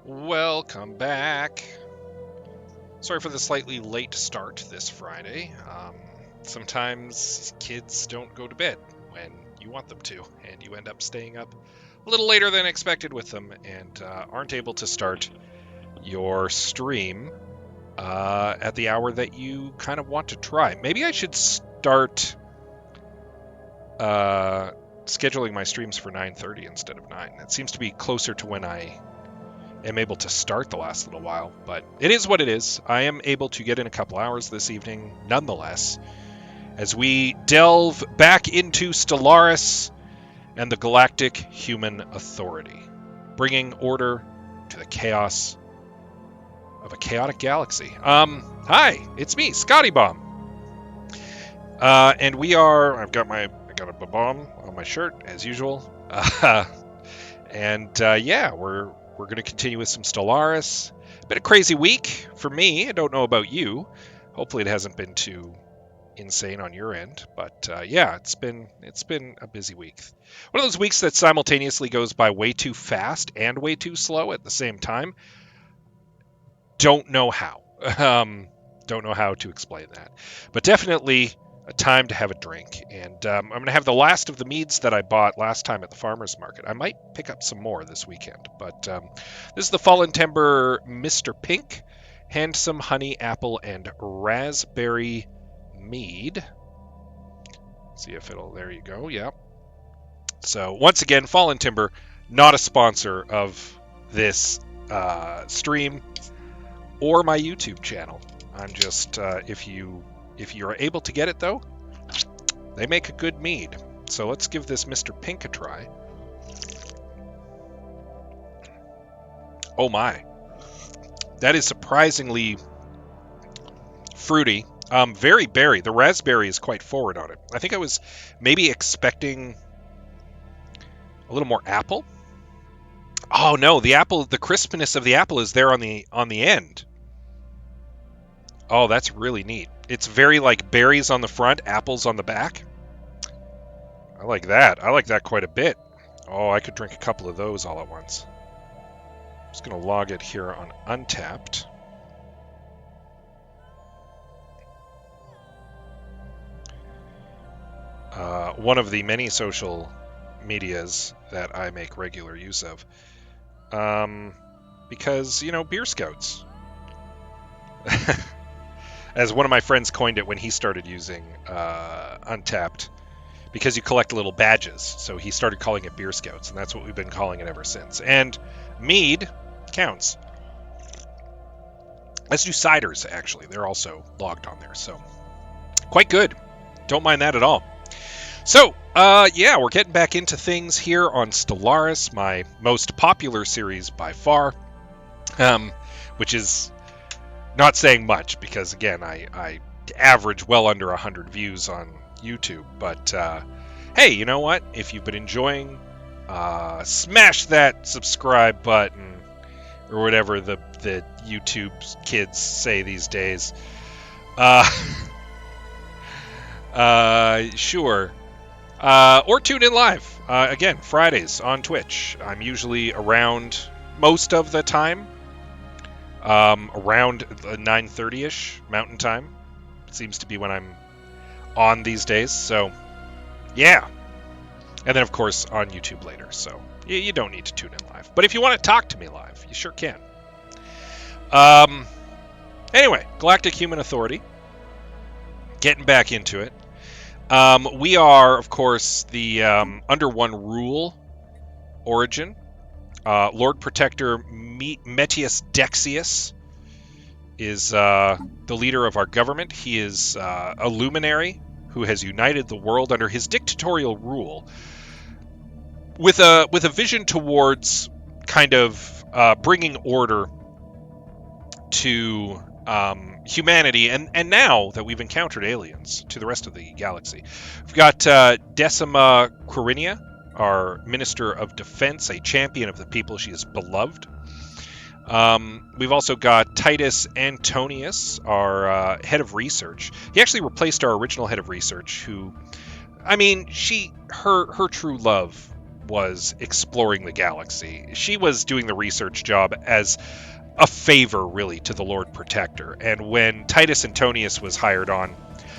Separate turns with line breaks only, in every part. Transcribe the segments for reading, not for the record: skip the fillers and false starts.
Welcome back. Sorry for the slightly late start this Friday. Sometimes kids don't go to bed when you want them to, and you end up staying up a little later than expected with them and aren't able to start your stream at the hour that you kind of want to try. Maybe I should start scheduling my streams for 9:30 instead of 9. That seems to be closer to when I am able to start the last little while, but it is what it is. I am able to get in a couple hours this evening nonetheless, as we delve back into Stellaris and the Galactic Human Authority, bringing order to the chaos of a chaotic galaxy. Hi, it's me, Scotty Bomb. And we are, I got a bomb on my shirt as usual. Yeah, we're going to continue with some Stellaris. Been a crazy week for me. I don't know about you. Hopefully it hasn't been too insane on your end. But yeah, it's been a busy week. One of those weeks that simultaneously goes by way too fast and way too slow at the same time. Don't know how. Don't know how to explain that. But definitely a time to have a drink. And I'm going to have the last of the meads that I bought last time at the farmer's market. I might pick up some more this weekend. But this is the Fallen Timber Mr. Pink, Handsome Honey Apple and Raspberry Mead. See if it'll, there you go, yeah. So once again, Fallen Timber, not a sponsor of this stream or my YouTube channel. I'm just, if you're able to get it, though, they make a good mead. So let's give this Mr. Pink a try. Oh my. That is surprisingly fruity. Very berry. The raspberry is quite forward on it. I think I was maybe expecting a little more apple. Oh no, the apple, the crispness of the apple is there on the end. Oh, that's really neat. It's very like berries on the front, apples on the back. I like that. I like that quite a bit. Oh, I could drink a couple of those all at once. I'm just going to log it here on Untapped. One of the many social medias that I make regular use of. Because, you know, Beer Scouts. As one of my friends coined it when he started using Untapped, because you collect little badges. So he started calling it Beer Scouts, and that's what we've been calling it ever since. And mead counts. Let's do ciders, actually. They're also logged on there, so quite good. Don't mind that at all. So, yeah, we're getting back into things here on Stellaris, my most popular series by far, which is not saying much because, again, I average well under 100 views on YouTube. But, hey, you know what? If you've been enjoying, smash that subscribe button or whatever the YouTube kids say these days. Sure. Or tune in live. Again, Fridays on Twitch. I'm usually around most of the time. Around 9:30ish Mountain Time. Seems to be when I'm on these days. So, yeah. And then, of course, on YouTube later. So, you don't need to tune in live. But if you want to talk to me live, you sure can. Anyway, Galactic Human Authority. Getting back into it. We are, of course, the Under One Rule origin. Lord Protector Metius Dexius is the leader of our government. He is a luminary who has united the world under his dictatorial rule with a vision towards kind of bringing order to humanity, and now that we've encountered aliens, to the rest of the galaxy. We've got Decima Quirinia, our Minister of Defense, a champion of the people. She is beloved. We've also got Titus Antonius, our head of research. He actually replaced our original head of research, who, I mean, her true love was exploring the galaxy. She was doing the research job as a favor, really, to the Lord Protector. And when Titus Antonius was hired on,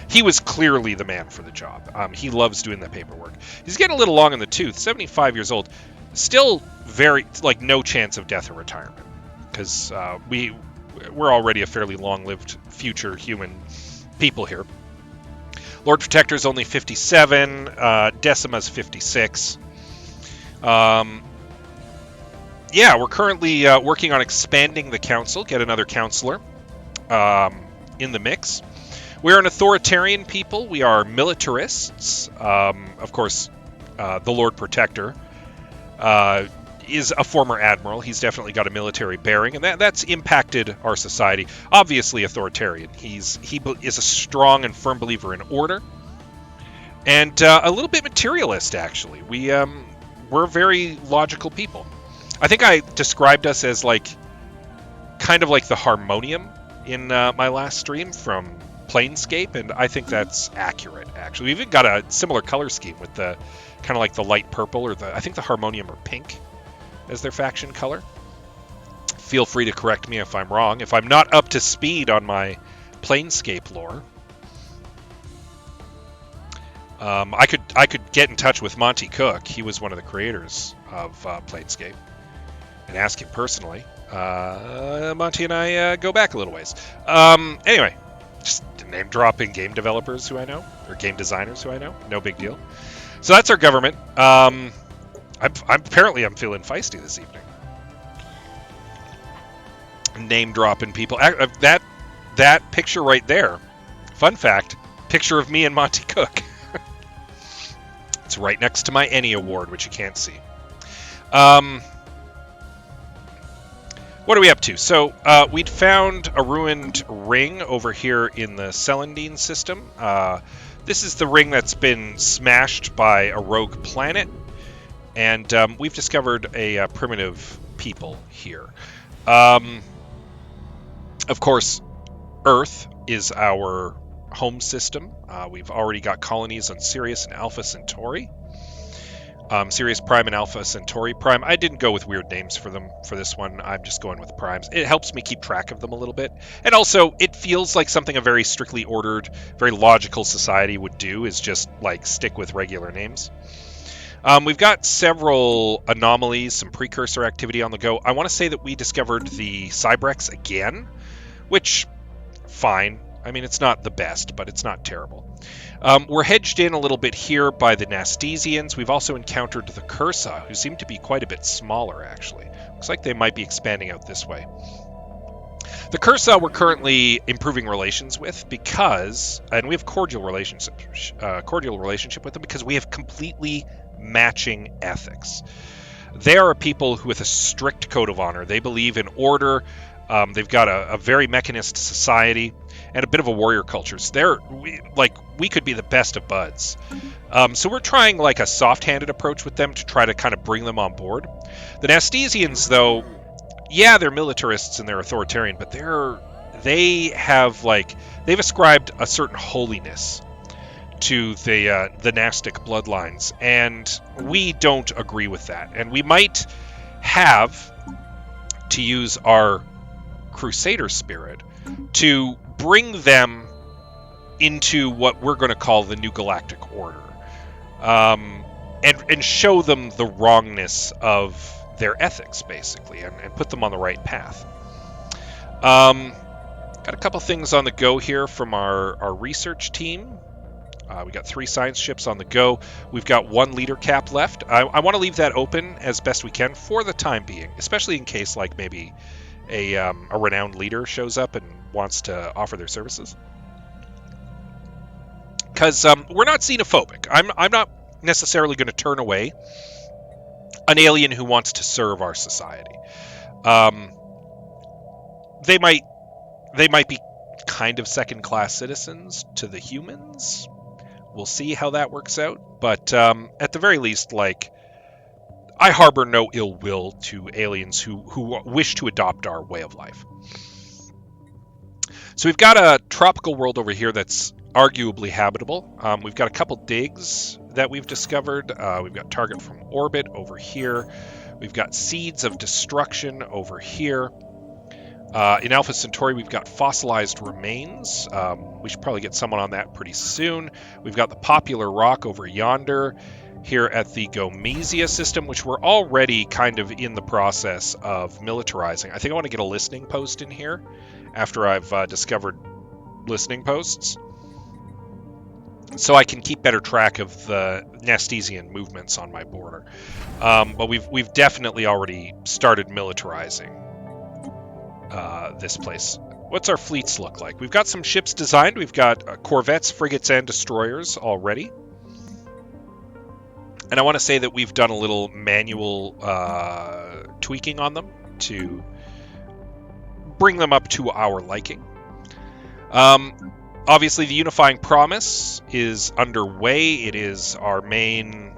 he was clearly the man for the job. He loves doing the paperwork. He's getting a little long in the tooth, 75 years old. Still very, like, no chance of death or retirement. Because we're already a fairly long-lived future human people here. Lord Protector's only 57. Decima's 56. Yeah, we're currently working on expanding the council, get another counselor in the mix. We're an authoritarian people. We are militarists. Of course, the Lord Protector is a former admiral. He's definitely got a military bearing, and that's impacted our society. Obviously, authoritarian. He is a strong and firm believer in order, and a little bit materialist, actually. We're very logical people. I think I described us as kind of like the harmonium in my last stream from Planescape, and I think that's accurate, actually. We've even got a similar color scheme with the kind of like the light purple, or I think the harmonium are pink as their faction color. Feel free to correct me if I'm wrong, if I'm not up to speed on my Planescape lore. I could get in touch with Monty Cook. He was one of the creators of Planescape, and ask him personally. Monty and I go back a little ways. Anyway, just name dropping game developers who I know, or game designers who I know. No big deal. So that's our government. Apparently I'm feeling feisty this evening. Name dropping people. That picture right there. Fun fact: picture of me and Monty Cook. It's right next to my Emmy Award, which you can't see. What are we up to? So we'd found a ruined ring over here in the Celandine system. This is the ring that's been smashed by a rogue planet, and we've discovered a primitive people here. Of course, Earth is our home system. We've already got colonies on Sirius and Alpha Centauri. Sirius Prime and Alpha Centauri Prime. I didn't go with weird names for them for this one. I'm just going with primes. It helps me keep track of them a little bit. And also, it feels like something a very strictly ordered, very logical society would do, is just stick with regular names. We've got several anomalies, some precursor activity on the go. I want to say that we discovered the Cybrex again, which, fine. I mean, it's not the best, but it's not terrible. We're hedged in a little bit here by the Nastesians. We've also encountered the Cursa, who seem to be quite a bit smaller, actually. Looks like they might be expanding out this way. The Cursa we're currently improving relations with because, and we have cordial relationship with them because we have completely matching ethics. They are a people with a strict code of honor. They believe in order. They've got a very mechanist society and a bit of a warrior culture. So we could be the best of buds. So we're trying a soft-handed approach with them to try to kind of bring them on board. The Nastesians, though, yeah, they're militarists and they're authoritarian, but they've ascribed a certain holiness to the Pnastic bloodlines, and we don't agree with that. And we might have to use our Crusader spirit to bring them into what we're going to call the new Galactic Order, and show them the wrongness of their ethics, basically, and put them on the right path. Got a couple things on the go here from our research team. We got 3 science ships on the go. We've got 1 leader cap left. I want to leave that open as best we can for the time being, especially in case maybe a renowned leader shows up and wants to offer their services. Because we're not xenophobic. I'm not necessarily going to turn away an alien who wants to serve our society. They might be kind of second-class citizens to the humans. We'll see how that works out. But at the very least, I harbor no ill will to aliens who wish to adopt our way of life. So we've got a tropical world over here that's arguably habitable. We've got a couple digs that we've discovered. We've got target from orbit over here. We've got seeds of destruction over here. In Alpha Centauri, we've got fossilized remains. We should probably get someone on that pretty soon. We've got the popular rock over yonder. Here at the Gomesia system, which we're already kind of in the process of militarizing. I think I want to get a listening post in here after I've discovered listening posts, so I can keep better track of the Nastesian movements on my border. But we've definitely already started militarizing this place. What's our fleets look like? We've got some ships designed. We've got corvettes, frigates, and destroyers already. And I want to say that we've done a little manual tweaking on them to bring them up to our liking. Obviously, the Unifying Promise is underway. It is our main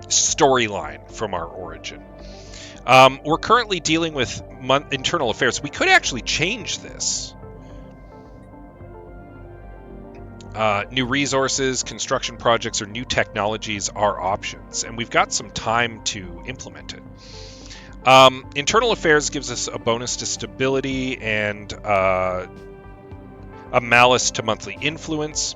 storyline from our origin. We're currently dealing with internal affairs. We could actually change this. New resources, construction projects, or new technologies are options, and we've got some time to implement it. Internal affairs gives us a bonus to stability and a malus to monthly influence.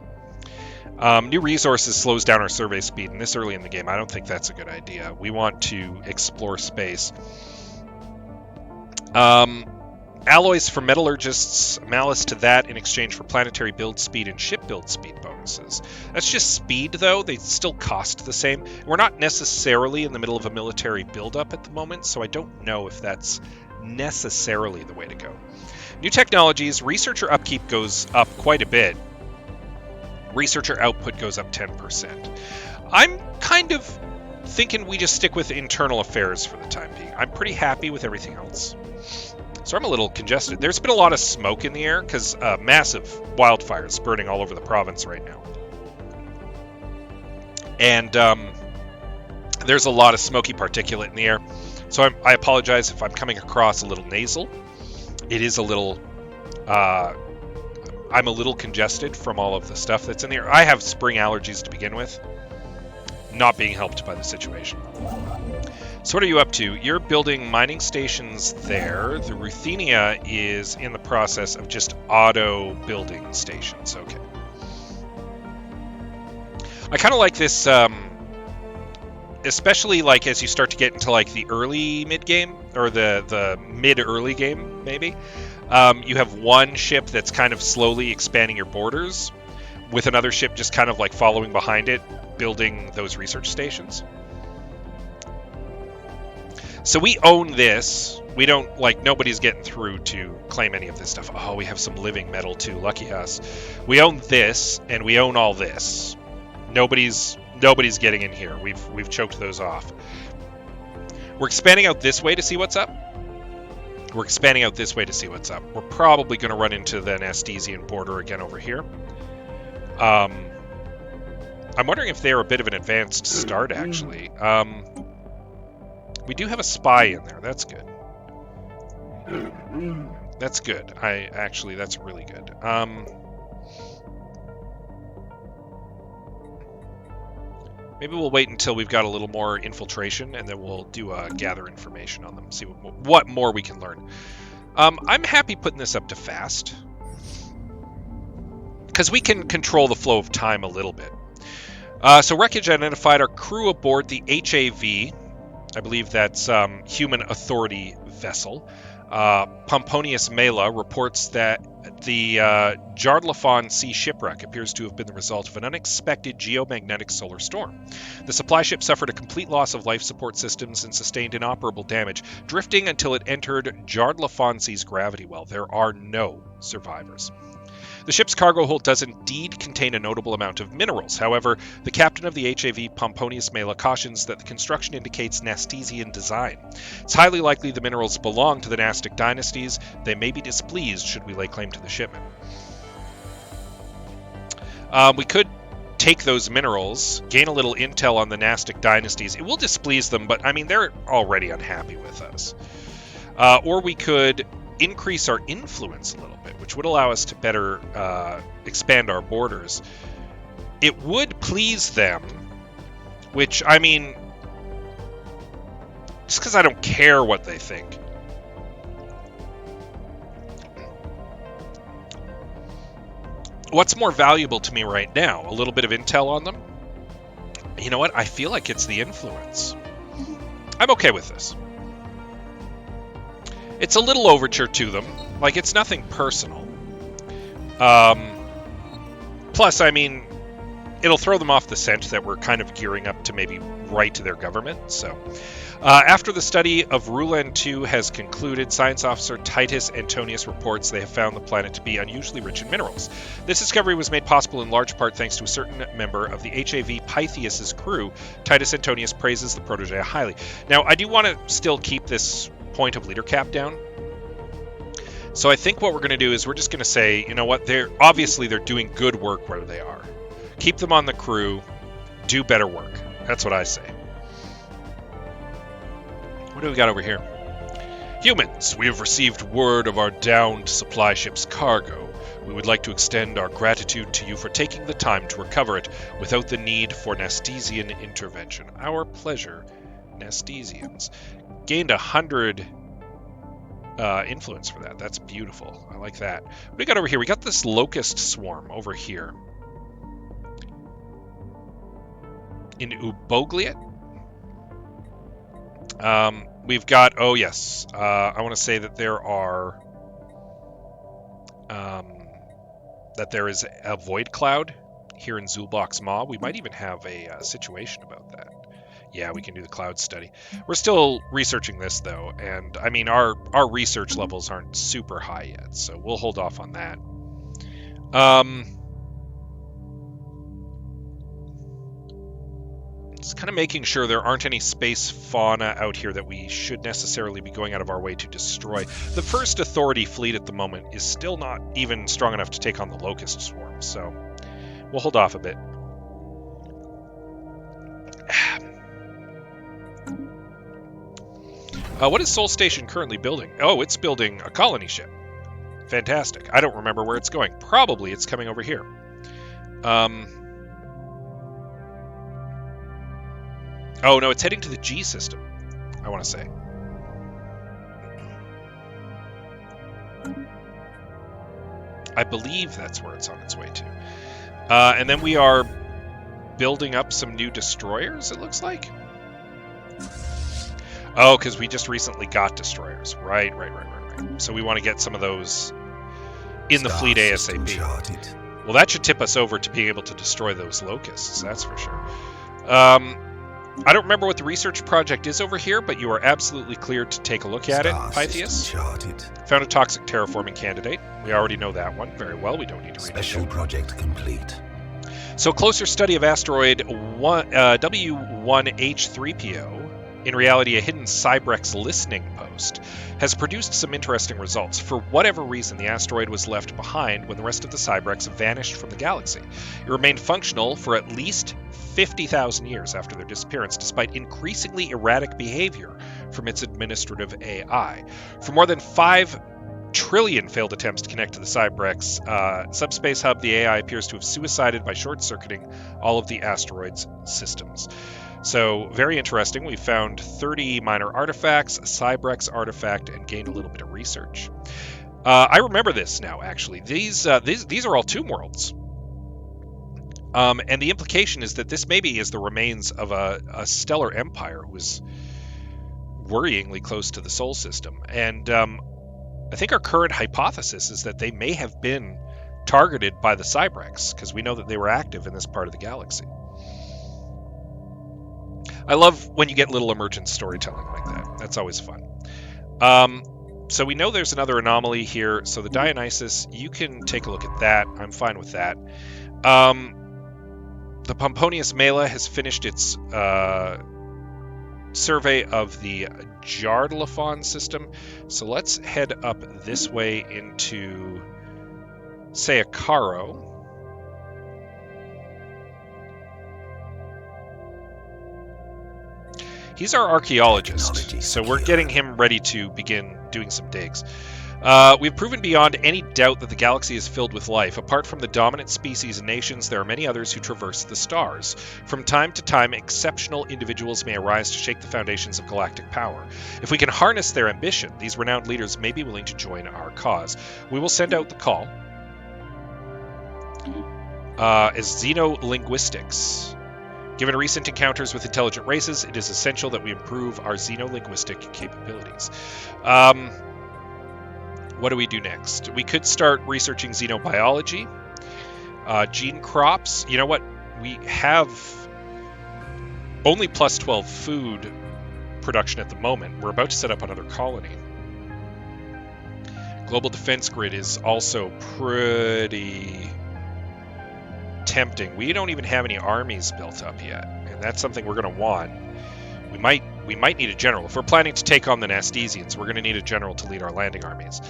New resources slows down our survey speed, and this early in the game, I don't think that's a good idea. We want to explore space. Alloys for metallurgists, malus to that in exchange for planetary build speed and ship build speed bonuses. That's just speed, though. They still cost the same. We're not necessarily in the middle of a military buildup at the moment, so I don't know if that's necessarily the way to go. New technologies, researcher upkeep goes up quite a bit. Researcher output goes up 10%. I'm kind of thinking we just stick with internal affairs for the time being. I'm pretty happy with everything else. So I'm a little congested. There's been a lot of smoke in the air because massive wildfires burning all over the province right now. And there's a lot of smoky particulate in the air. So I apologize if I'm coming across a little nasal. It is a little... I'm a little congested from all of the stuff that's in the air. I have spring allergies to begin with. Not being helped by the situation. So what are you up to? You're building mining stations there. The Ruthenia is in the process of just auto building stations. Okay. I kind of like this, especially like as you start to get into like the early mid-game, or the mid-early game, maybe. You have one ship that's kind of slowly expanding your borders, with another ship just kind of like following behind it, building those research stations. So we own this. We don't, like, nobody's getting through to claim any of this stuff. Oh, we have some living metal too. Lucky us. We own this, and we own all this. Nobody's getting in here. We've choked those off. We're expanding out this way to see what's up. We're expanding out this way to see what's up. We're probably going to run into the Nastesian border again over here. I'm wondering if they're a bit of an advanced start, actually. We do have a spy in there. That's good. That's good. That's really good. Maybe we'll wait until we've got a little more infiltration, and then we'll do a gather information on them, see what more we can learn. I'm happy putting this up to fast, because we can control the flow of time a little bit. So wreckage identified. Our crew aboard the HAV. I believe that's Human Authority Vessel. Pomponius Mela reports that the Jardlafon Sea shipwreck appears to have been the result of an unexpected geomagnetic solar storm. The supply ship suffered a complete loss of life support systems and sustained inoperable damage, drifting until it entered Jardlafon Sea's gravity well. There are no survivors. The ship's cargo hold does indeed contain a notable amount of minerals. However, the captain of the HAV, Pomponius Mela, cautions that the construction indicates Nastesian design. It's highly likely the minerals belong to the Pnastic dynasties. They may be displeased should we lay claim to the shipment. We could take those minerals, gain a little intel on the Pnastic dynasties. It will displease them, but I mean, they're already unhappy with us. Or we could increase our influence a little bit, which would allow us to better expand our borders. It would please them, which, I mean, just because I don't care what they think. What's more valuable to me right now? A little bit of intel on them? You know what? I feel like it's the influence. I'm okay with this. It's a little overture to them. Like, it's nothing personal. Plus, I mean, it'll throw them off the scent that we're kind of gearing up to maybe write to their government. So, after the study of Rulan 2 has concluded, Science Officer Titus Antonius reports they have found the planet to be unusually rich in minerals. This discovery was made possible in large part thanks to a certain member of the HAV Pythias's crew. Titus Antonius praises the protege highly. Now, I do want to still keep this point of leader cap down. So I think what we're going to do is we're just going to say, you know what, they're doing good work where they are. Keep them on the crew, do better work. That's what I say. What do we got over here? Humans, we have received word of our downed supply ship's cargo. We would like to extend our gratitude to you for taking the time to recover it without the need for Nastesian intervention. Our pleasure, Nastesians. Gained 100 influence for that. That's beautiful. I like that. What do we got over here? We got this locust swarm over here. In Ubogliat? We've got, oh yes, I want to say that there are, that there is a void cloud here in Zulbox Maw. We might even have a situation about that. Yeah, we can do the cloud study. We're still researching this though, and I mean, our research levels aren't super high yet, so we'll hold off on that. Just kind of making sure there aren't any space fauna out here that we should necessarily be going out of our way to destroy. The first Authority fleet at the moment is still not even strong enough to take on the Locust Swarm, so we'll hold off a bit. What is Sol Station currently building? Oh, it's building a colony ship. Fantastic. I don't remember where it's going. Probably it's coming over here. Oh, no, it's heading to the G system, I want to say. I believe that's where it's on its way to. And then we are building up some new destroyers, it looks like. Oh, because we just recently got destroyers. Right. So we want to get some of those in the fleet ASAP. Well, that should tip us over to being able to destroy those locusts, that's for sure. I don't remember what the research project is over here, but you are absolutely cleared to take a look at it, Pythias. Found a toxic terraforming candidate. We already know that one very well. We don't need to read it.
Special project complete.
So closer study of asteroid W1H3PO, in reality a hidden Cybrex listening post, has produced some interesting results. For whatever reason, the asteroid was left behind when the rest of the Cybrex vanished from the galaxy. It remained functional for at least 50,000 years after their disappearance, despite increasingly erratic behavior from its administrative AI. For more than 5 trillion failed attempts to connect to the Cybrex subspace hub, the AI appears to have suicided by short-circuiting all of the asteroid's systems. So, very interesting. We found 30 minor artifacts, a Cybrex artifact, and gained a little bit of research. I remember this now, actually. These are all tomb worlds. And the implication is that this maybe is the remains of a stellar empire who was worryingly close to the Sol system. And I think our current hypothesis is that they may have been targeted by the Cybrex, because we know that they were active in this part of the galaxy. I love when you get little emergent storytelling like that. That's always fun. So we know there's another anomaly here. So the Dionysus, you can take a look at that. I'm fine with that. The Pomponius Mela has finished its survey of the Jardlafon system. So let's head up this way into Sayakaro. He's our archaeologist, so we're getting him ready to begin doing some digs. We've proven beyond any doubt that the galaxy is filled with life. Apart from the dominant species and nations, there are many others who traverse the stars. From time to time, exceptional individuals may arise to shake the foundations of galactic power. If we can harness their ambition, these renowned leaders may be willing to join our cause. We will send out the call as xenolinguistics. Given recent encounters with intelligent races, it is essential that we improve our xenolinguistic capabilities. What do we do next? We could start researching xenobiology, gene crops. You know what? We have only plus 12 food production at the moment. We're about to set up another colony. Global defense grid is also pretty tempting. We don't even have any armies built up yet, and that's something we're going to want. We might need a general. If we're planning to take on the Nastesians, we're going to need a general to lead our landing armies.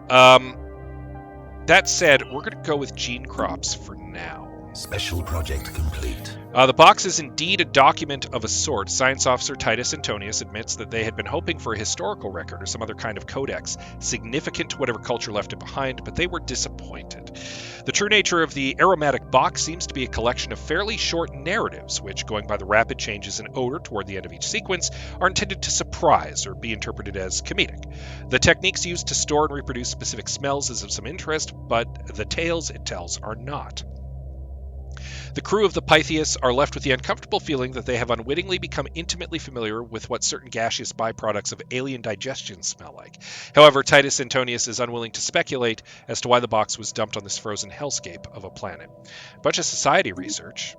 That said, we're going to go with gene crops for now.
Special project complete.
The box is indeed a document of a sort. Science officer Titus Antonius admits that they had been hoping for a historical record or some other kind of codex, significant to whatever culture left it behind, but they were disappointed. The true nature of the aromatic box seems to be a collection of fairly short narratives, which, going by the rapid changes in odor toward the end of each sequence, are intended to surprise or be interpreted as comedic. The techniques used to store and reproduce specific smells is of some interest, but the tales it tells are not. The crew of the Pythias are left with the uncomfortable feeling that they have unwittingly become intimately familiar with what certain gaseous byproducts of alien digestion smell like. However, Titus Antonius is unwilling to speculate as to why the box was dumped on this frozen hellscape of a planet. A bunch of society research.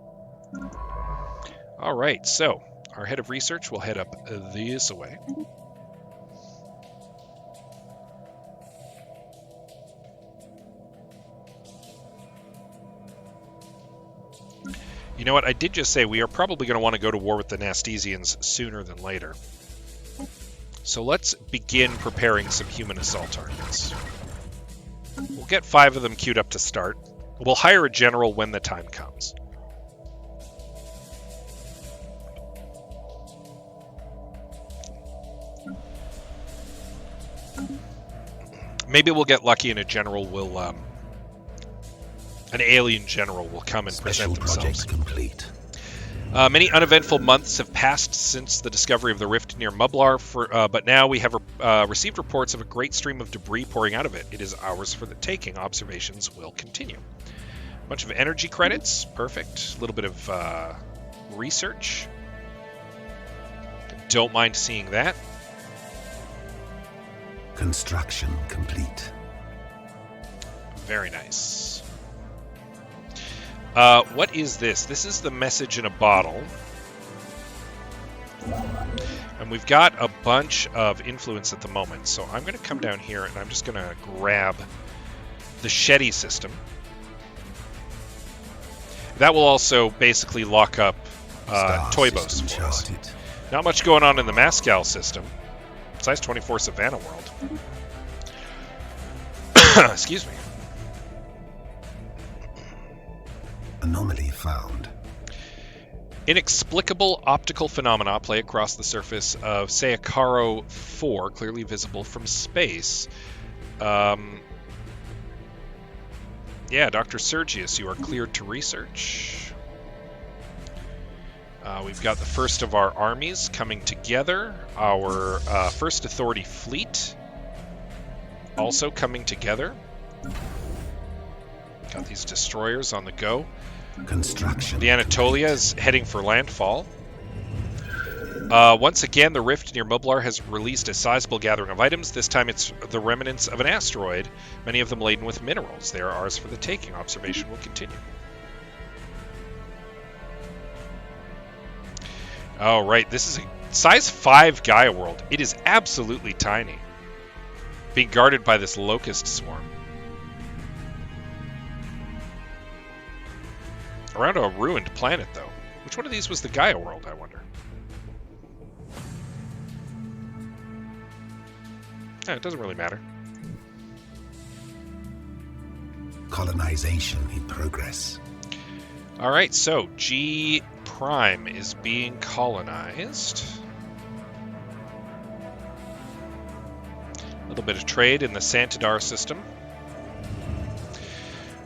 All right, so our head of research will head up this way. You know what? I did just say we are probably going to want to go to war with the Nastesians sooner than later. So let's begin preparing some human assault armies. We'll get 5 of them queued up to start. We'll hire a general when the time comes. Maybe we'll get lucky and a general will... an alien general will come and present themselves.
Complete.
Many uneventful months have passed since the discovery of the rift near Mublar, but now we have received reports of a great stream of debris pouring out of it. It is ours for the taking. Observations will continue. A bunch of energy credits. Perfect. A little bit of research. Don't mind seeing that.
Construction complete.
Very nice. What is this? This is the message in a bottle. And we've got a bunch of influence at the moment. So I'm going to come down here and I'm just going to grab the Shetty system. That will also basically lock up Toybos for us. Not much going on in the Mascal system. Besides 24 Savannah World. Excuse me.
Anomaly found.
Inexplicable optical phenomena play across the surface of Sayakaro 4, clearly visible from space. Yeah, Dr. Sergius, you are cleared to research. We've got the first of our armies coming together. Our First Authority fleet also coming together. Got these destroyers on the go.
Construction.
The Anatolia is heading for landfall. Once again, the rift near Mublar has released a sizable gathering of items. This time it's the remnants of an asteroid, many of them laden with minerals. They are ours for the taking. Observation will continue. Oh, right. This is a size 5 Gaia world. It is absolutely tiny. Being guarded by this locust swarm. Around a ruined planet, though. Which one of these was the Gaia world, I wonder? It doesn't really matter.
Colonization in progress.
Alright, so G Prime is being colonized. little bit of trade in the Santidar system.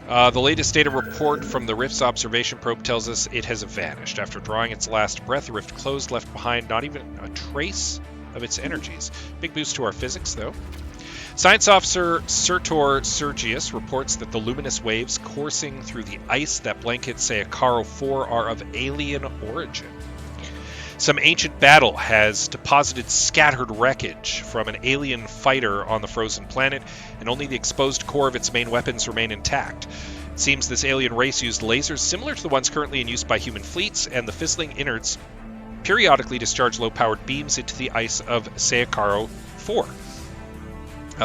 The latest data report from the Rift's observation probe tells us it has vanished. After drawing its last breath, the Rift closed, left behind not even a trace of its energies. Big boost to our physics, though. Science officer Sertor Sergius reports that the luminous waves coursing through the ice that blanket Sayakaro 4 are of alien origin. Some ancient battle has deposited scattered wreckage from an alien fighter on the frozen planet, and only the exposed core of its main weapons remain intact. It seems this alien race used lasers similar to the ones currently in use by human fleets, and the fizzling innards periodically discharge low-powered beams into the ice of Sayakaro 4.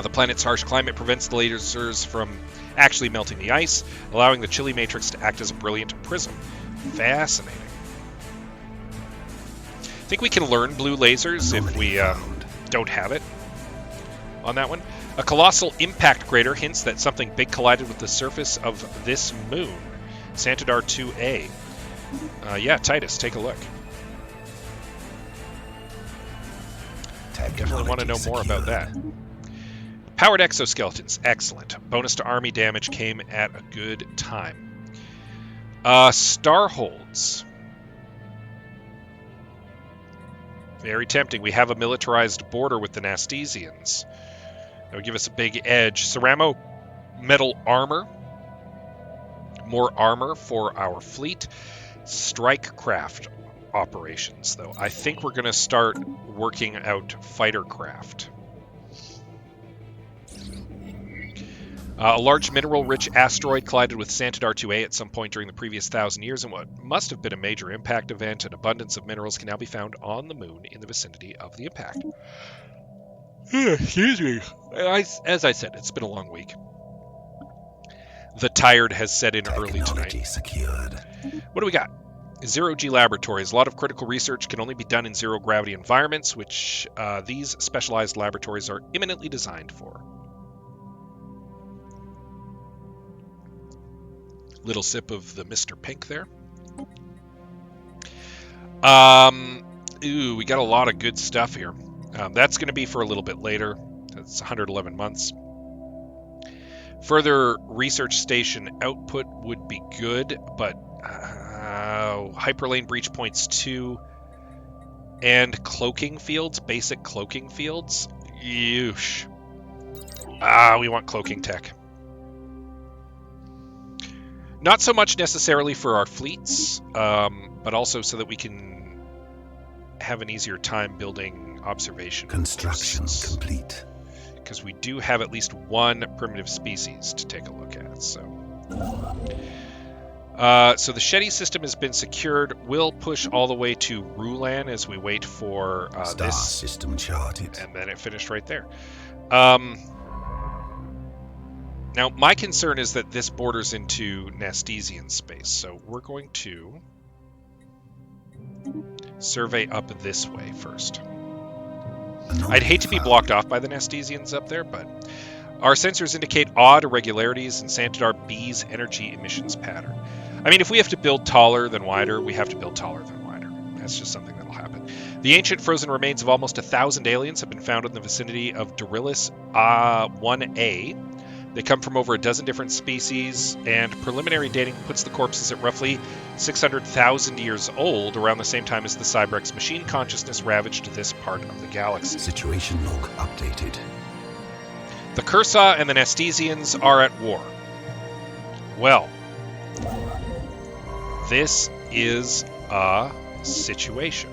The planet's harsh climate prevents the lasers from actually melting the ice, allowing the chilly matrix to act as a brilliant prism. Fascinating. I think we can learn blue lasers if we don't have it on that one. A colossal impact crater hints that something big collided with the surface of this moon. Santidar 2A. Yeah, Titus, take a look. Definitely want to know more about that. Powered exoskeletons, excellent. Bonus to army damage came at a good time. Starholds. Very tempting. We have a militarized border with the Nastesians. That would give us a big edge. Ceramo metal armor. More armor for our fleet. Strike craft operations, though. I think we're going to start working out fighter craft. A large mineral-rich asteroid collided with Santidar 2A at some point during the previous 1,000 years, and what must have been a major impact event. An abundance of minerals can now be found on the moon in the vicinity of the impact. Excuse me. As I said, it's been a long week. The tired has set in early tonight.
Secured.
What do we got? Zero-G laboratories. A lot of critical research can only be done in zero-gravity environments, which these specialized laboratories are imminently designed for. Little sip of the Mr. Pink there. We got a lot of good stuff here. That's going to be for a little bit later. That's 111 months. Further research station output would be good, but hyperlane breach points 2 and cloaking fields, basic cloaking fields. Yeesh. We want cloaking tech. Not so much necessarily for our fleets, but also so that we can have an easier time building observation
Construction complete.
Because we do have at least one primitive species to take a look at. So the Shetty system has been secured. We'll push all the way to Rulan as we wait for
Star
this
system charted.
and then it finished right there. Now, my concern is that this borders into Nastesian space, so we're going to survey up this way first. I'd hate to be blocked off by the Nastesians up there, but our sensors indicate odd irregularities in Santidar B's energy emissions pattern. I mean, if we have to build taller than wider, we have to build taller than wider. That's just something that'll happen. The ancient frozen remains of almost 1,000 aliens have been found in the vicinity of Dorilus 1A. They come from over a dozen different species, and preliminary dating puts the corpses at roughly 600,000 years old, around the same time as the Cybrex machine consciousness ravaged this part of the galaxy.
Situation log updated.
The Cursa and the Nastesians are at war. Well, this is a situation.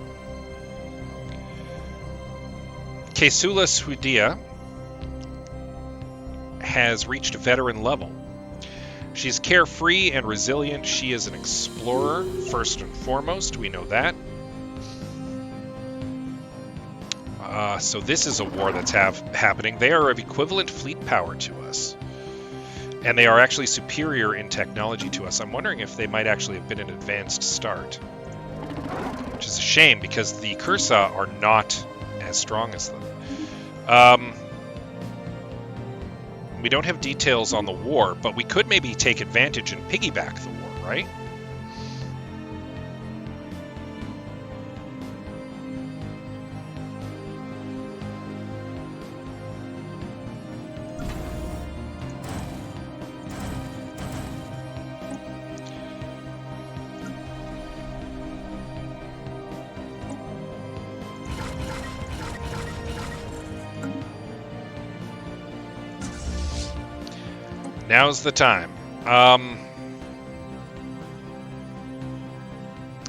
Kesula Swidia has reached veteran level. She's carefree and resilient. She is an explorer, first and foremost. We know that. So this is a war that's happening. They are of equivalent fleet power to us. And they are actually superior in technology to us. I'm wondering if they might actually have been an advanced start. Which is a shame, because the Cursa are not as strong as them. We don't have details on the war, but we could maybe take advantage and piggyback the war, right? Now's the time.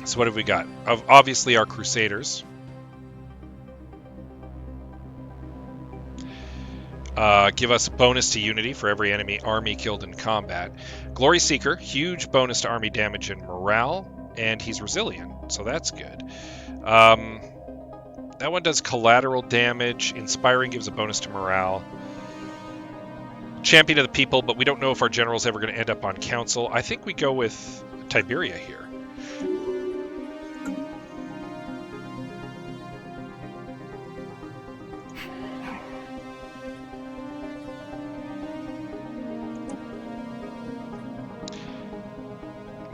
So what have we got? Obviously our Crusaders. Give us a bonus to unity for every enemy army killed in combat. Glory Seeker, huge bonus to army damage and morale, and he's resilient, so that's good. That one does collateral damage. Inspiring gives a bonus to morale. Champion of the People, but we don't know if our general's ever going to end up on council. I think we go with Tiberia here.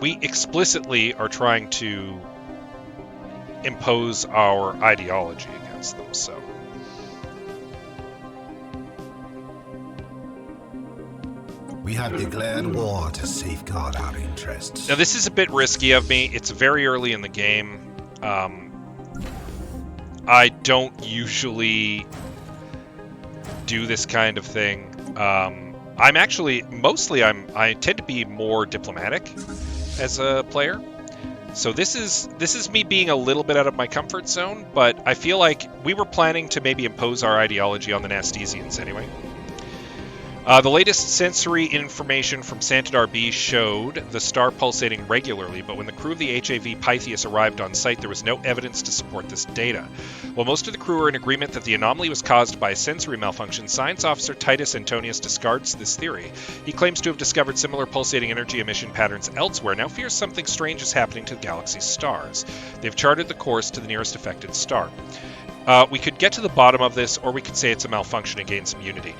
We explicitly are trying to impose our ideology against them, so.
We have declared war to safeguard our interests.
Now this is a bit risky of me. It's very early in the game. I don't usually do this kind of thing. I'm actually, I tend to be more diplomatic as a player. So this is me being a little bit out of my comfort zone, but I feel like we were planning to maybe impose our ideology on the Nastesians anyway. The latest sensory information from Santidar B showed the star pulsating regularly, but when the crew of the HAV Pythias arrived on site, there was no evidence to support this data. While most of the crew are in agreement that the anomaly was caused by a sensory malfunction, Science Officer Titus Antonius discards this theory. He claims to have discovered similar pulsating energy emission patterns elsewhere, now fears something strange is happening to the galaxy's stars. They've charted the course to the nearest affected star. We could get to the bottom of this, or we could say it's a malfunction and gain some unity.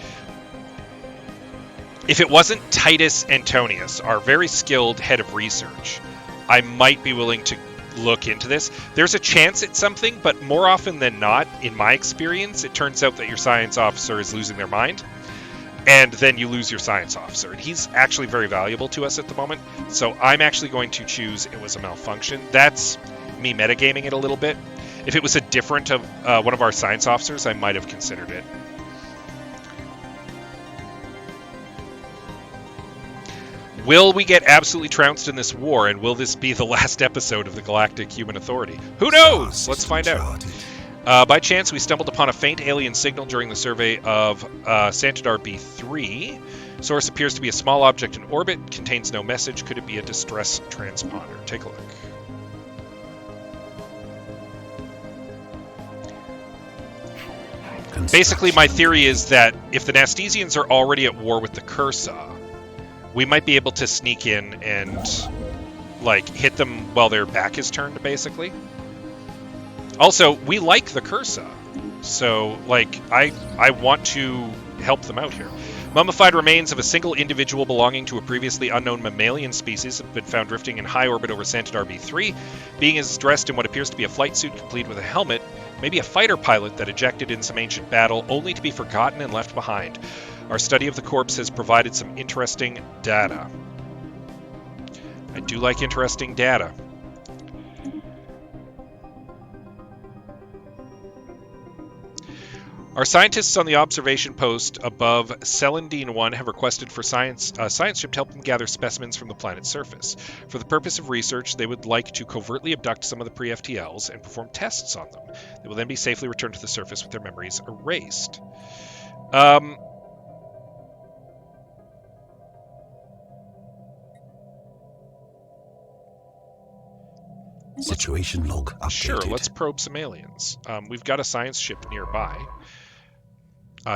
If it wasn't Titus Antonius, our very skilled head of research, I might be willing to look into this. There's a chance it's something, but more often than not, in my experience, it turns out that your science officer is losing their mind, and then you lose your science officer. And he's actually very valuable to us at the moment, so I'm actually going to choose it was a malfunction. That's me metagaming it a little bit. If it was a different of one of our science officers, I might have considered it. Will we get absolutely trounced in this war, and will this be the last episode of the Galactic Human Authority? Who knows? Let's find out. By chance, we stumbled upon a faint alien signal during the survey of Santidar B3. Source appears to be a small object in orbit, contains no message. Could it be a distress transponder? Take a look. Basically, my theory is that if the Nastesians are already at war with the Cursa, we might be able to sneak in and, like, hit them while their back is turned, basically. Also, we like the Cursa, so, like, I want to help them out here. Mummified remains of a single individual belonging to a previously unknown mammalian species have been found drifting in high orbit over Santidar B3. Being is dressed in what appears to be a flight suit complete with a helmet, maybe a fighter pilot that ejected in some ancient battle, only to be forgotten and left behind. Our study of the corpse has provided some interesting data. I do like interesting data. Our scientists on the observation post above Celandine 1 have requested for science ship to help them gather specimens from the planet's surface. For the purpose of research, they would like to covertly abduct some of the pre-FTLs and perform tests on them. They will then be safely returned to the surface with their memories erased.
Situation log updated.
Sure, let's probe some aliens. We've got a science ship nearby.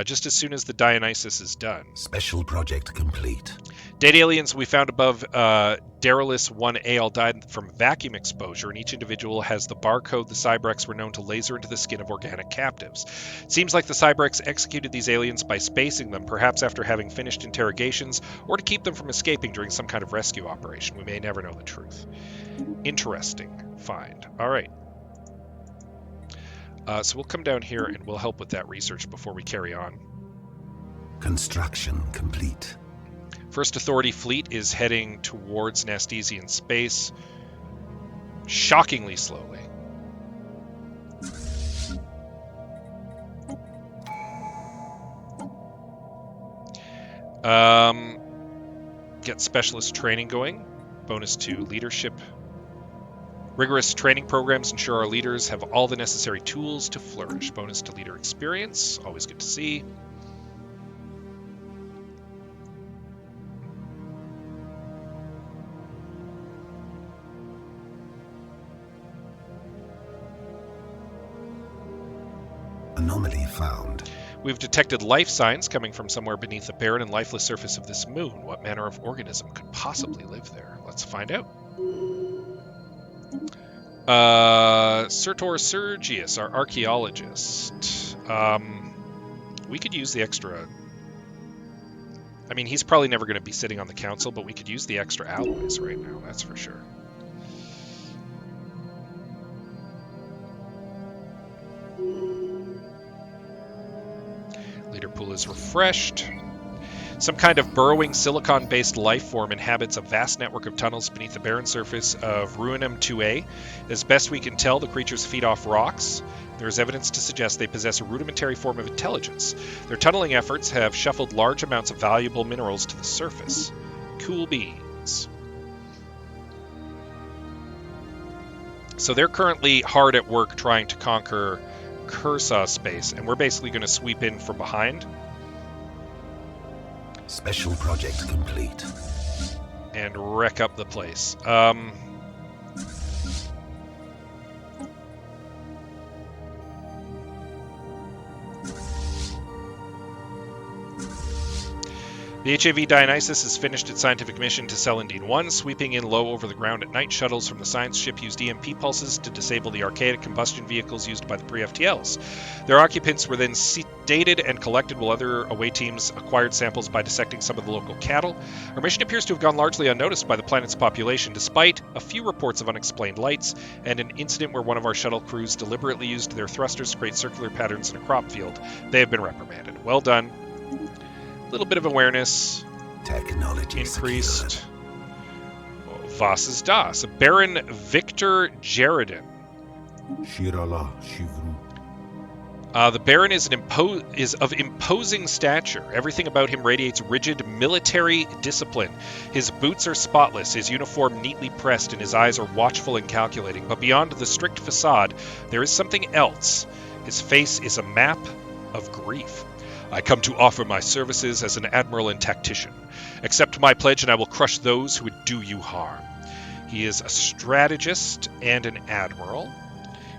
Just as soon as the Dionysus is done.
Special project complete.
Dead aliens we found above Darilis 1A all died from vacuum exposure, and each individual has the barcode the Cybrex were known to laser into the skin of organic captives. It seems like the Cybrex executed these aliens by spacing them, perhaps after having finished interrogations, or to keep them from escaping during some kind of rescue operation. We may never know the truth. Interesting find. All right. So we'll come down here and we'll help with that research before we carry on.
Construction complete.
First Authority fleet is heading towards Nastesian space, shockingly slowly. get specialist training going. Bonus to leadership. Rigorous training programs ensure our leaders have all the necessary tools to flourish. Bonus to leader experience. Always good to see.
Anomaly found.
We've detected life signs coming from somewhere beneath the barren and lifeless surface of this moon. What manner of organism could possibly live there? Let's find out. Sertor Sergius, our archaeologist. We could use the extra... I mean, he's probably never going to be sitting on the council, but we could use the extra alloys right now, that's for sure. Leader pool is refreshed. Some kind of burrowing silicon-based life form inhabits a vast network of tunnels beneath the barren surface of Ruinum 2A. As best we can tell, the creatures feed off rocks. There is evidence to suggest they possess a rudimentary form of intelligence. Their tunneling efforts have shuffled large amounts of valuable minerals to the surface. Cool beans. So they're currently hard at work trying to conquer Cursaw space, and we're basically going to sweep in from behind.
Special project complete.
And wreck up the place. The HAV Dionysus has finished its scientific mission to Celandine 1, sweeping in low over the ground at night. Shuttles from the science ship used EMP pulses to disable the archaic combustion vehicles used by the pre-FTLs. Their occupants were then sedated and collected while other away teams acquired samples by dissecting some of the local cattle. Our mission appears to have gone largely unnoticed by the planet's population, despite a few reports of unexplained lights and an incident where one of our shuttle crews deliberately used their thrusters to create circular patterns in a crop field. They have been reprimanded. Well done. Little bit of awareness.
Technology
increased.
Secured.
Voss's Das. Baron Victor Jaredin.
Shirala Shivru.
The Baron is of imposing stature. Everything about him radiates rigid military discipline. His boots are spotless, his uniform neatly pressed, and his eyes are watchful and calculating. But beyond the strict facade, there is something else. His face is a map of grief. I come to offer my services as an admiral and tactician. Accept my pledge and I will crush those who would do you harm. He is a strategist and an admiral.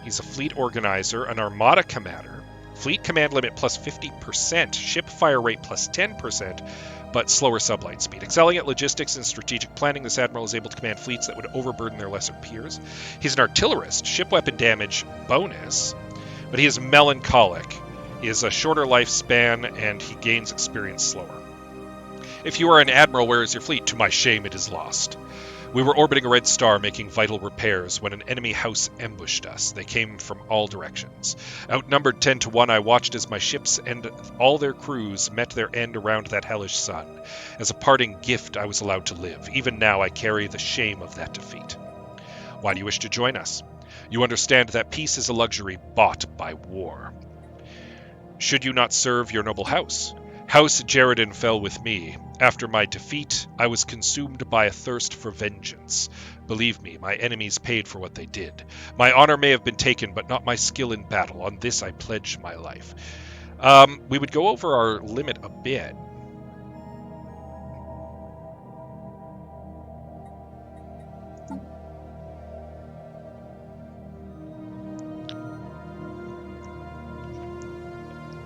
He's a fleet organizer, an armada commander. Fleet command limit plus 50%, ship fire rate plus 10%, but slower sublight speed. Excelling at logistics and strategic planning, this admiral is able to command fleets that would overburden their lesser peers. He's an artillerist, ship weapon damage bonus, but he is melancholic. He has a shorter lifespan, and he gains experience slower. If you are an admiral, where is your fleet? To my shame, it is lost. We were orbiting a red star, making vital repairs, when an enemy house ambushed us. They came from all directions. Outnumbered 10 to 1, I watched as my ships and all their crews met their end around that hellish sun. As a parting gift, I was allowed to live. Even now, I carry the shame of that defeat. Why do you wish to join us? You understand that peace is a luxury bought by war. Should you not serve your noble house? House Jaredin fell with me. After my defeat, I was consumed by a thirst for vengeance. Believe me, my enemies paid for what they did. My honor may have been taken, but not my skill in battle. On this I pledge my life. We would go over our limit a bit.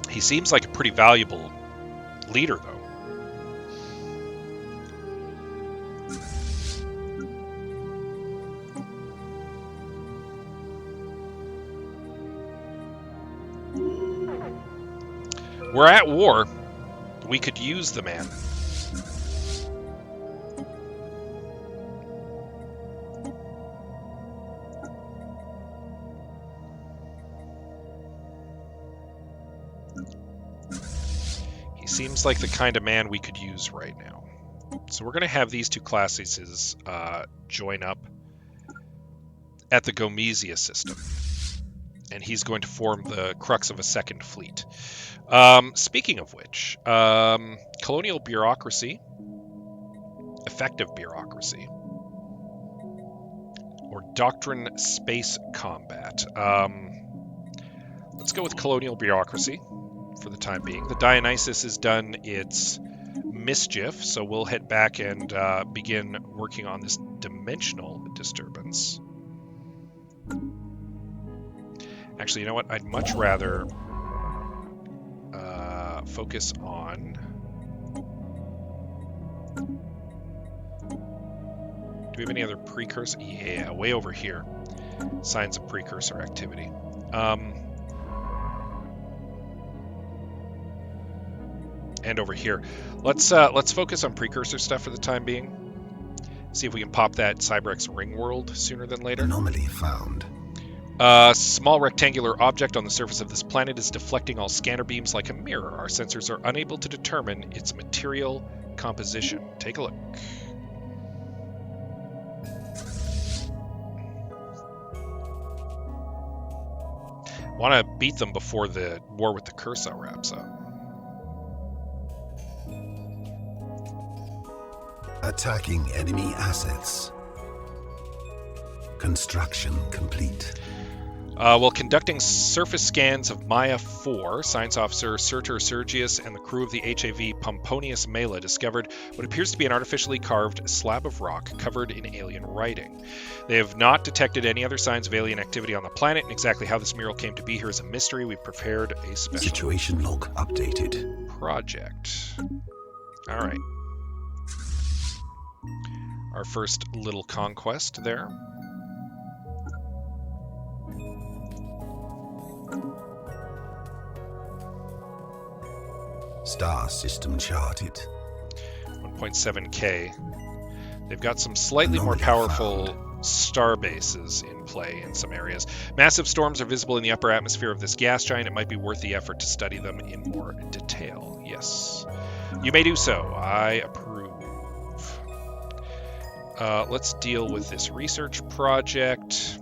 He seems like a pretty valuable leader, though. We're at war. We could use the man. Seems like the kind of man we could use right now. So we're going to have these two classes join up at the Gomezia system. And he's going to form the crux of a second fleet. Speaking of which, colonial bureaucracy. effective bureaucracy. Or doctrine space combat. Let's go with colonial bureaucracy for the time being. The Dionysus has done its mischief, so we'll head back and begin working on this dimensional disturbance. Actually, you know what? I'd much rather focus on... Do we have any other precursor? Yeah, way over here. Signs of precursor activity. And over here. Let's focus on precursor stuff for the time being. See if we can pop that Cybrex ring world sooner than later.
Anomaly found.
A small rectangular object on the surface of this planet is deflecting all scanner beams like a mirror. Our sensors are unable to determine its material composition. Take a look. Want to beat them before the war with the Cursa wraps up.
Attacking enemy assets. Construction complete.
While conducting surface scans of Maya 4, Science Officer Surtur Sergius and the crew of the HAV Pomponius Mela discovered what appears to be an artificially carved slab of rock covered in alien writing. They have not detected any other signs of alien activity on the planet, and exactly how this mural came to be here is a mystery. We've prepared a special
Situation log updated.
project. All right. Our first little conquest there.
Star system charted.
1.7K. They've got some slightly more powerful star bases in play in some areas. Massive storms are visible in the upper atmosphere of this gas giant. It might be worth the effort to study them in more detail. Yes. You may do so. I approve. Let's deal with this research project.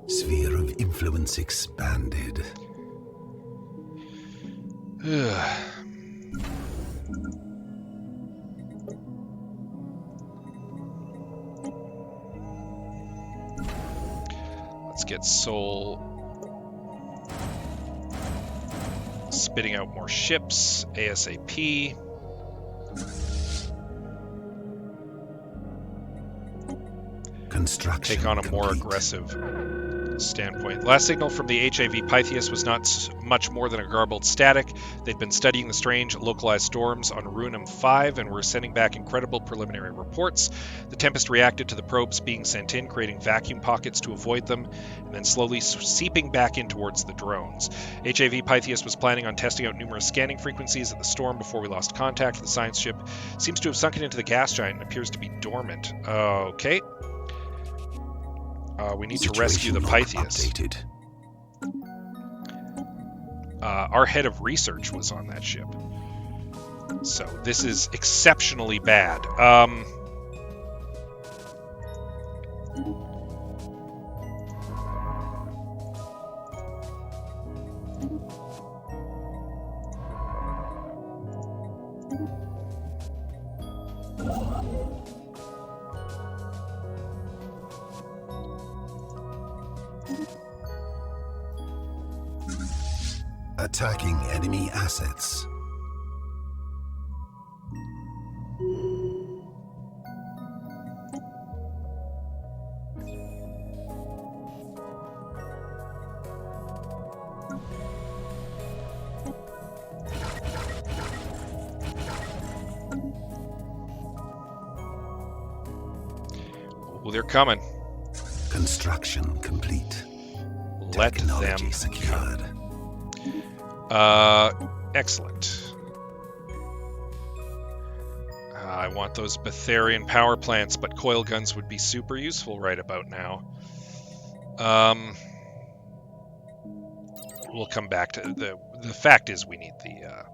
Sphere of influence expanded.
Let's get Sol spitting out more ships ASAP.
Construction
Take on a more
complete.
aggressive standpoint. Last signal from the HAV Pytheas was not much more than a garbled static. They'd been studying the strange localized storms on Runum 5 and were sending back incredible preliminary reports. The Tempest reacted to the probes being sent in, creating vacuum pockets to avoid them, and then slowly seeping back in towards the drones. HAV Pytheas was planning on testing out numerous scanning frequencies of the storm before we lost contact. The science ship seems to have sunken into the gas giant and appears to be dormant. Okay. We need to rescue the Pytheas. Our head of research was on that ship. So this is exceptionally bad.
Attacking enemy assets.
Oh, they're coming.
Construction complete.
Let
Technology
them
secured.
Excellent. I want those Betharian power plants, but coil guns would be super useful right about now. We'll come back to the fact is we need the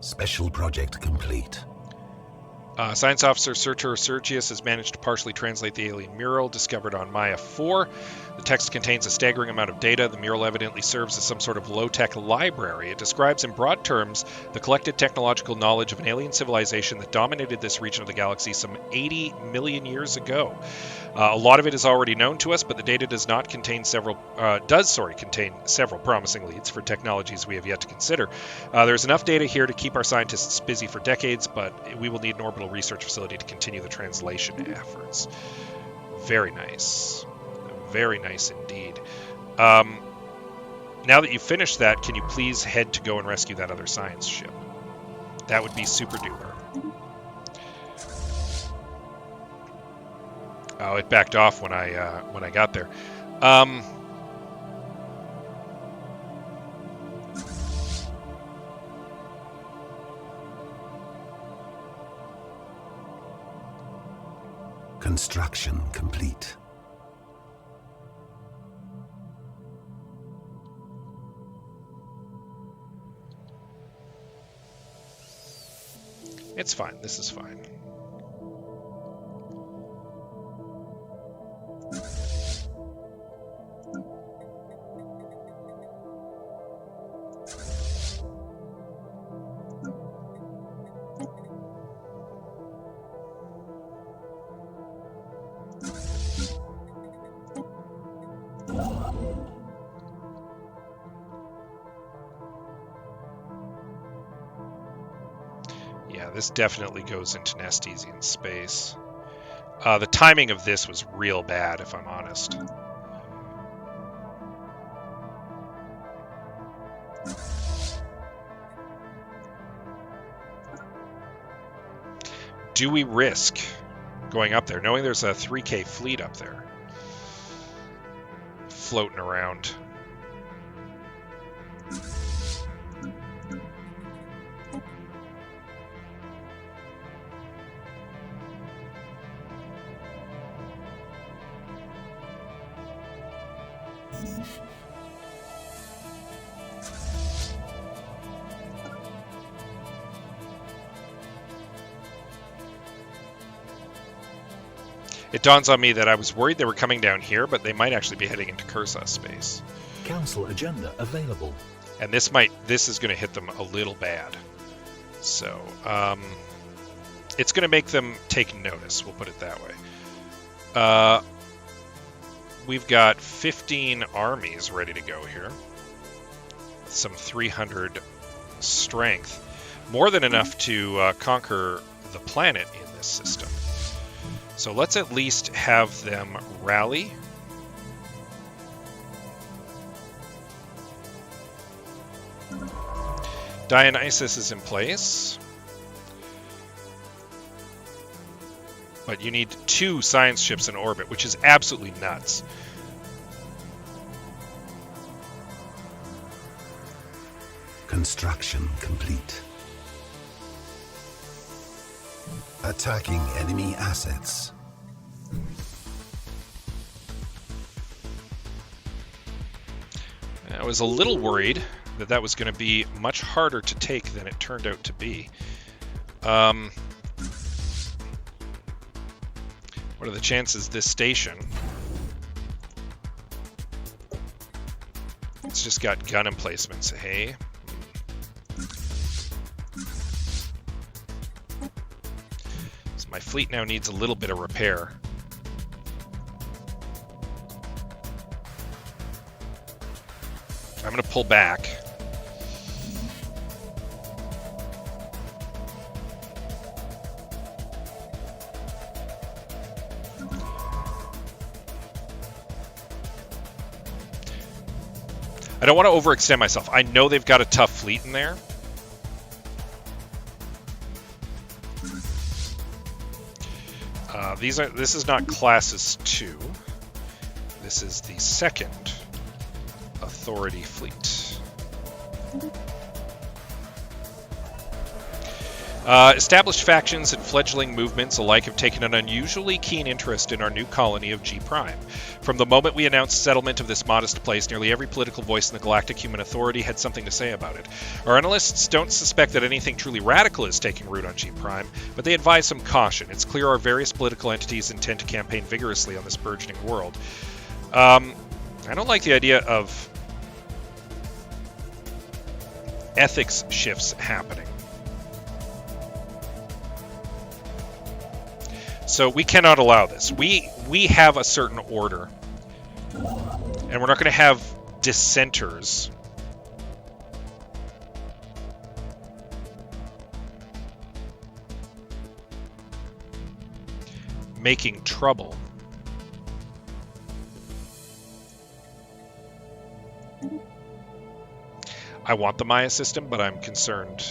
Special project complete.
Science officer Sertur Sergius has managed to partially translate the alien mural discovered on Maya 4. The text contains a staggering amount of data. The mural evidently serves as some sort of low-tech library. It describes in broad terms the collected technological knowledge of an alien civilization that dominated this region of the galaxy some 80 million years ago. A lot of it is already known to us, but the data does contain several promising leads for technologies we have yet to consider. There's enough data here to keep our scientists busy for decades, but we will need an orbital research facility to continue the translation efforts. Very nice. Very nice indeed. Now that you've finished that, can you please head to go and rescue that other science ship? That would be super duper. Oh, it backed off when I got there.
Construction complete.
It's fine. This is fine. Yeah, this definitely goes into Nestesian space. The timing of this was real bad, if I'm honest. Do we risk going up there, knowing there's a 3K fleet up there floating around? It dawns on me that I was worried they were coming down here, but they might actually be heading into Cursa space.
Council agenda available.
And this is going to hit them a little bad. So, it's going to make them take notice, we'll put it that way. We've got 15 armies ready to go here. With some 300 strength. More than enough to conquer the planet in this system. So let's at least have them rally. Dionysus is in place. But you need 2 science ships in orbit, which is absolutely nuts.
Construction complete. Attacking enemy assets.
I was a little worried that that was going to be much harder to take than it turned out to be. What are the chances this station? It's just got gun emplacements, hey? So my fleet now needs a little bit of repair. I'm going to pull back. I don't want to overextend myself. I know they've got a tough fleet in there. This is not Classes 2. This is the second Authority fleet. Established factions and fledgling movements alike have taken an unusually keen interest in our new colony of G Prime. From the moment we announced settlement of this modest place, nearly every political voice in the Galactic Human Authority had something to say about it. Our analysts don't suspect that anything truly radical is taking root on G Prime, but they advise some caution. It's clear our various political entities intend to campaign vigorously on this burgeoning world. I don't like the idea of ethics shifts happening. So we cannot allow this. We have a certain order, and we're not going to have dissenters making trouble. I want the Maya system, but I'm concerned.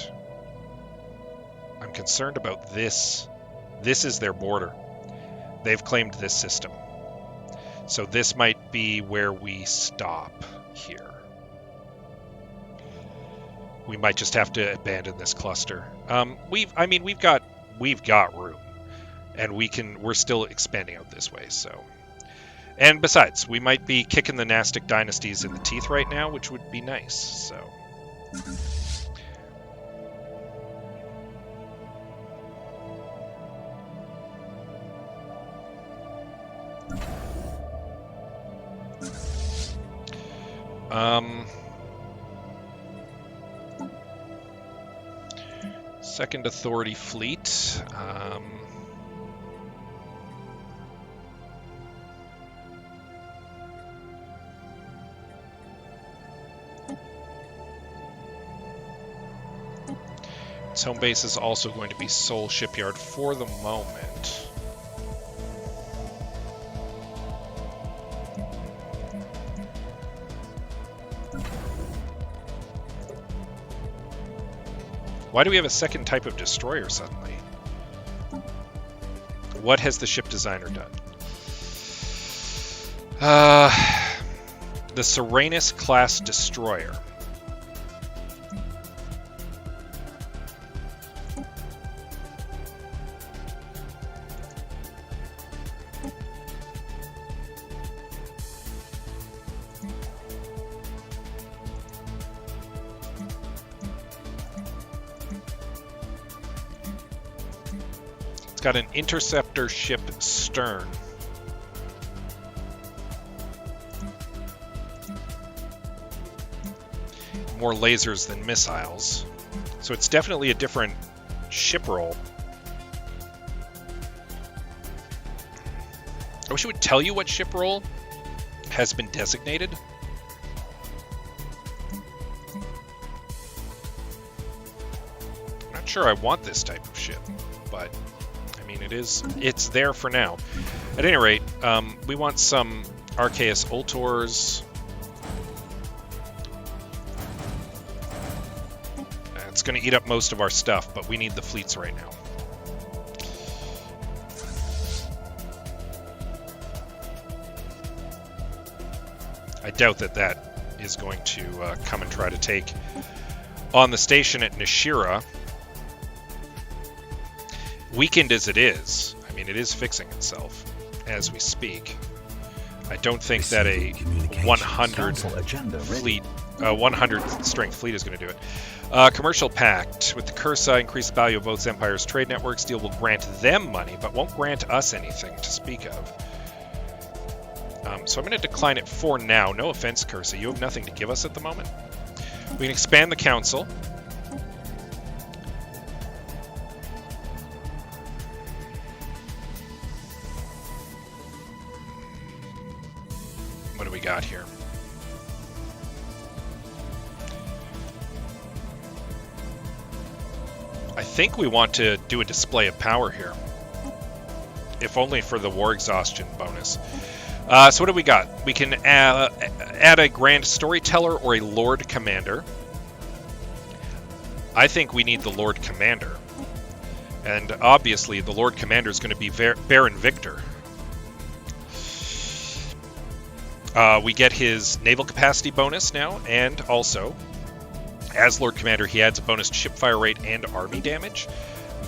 I'm concerned about this. This is their border. They've claimed this system. So this might be where we stop here. We might just have to abandon this cluster. We've got room, and we're still expanding out this way. So, and besides, we might be kicking the Pnastic dynasties in the teeth right now, which would be nice. So. Second Authority Fleet. Its home base is also going to be Seoul Shipyard for the moment. Why do we have a second type of destroyer suddenly? What has the ship designer done? The Serenus class destroyer. Got an interceptor ship stern. More lasers than missiles. So it's definitely a different ship role. I wish it would tell you what ship role has been designated. I'm not sure I want this type of ship, but it's there for now. At any rate, we want some Arceus Ultors. It's going to eat up most of our stuff, but we need the fleets right now. I doubt that is going to come and try to take on the station at Nishira. Weakened as it is, I mean, it is fixing itself as we speak. I don't think that a 100 fleet, 100 strength fleet is going to do it. Commercial pact with the Cursa, increase the value of both empires' trade networks. Deal will grant them money, but won't grant us anything to speak of. So I'm going to decline it for now. No offense, Cursa, you have nothing to give us at the moment. We can expand the council. What do we got here? I think we want to do a display of power here. If only for the war exhaustion bonus. So what do we got? We can add a Grand Storyteller or a Lord Commander. I think we need the Lord Commander. And obviously the Lord Commander is going to be Baron Victor. We get his naval capacity bonus now, and also, as Lord Commander, he adds a bonus to ship fire rate and army damage.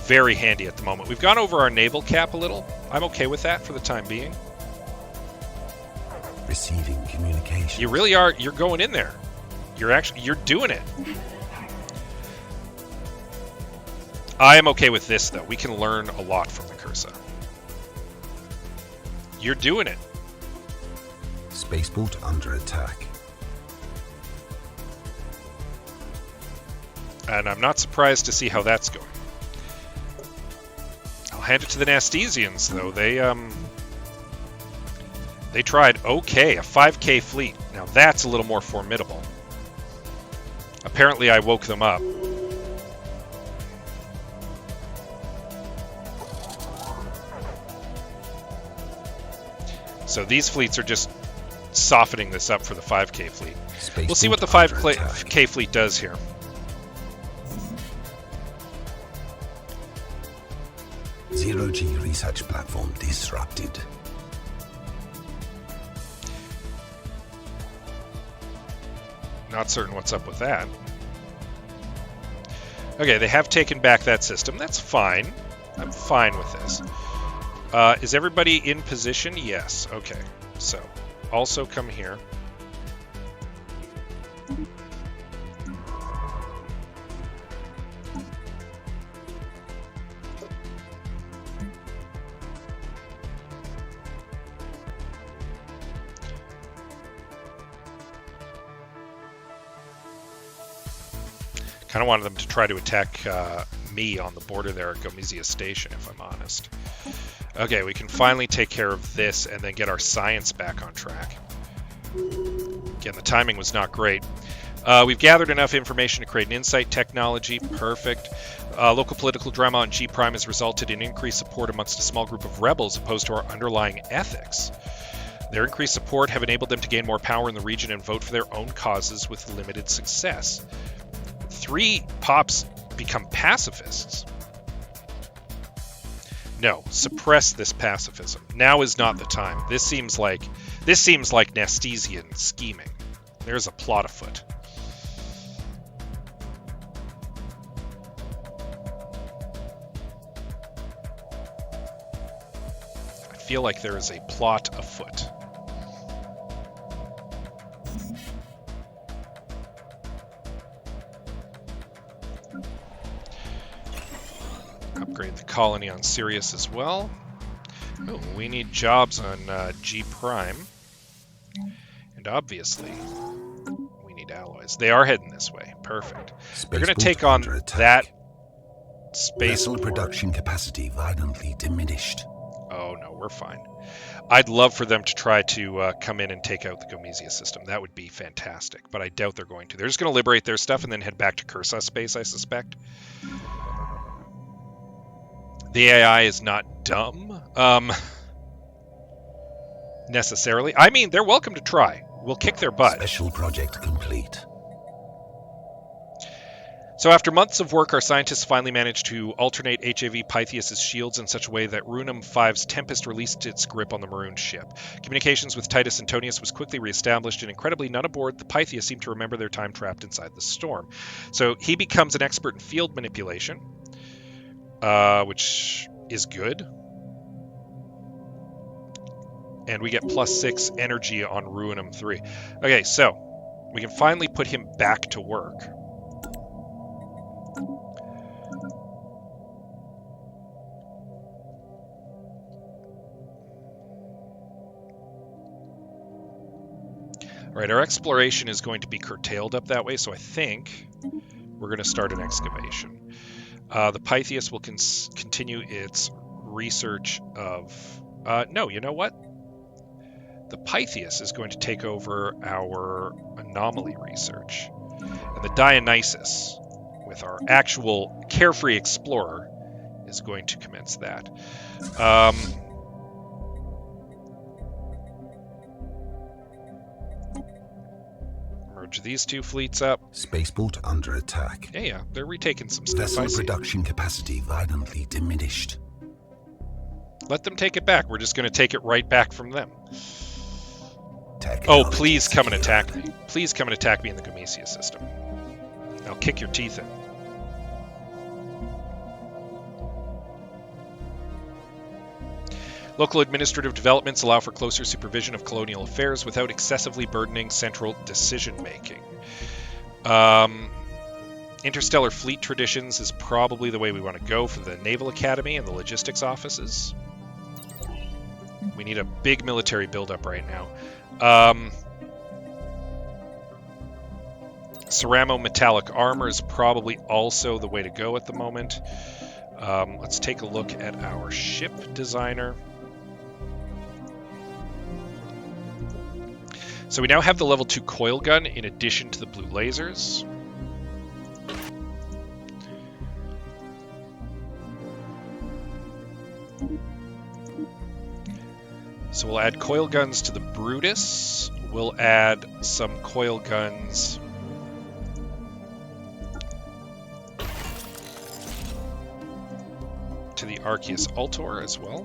very handy at the moment. We've gone over our naval cap a little. I'm okay with that for the time being.
Receiving communication.
You really are. You're going in there. You're doing it. I am okay with this, though. We can learn a lot from the Cursa. You're doing it.
Spaceport under attack.
And I'm not surprised to see how that's going. I'll hand it to the Nastesians, though. They tried. Okay, a 5K fleet. Now that's a little more formidable. Apparently I woke them up. So these fleets are just softening this up for the 5K fleet. We'll see what the 5K fleet does here.
Zero-G research platform disrupted.
Not certain what's up with that. Okay, they have taken back that system. That's fine. I'm fine with this. Is everybody in position? Yes. Okay. So, also come here. Kind of wanted them to try to attack me on the border there at Gomizia Station, if I'm honest. Okay, we can finally take care of this and then get our science back on track. Again, the timing was not great. We've gathered enough information to create an insight technology. Perfect. Local political drama on G Prime has resulted in increased support amongst a small group of rebels opposed to our underlying ethics. Their increased support have enabled them to gain more power in the region and vote for their own causes with limited success. 3 pops become pacifists. No, suppress this pacifism. Now is not the time. This seems like Nastesian scheming. There's a plot afoot. I feel like there is a plot afoot. Upgrade the colony on Sirius as well. Oh, we need jobs on G Prime. And obviously, we need alloys. They are heading this way. Perfect. They're going to take on that space.
Vessel production capacity violently diminished.
Oh, no, we're fine. I'd love for them to try to come in and take out the Gomizia system. That would be fantastic, but I doubt they're going to. They're just going to liberate their stuff and then head back to Cursa space, I suspect. The AI is not dumb, necessarily. I mean, they're welcome to try. We'll kick their butt.
Special project complete.
So after months of work, our scientists finally managed to alternate HAV Pythius' shields in such a way that Runum 5's Tempest released its grip on the maroon ship. Communications with Titus Antonius was quickly reestablished, and incredibly, none aboard the Pythia seemed to remember their time trapped inside the storm. So he becomes an expert in field manipulation, which is good. And we get +6 energy on Ruinum 3. Okay, so we can finally put him back to work. All right, our exploration is going to be curtailed up that way, so I think we're going to start an excavation. The Pythius will continue its research of... no, you know what? The Pythius is going to take over our anomaly research. And the Dionysus, with our actual carefree explorer, is going to commence that. Merge these two fleets up.
Spaceport under attack.
Yeah, they're retaking some stuff.
Vessel production capacity violently diminished.
Let them take it back. We're just going to take it right back from them.
Technology
Oh, please come and
secured.
attack me. Please come and attack me in the Gomizia system. I'll kick your teeth in. Local administrative developments allow for closer supervision of colonial affairs without excessively burdening central decision-making. Interstellar fleet traditions is probably the way we want to go for the Naval Academy and the logistics offices. We need a big military buildup right now. Ceramo metallic armor is probably also the way to go at the moment. Let's take a look at our ship designer. So we now have the level 2 coil gun in addition to the blue lasers. So we'll add coil guns to the Brutus. We'll add some coil guns to the Arceus Altor as well.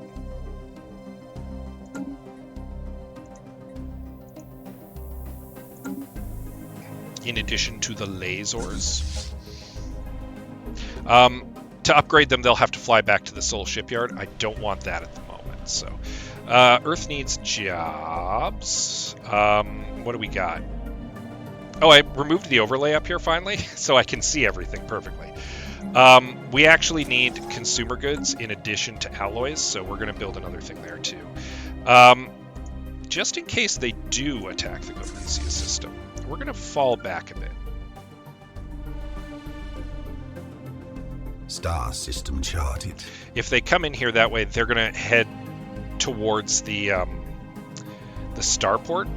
In addition to the lasers. To upgrade them, they'll have to fly back to the Sol shipyard. I don't want that at the moment. So, Earth needs jobs. What do we got? Oh, I removed the overlay up here finally, so I can see everything perfectly. We actually need consumer goods in addition to alloys, so we're going to build another thing there too. Just in case they do attack the Gomesia system, we're going to fall back a bit.
Star system charted.
If they come in here that way, they're going to head towards the starport.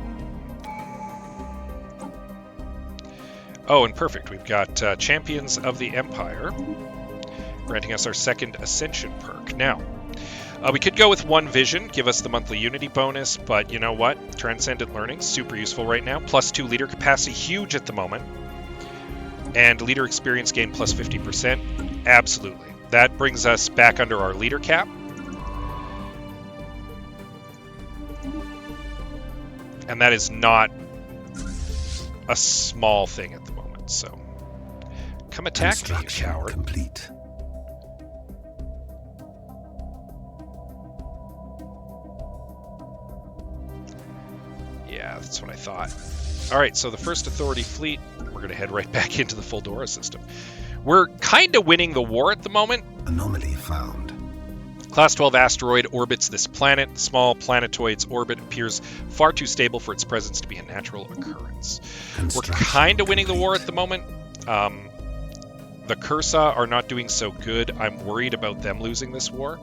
Oh, and perfect. We've got Champions of the Empire, granting us our second Ascension perk. Now, we could go with one vision, give us the monthly unity bonus, but you know what? Transcendent Learning, super useful right now. +2 leader capacity, huge at the moment. And leader experience gain plus 50%, absolutely. That brings us back under our leader cap. And that is not a small thing at the moment, so come attack me, you coward.
Complete.
Yeah, that's what I thought. All right, so the first Authority fleet, we're going to head right back into the Foldora system. We're kind of winning the war at the moment.
Anomaly found.
Class 12 asteroid orbits this planet. The small planetoid's orbit appears far too stable for its presence to be a natural occurrence. We're kind of winning the war at the moment. The Cursa are not doing so good. I'm worried about them losing this war.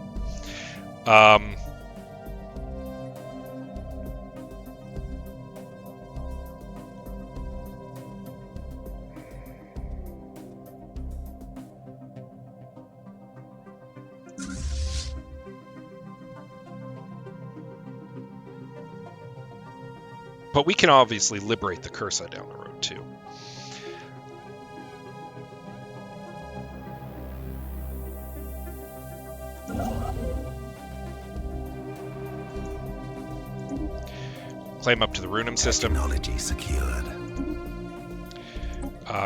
But we can obviously liberate the Cursa down the road, too. Claim up to the Runum system.
Technology secured.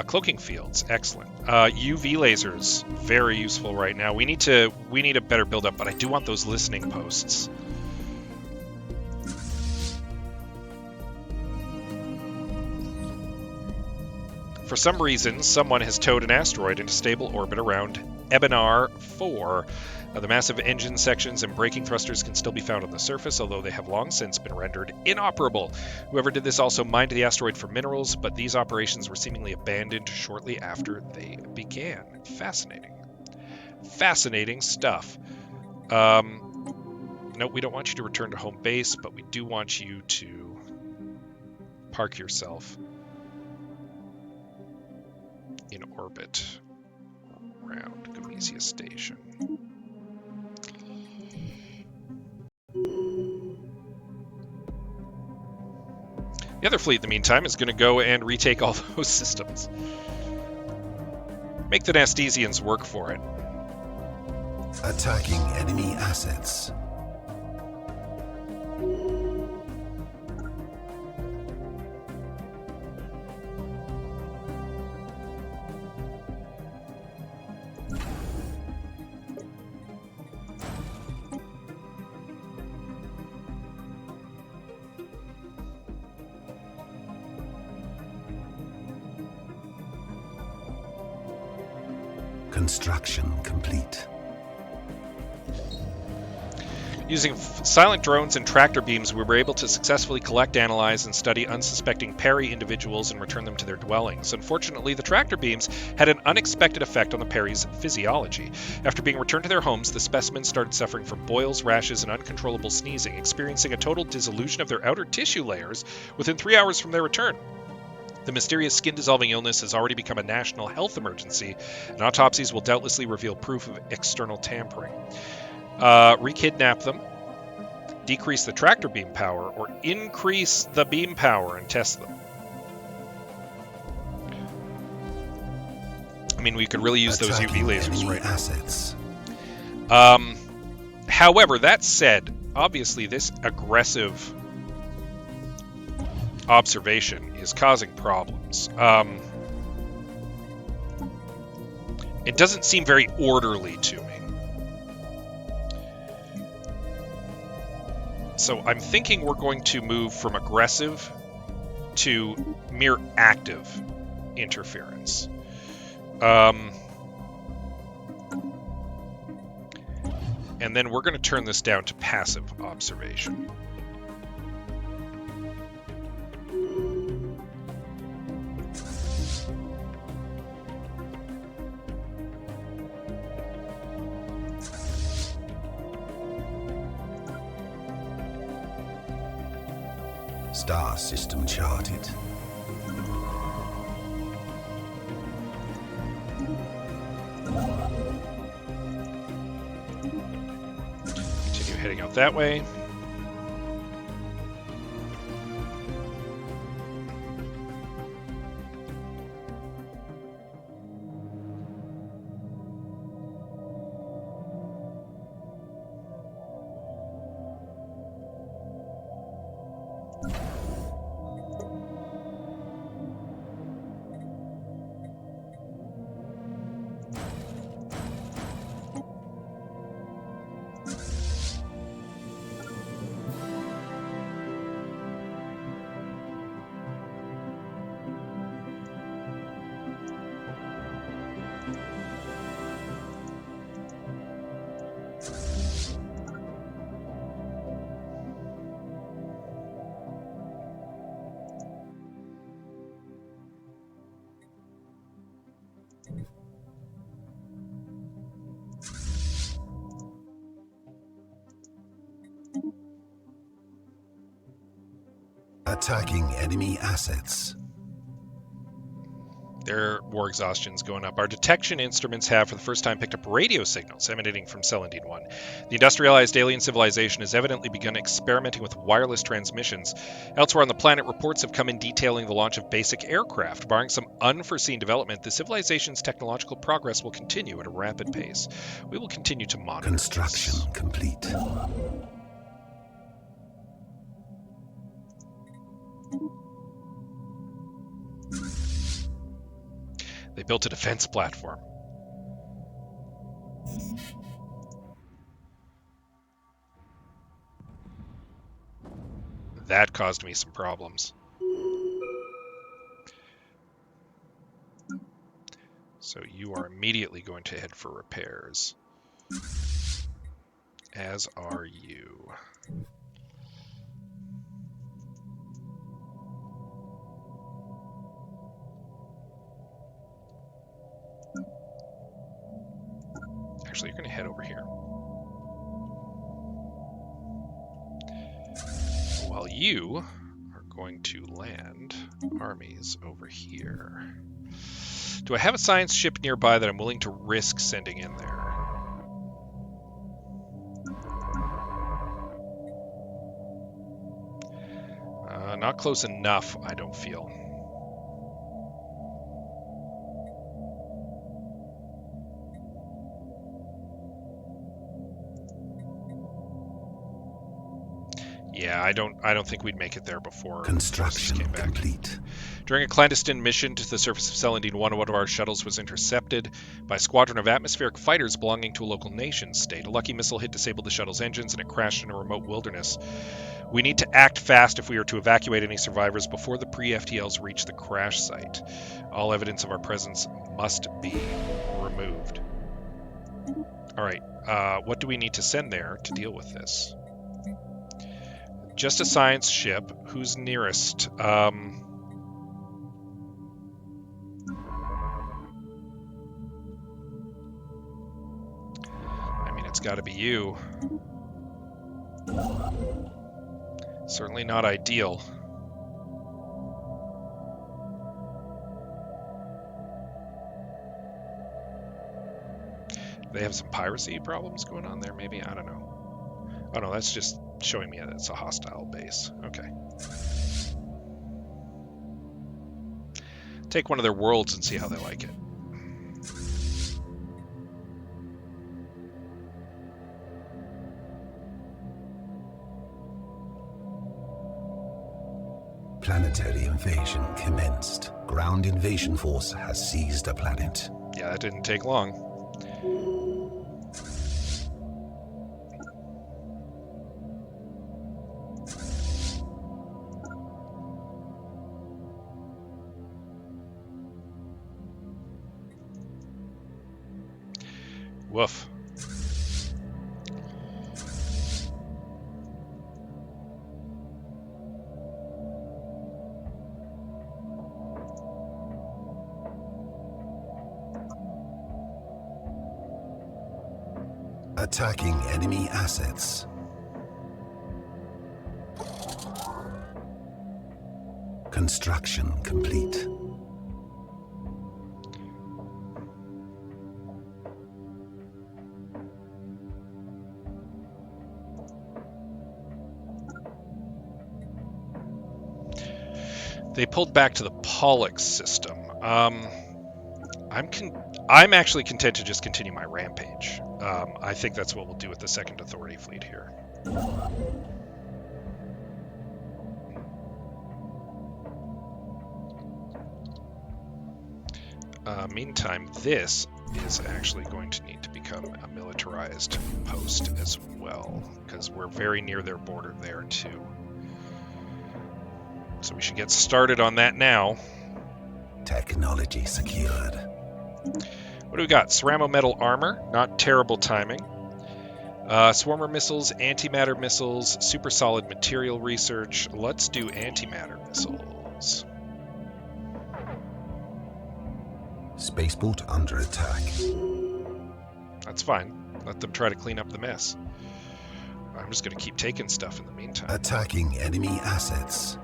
Cloaking fields, excellent. UV lasers, very useful right now. We need a better build-up, but I do want those listening posts. For some reason, someone has towed an asteroid into stable orbit around Ebenar 4. The massive engine sections and braking thrusters can still be found on the surface, although they have long since been rendered inoperable. Whoever did this also mined the asteroid for minerals, but these operations were seemingly abandoned shortly after they began. Fascinating. Fascinating stuff. No, we don't want you to return to home base, but we do want you to park yourself in orbit around Gomesia Station. The other fleet, in the meantime, is going to go and retake all those systems. Make the Nastesians work for it.
Attacking enemy assets. Construction complete.
Using silent drones and tractor beams, we were able to successfully collect, analyze, and study unsuspecting Peri individuals and return them to their dwellings. Unfortunately, the tractor beams had an unexpected effect on the Peri's physiology. After being returned to their homes, the specimens started suffering from boils, rashes, and uncontrollable sneezing, experiencing a total dissolution of their outer tissue layers within 3 hours from their return. The mysterious skin-dissolving illness has already become a national health emergency, and autopsies will doubtlessly reveal proof of external tampering. Rekidnap them, decrease the tractor beam power, or increase the beam power and test them. I mean, we could really use those UV lasers right now.
Assets.
However, that said, obviously this aggressive observation is causing problems. It doesn't seem very orderly to me. So I'm thinking we're going to move from aggressive to mere active interference. And then we're going to turn this down to passive observation.
Star system charted.
Continue heading out that way.
Attacking enemy assets.
Their war exhaustion's going up. Our detection instruments have, for the first time, picked up radio signals emanating from Celandine 1. The industrialized alien civilization has evidently begun experimenting with wireless transmissions. Elsewhere on the planet, reports have come in detailing the launch of basic aircraft. Barring some unforeseen development, the civilization's technological progress will continue at a rapid pace. We will continue to monitor
Construction
this.
complete.
They built a defense platform. That caused me some problems. So you are immediately going to head for repairs. As are you. Actually, you're going to head over here. While you are going to land armies over here. Do I have a science ship nearby that I'm willing to risk sending in there? Not close enough, I don't feel. Yeah, I don't think we'd make it there before
Construction
came back.
complete.
During a clandestine mission to the surface of Celandine 1, one of our shuttles was intercepted by a squadron of atmospheric fighters belonging to a local nation state. A lucky missile hit disabled the shuttle's engines and it crashed in a remote wilderness. We need to act fast if we are to evacuate any survivors before the pre-FTLs reach the crash site. All evidence of our presence must be removed. All right. What do we need to send there to deal with this? Just a science ship. Who's nearest? I mean, it's got to be you. Certainly not ideal. They have some piracy problems going on there, maybe? I don't know. Oh no, that's just showing me that it's a hostile base. Okay. Take one of their worlds and see how they like it.
Planetary invasion commenced. Ground invasion force has seized a planet.
Yeah, that didn't take long. Woof.
Attacking enemy assets. Construction complete.
They pulled back to the Pollux system. I'm actually content to just continue my rampage. I think that's what we'll do with the Second Authority fleet here. Meantime, this is actually going to need to become a militarized post as well, because we're very near their border there too. So we should get started on that now.
Technology secured.
What do we got? Ceramo metal armor, not terrible timing. Swarmer missiles, antimatter missiles, super solid material research. Let's do antimatter missiles.
Spaceport under attack.
That's fine. Let them try to clean up the mess. I'm just going to keep taking stuff in the meantime.
Attacking enemy assets.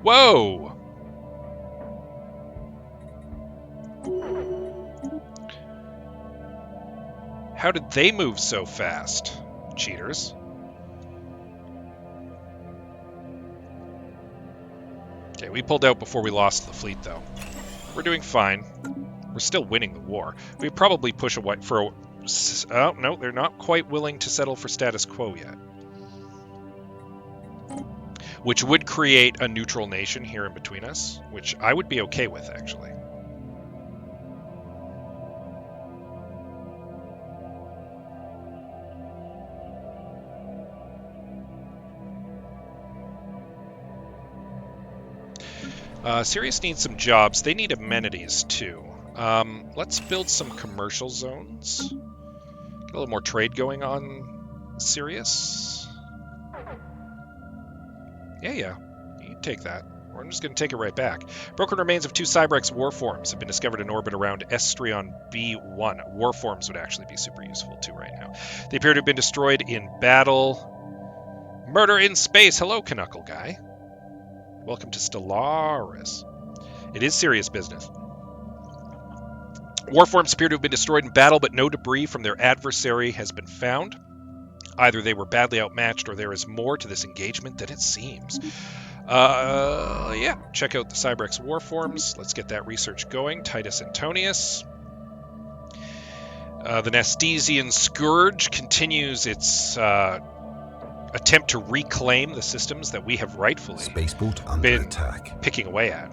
Whoa! How did they move so fast? Cheaters. Okay, we pulled out before we lost the fleet, though. We're doing fine. We're still winning the war. We probably push away for a... Oh, no, they're not quite willing to settle for status quo yet. Which would create a neutral nation here in between us, which I would be okay with, actually. Sirius needs some jobs. They need amenities, too. Let's build some commercial zones. Get a little more trade going on Sirius. Yeah, you can take that. Or I'm just going to take it right back. Broken remains of 2 Cybrex warforms have been discovered in orbit around Estrion B1. Warforms would actually be super useful, too, right now. They appear to have been destroyed in battle. Murder in space. Hello, Canuckle guy. Welcome to Stellaris. It is serious business. Warforms appear to have been destroyed in battle, but no debris from their adversary has been found. Either they were badly outmatched, or there is more to this engagement than it seems. Yeah, check out the Cybrex Warforms. Let's get that research going. Titus Antonius. The Nastesian Scourge continues its attempt to reclaim the systems that we have rightfully
Spaceport under
been
attack.
picking away at.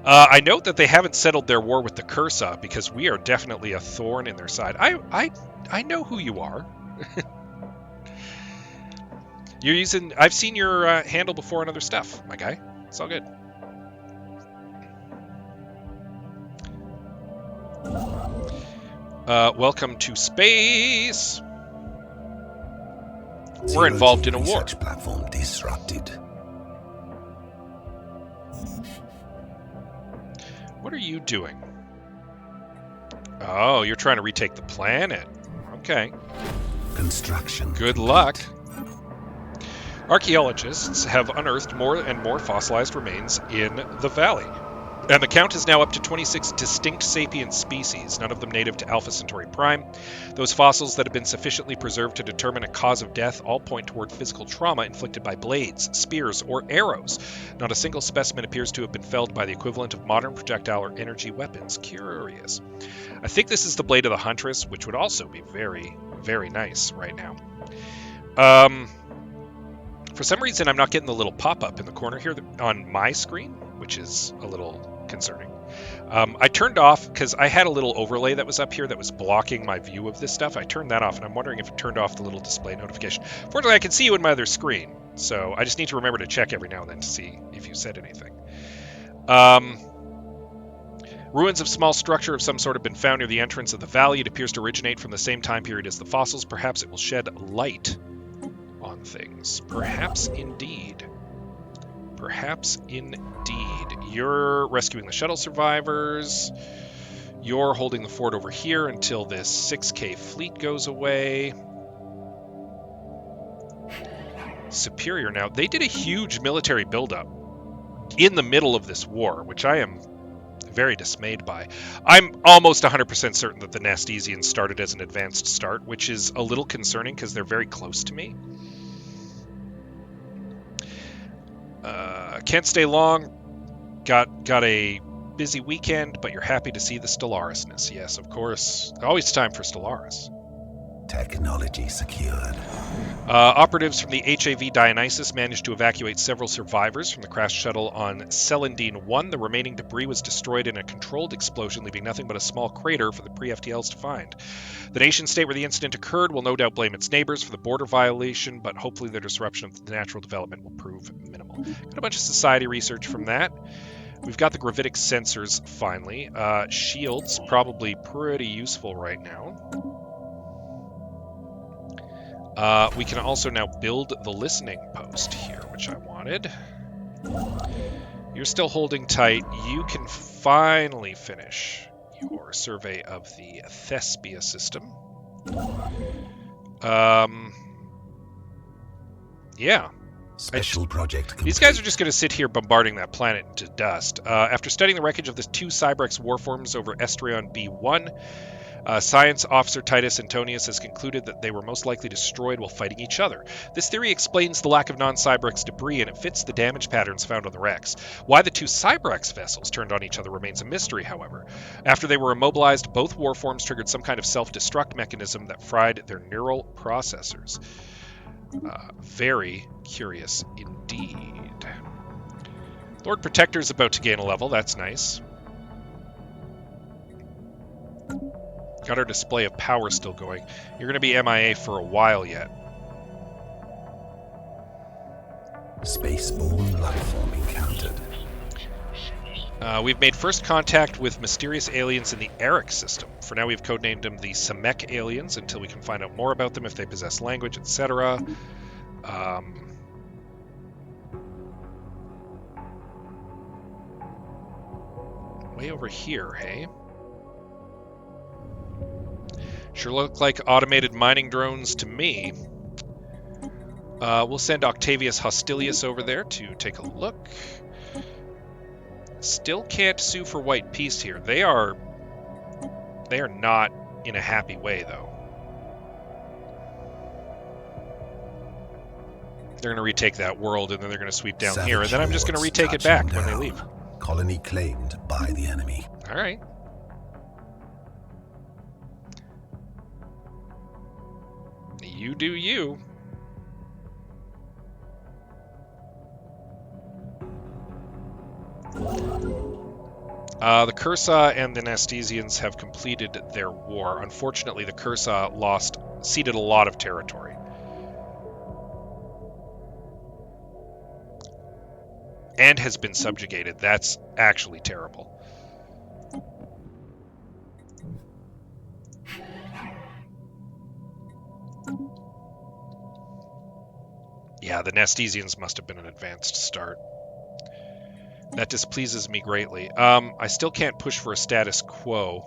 I note that they haven't settled their war with the Cursa, because we are definitely a thorn in their side. I know who you are. You're using... I've seen your handle before on other stuff, my guy. It's all good. Welcome to space. We're
Zero
involved
G
in a war.
research platform disrupted.
What are you doing? Oh, you're trying to retake the planet. Okay.
Construction
Good
complete.
luck. Archaeologists have unearthed more and more fossilized remains in the valley. And the count is now up to 26 distinct sapient species, none of them native to Alpha Centauri Prime. Those fossils that have been sufficiently preserved to determine a cause of death all point toward physical trauma inflicted by blades, spears, or arrows. Not a single specimen appears to have been felled by the equivalent of modern projectile or energy weapons. Curious. I think this is the blade of the Huntress, which would also be very, very nice right now. For some reason, I'm not getting the little pop-up in the corner here on my screen, which is a little concerning. I turned off, because I had a little overlay that was up here that was blocking my view of this stuff. I turned that off, and I'm wondering if it turned off the little display notification. Fortunately, I can see you in my other screen, so I just need to remember to check every now and then to see if you said anything. Ruins of small structure of some sort have been found near the entrance of the valley. It appears to originate from the same time period as the fossils. Perhaps it will shed light on things. Perhaps indeed. Perhaps indeed. You're rescuing the shuttle survivors. You're holding the fort over here until this 6K fleet goes away. Superior now. They did a huge military buildup in the middle of this war, which I am very dismayed by. I'm almost 100% certain that the Nastesians started as an advanced start, which is a little concerning because they're very close to me. Can't stay long. Got a busy weekend, but you're happy to see the Stellarisness. Yes, of course. Always time for Stellaris.
Technology secured.
Operatives from the HAV Dionysus managed to evacuate several survivors from the crashed shuttle on Celandine 1. The remaining debris was destroyed in a controlled explosion, leaving nothing but a small crater for the pre-FTLs to find. The nation-state where the incident occurred will no doubt blame its neighbors for the border violation, but hopefully the disruption of the natural development will prove minimal. Got a bunch of society research from that. We've got the gravitic sensors, finally. Shields, probably pretty useful right now. We can also now build the listening post here, which I wanted. You're still holding tight. You can finally finish your survey of the Thespia system. Yeah.
Special project complete.
These guys are just going to sit here bombarding that planet into dust. After studying the wreckage of the 2 Cybrex warforms over Estrion B1, Science Officer Titus Antonius has concluded that they were most likely destroyed while fighting each other. This theory explains the lack of non-Cybrex debris, and it fits the damage patterns found on the wrecks. Why the 2 Cybrex vessels turned on each other remains a mystery, however. After they were immobilized, both warforms triggered some kind of self-destruct mechanism that fried their neural processors. Very curious indeed. Lord Protector's about to gain a level, that's nice. Got our display of power still going. You're going to be MIA for a while yet.
Spaceborne lifeform encountered.
We've made first contact with mysterious aliens in the Eric system. For now, we've codenamed them the Samek aliens until we can find out more about them, if they possess language, etc. Way over here, hey? Sure look like automated mining drones to me. We'll send Octavius Hostilius over there to take a look. Still can't sue for white peace here. They are not in a happy way, though. They're going to retake that world, and then they're going to sweep down here, and then I'm just going to retake it back when they leave.
Colony claimed by the enemy.
All right. You do you. The Cursa and the Nastesians have completed their war. Unfortunately, the Cursa ceded a lot of territory. And has been subjugated. That's actually terrible. Yeah, the Nastesians must have been an advanced start. That displeases me greatly. I still can't push for a status quo.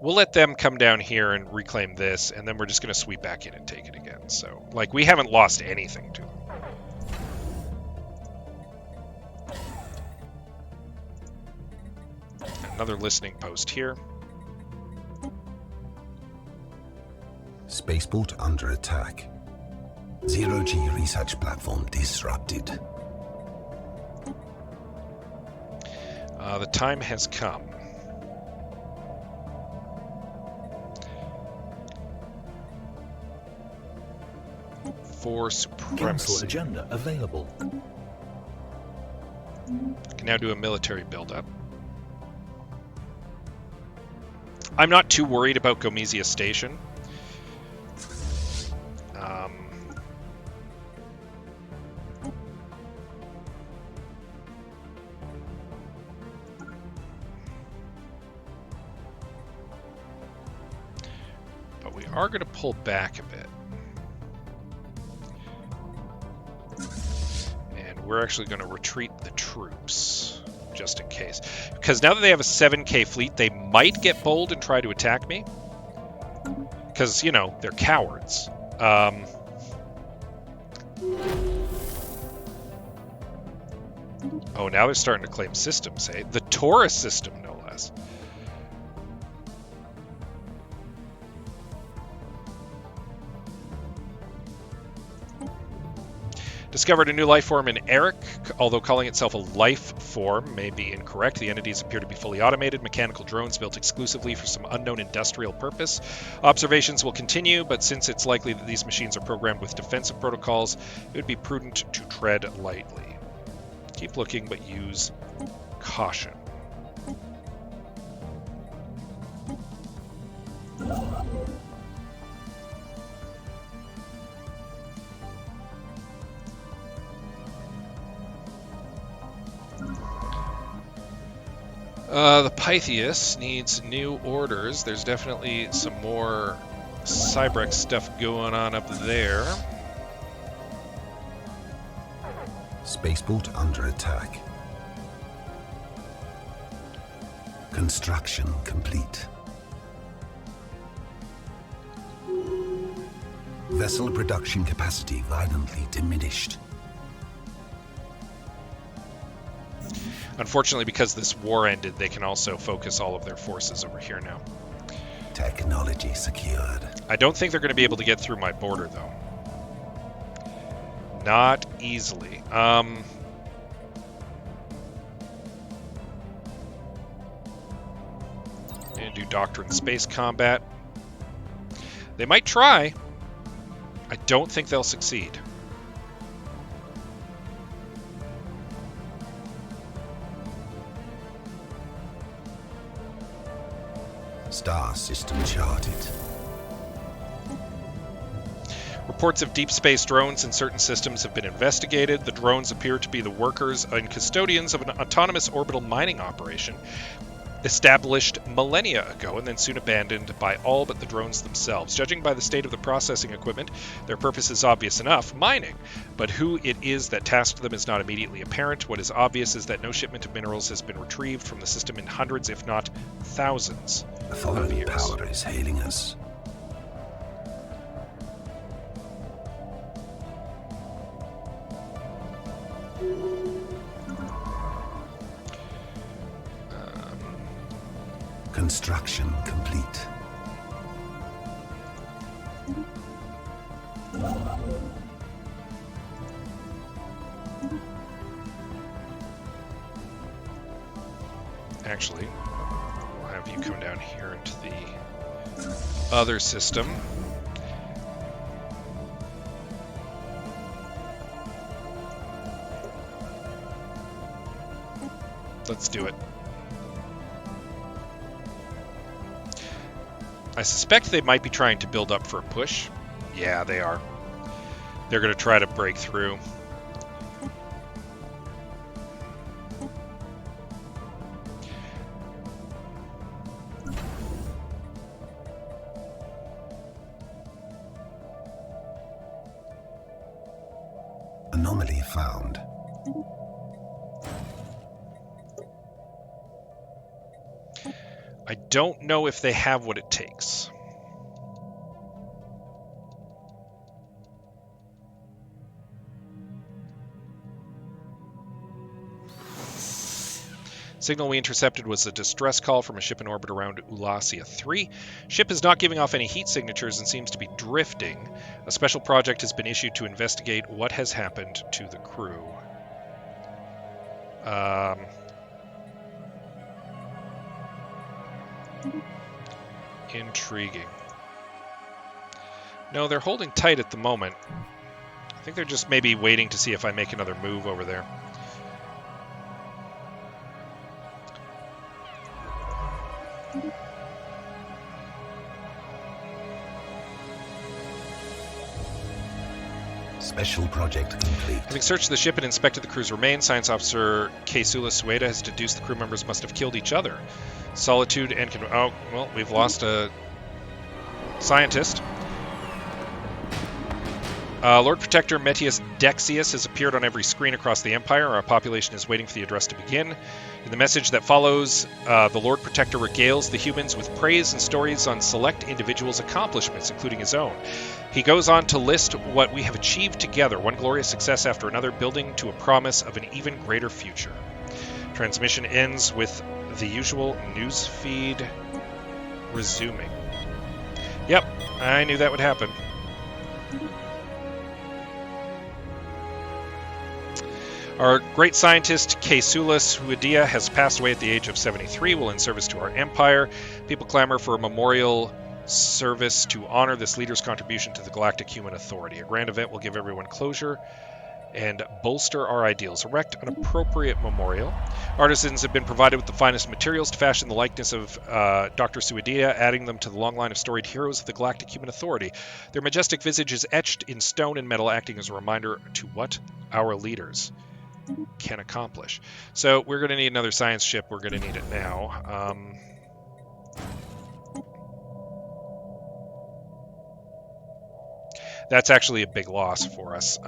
We'll let them come down here and reclaim this, and then we're just going to sweep back in and take it again. So, like, we haven't lost anything to them. Another listening post here.
Spaceport under attack. Zero-G research platform disrupted.
The time has come. For supremacy.
Council agenda available.
Can now do a military buildup. I'm not too worried about Gomezia Station. But we are going to pull back a bit. And we're actually going to retreat the troops, just in case. Because now that they have a 7K fleet, they might get bold and try to attack me. Because, you know, they're cowards. Oh, now they're starting to claim systems, hey? The Taurus system, no less. Discovered a new life form in Eric, although calling itself a life form may be incorrect. The entities appear to be fully automated, mechanical drones built exclusively for some unknown industrial purpose. Observations will continue, but since it's likely that these machines are programmed with defensive protocols, it would be prudent to tread lightly. Keep looking, but use caution. The Pythias needs new orders. There's definitely some more Cybrex stuff going on up there.
Spaceport under attack. Construction complete. Vessel production capacity violently diminished.
Unfortunately, because this war ended, they can also focus all of their forces over here now.
Technology secured.
I don't think they're going to be able to get through my border, though. Not easily. Gonna do Doctrine Space Combat. They might try. I don't think they'll succeed.
Star system charted.
Reports of deep space drones in certain systems have been investigated. The drones appear to be the workers and custodians of an autonomous orbital mining operation established millennia ago and then soon abandoned by all but the drones themselves. Judging by the state of the processing equipment, their purpose is obvious enough, mining. But who it is that tasked them is not immediately apparent. What is obvious is that no shipment of minerals has been retrieved from the system in hundreds, if not thousands
A
of
foreign
years.
power is hailing us. Construction complete.
Actually, we'll have you come down here into the other system. Let's do it. I suspect they might be trying to build up for a push. Yeah, they are. They're going to try to break through.
Anomaly found.
I don't know if they have what it takes. Signal we intercepted was a distress call from a ship in orbit around Ulasia 3. Ship is not giving off any heat signatures and seems to be drifting. A special project has been issued to investigate what has happened to the crew. Intriguing. No, they're holding tight at the moment. I think they're just maybe waiting to see if I make another move over there.
Special project complete.
Having searched the ship and inspected the crew's remains, Science Officer Keisula Sueda has deduced the crew members must have killed each other. Solitude and... Oh, well, we've lost a scientist. Lord Protector Metius Dexius has appeared on every screen across the Empire. Our population is waiting for the address to begin. In the message that follows, the Lord Protector regales the humans with praise and stories on select individuals' accomplishments, including his own. He goes on to list what we have achieved together, one glorious success after another, building to a promise of an even greater future. Transmission ends with the usual news feed resuming. Yep, I knew that would happen. Our great scientist, Keisula Suedia, has passed away at the age of 73, while in service to our empire. People clamor for a memorial service to honor this leader's contribution to the Galactic Human Authority. A grand event will give everyone closure and bolster our ideals. Erect an appropriate memorial. Artisans have been provided with the finest materials to fashion the likeness of Dr. Suedia, adding them to the long line of storied heroes of the Galactic Human Authority. Their majestic visage is etched in stone and metal, acting as a reminder to what our leaders can accomplish. So we're going to need another science ship. We're going to need it now. That's actually a big loss for us.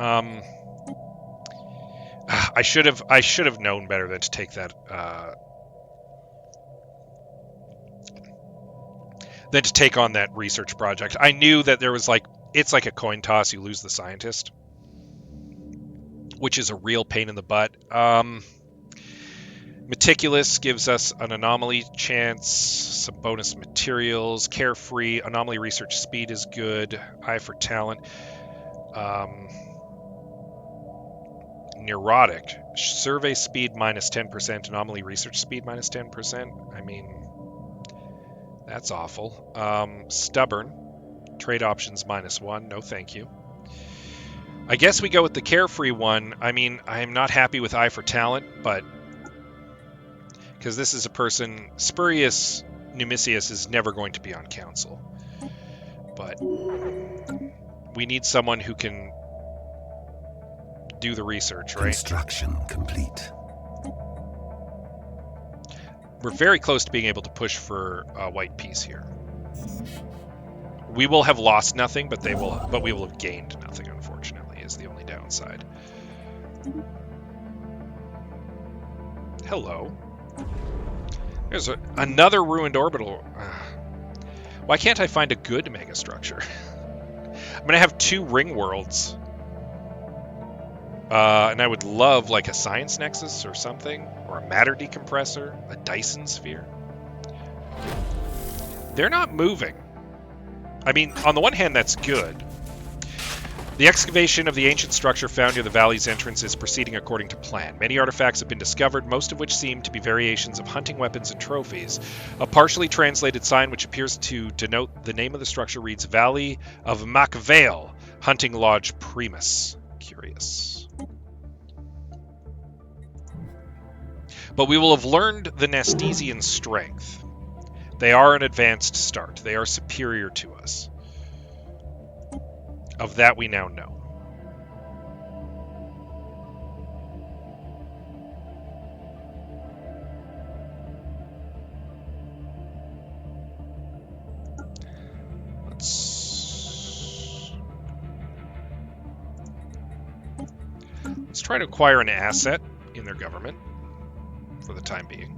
I should have known better than to take that than to take on that research project. I knew that there was it's like a coin toss. You lose the scientist, which is a real pain in the butt. Meticulous gives us an anomaly chance, some bonus materials. Carefree, anomaly research speed is good. Eye for talent. Neurotic, survey speed minus 10%, anomaly research speed minus 10%. I mean, that's awful. Stubborn, trade options -1. No, thank you. I guess we go with the carefree one. I mean, I'm not happy with Eye for Talent, but because this is a person, Spurious Numisius is never going to be on council. But we need someone who can do the research, right?
Construction complete.
We're very close to being able to push for a white peace here. We will have lost nothing, but we will have gained nothing, unfortunately, is the only downside. Hello. There's another ruined orbital. Why can't I find a good megastructure? I'm going to have 2 ring worlds. And I would love like a science nexus or something, or a matter decompressor, a Dyson sphere. They're not moving. I mean, on the one hand, that's good. The excavation of the ancient structure found near the valley's entrance is proceeding according to plan. Many artifacts have been discovered, most of which seem to be variations of hunting weapons and trophies. A partially translated sign which appears to denote the name of the structure reads Valley of Macvale, Hunting Lodge Primus. Curious. But we will have learned the Nastesian strength. They are an advanced start. They are superior to us. Of that we now know. try to acquire an asset in their government for the time being.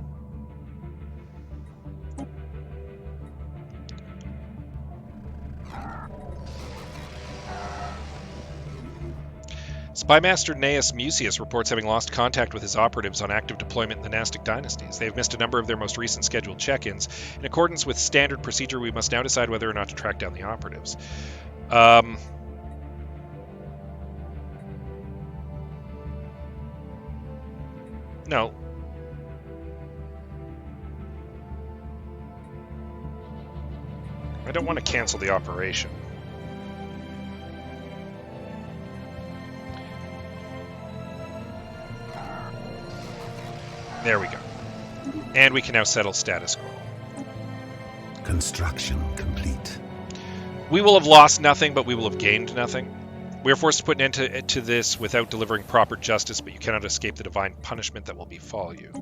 Spymaster Gnaeus Mucius reports having lost contact with his operatives on active deployment in the Pnastic dynasties. They have missed a number of their most recent scheduled check-ins. In accordance with standard procedure, we must now decide whether or not to track down the operatives. No. I don't want to cancel the operation. There we go. And we can now settle status quo.
Construction complete.
We will have lost nothing, but we will have gained nothing. We are forced to put an end to this without delivering proper justice, but you cannot escape the divine punishment that will befall you.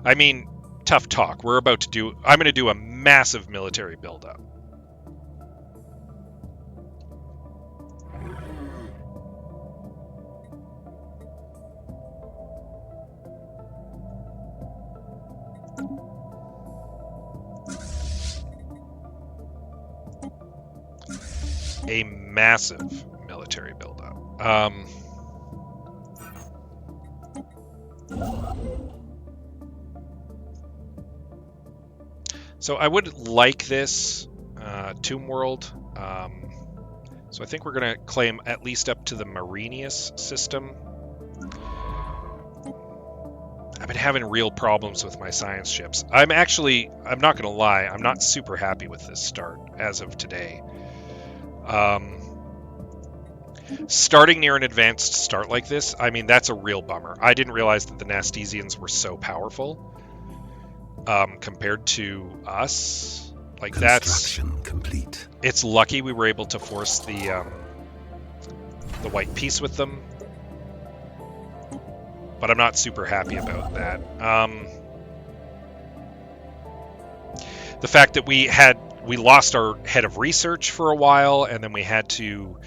I mean, tough talk. I'm going to do a massive military buildup. A massive military buildup. So I would like this Tomb World. So I think we're going to claim at least up to the Marinius system. I've been having real problems with my science ships. I'm not going to lie, I'm not super happy with this start as of today. Starting near an advanced start like this, I mean, that's a real bummer. I didn't realize that the Nastesians were so powerful compared to us. Like,
Construction complete.
It's lucky we were able to force the white peace with them, but I'm not super happy about that. The fact that we lost our head of research for a while, and then we had to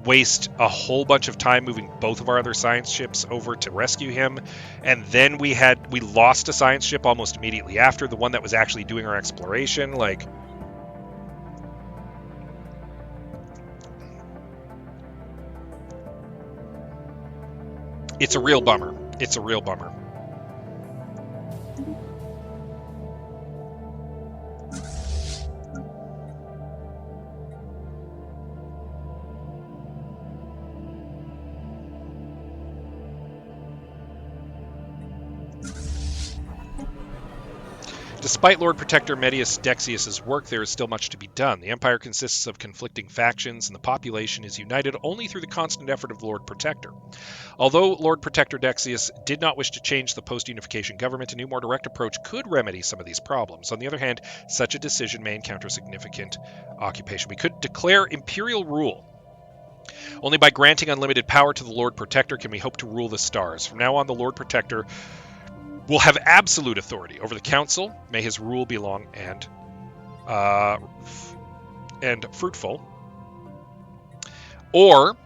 waste a whole bunch of time moving both of our other science ships over to rescue him, and then we lost a science ship almost immediately after, the one that was actually doing our exploration. Like, it's a real bummer. It's a real bummer. Despite Lord Protector Medius Dexius's work, there is still much to be done. The Empire consists of conflicting factions, and the population is united only through the constant effort of the Lord Protector. Although Lord Protector Dexius did not wish to change the post-unification government, a new, more direct approach could remedy some of these problems. On the other hand, such a decision may encounter significant occupation. We could declare imperial rule. Only by granting unlimited power to the Lord Protector can we hope to rule the stars. From now on, the Lord Protector will have absolute authority over the council. May his rule be long and fruitful. Or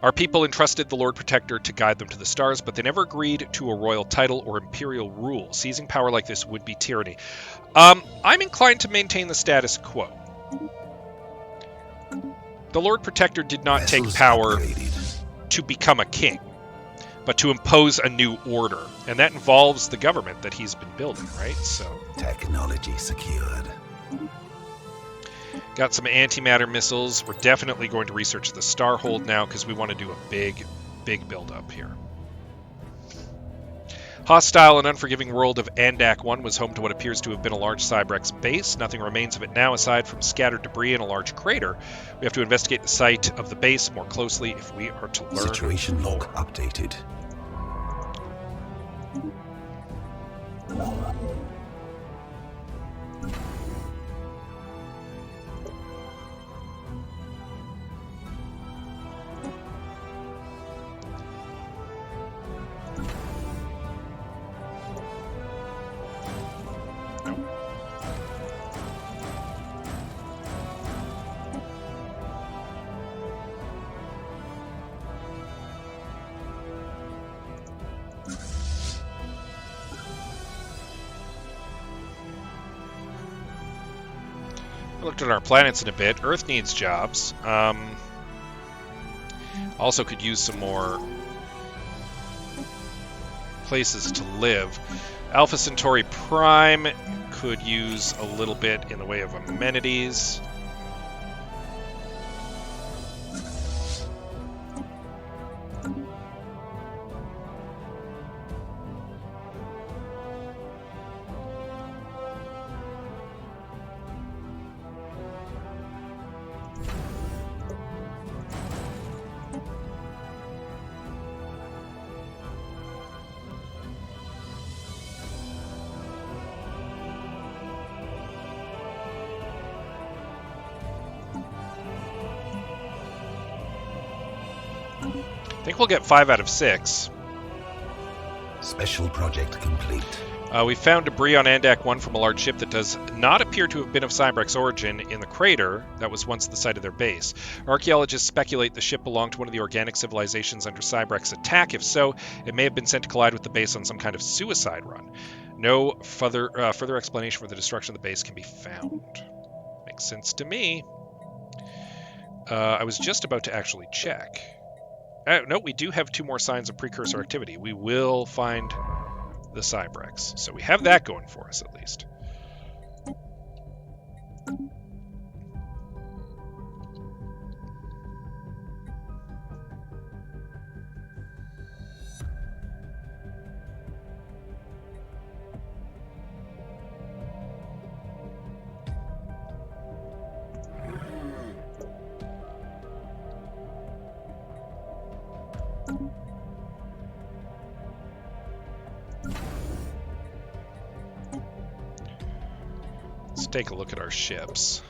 our people entrusted the Lord Protector to guide them to the stars, but they never agreed to a royal title or imperial rule. Seizing power like this would be tyranny. I'm inclined to maintain the status quo. The Lord Protector did not take power to become a king, but to impose a new order. And that involves the government that he's been building, right? So
Technology secured.
Got some antimatter missiles. We're definitely going to research the Starhold now because we want to do a big build-up here. Hostile and unforgiving world of Andak 1 was home to what appears to have been a large Cybrex base. Nothing remains of it now aside from scattered debris and a large crater. We have to investigate the site of the base more closely if we are to learn.
Situation log updated.
Looked at our planets in a bit. Earth needs jobs. Also could use some more places to live. Alpha Centauri Prime could use a little bit in the way of amenities. I think we'll get 5 out of 6.
Special project complete.
We found debris on Andak 1 from a large ship that does not appear to have been of Cybrex origin in the crater that was once the site of their base. Archaeologists speculate the ship belonged to one of the organic civilizations under Cybrex's attack. If so, it may have been sent to collide with the base on some kind of suicide run. No further explanation for the destruction of the base can be found. Makes sense to me. I was just about to actually check. No, we do have 2 more signs of precursor activity. We will find the Cybrex. So we have that going for us, at least. Let's take a look at our ships.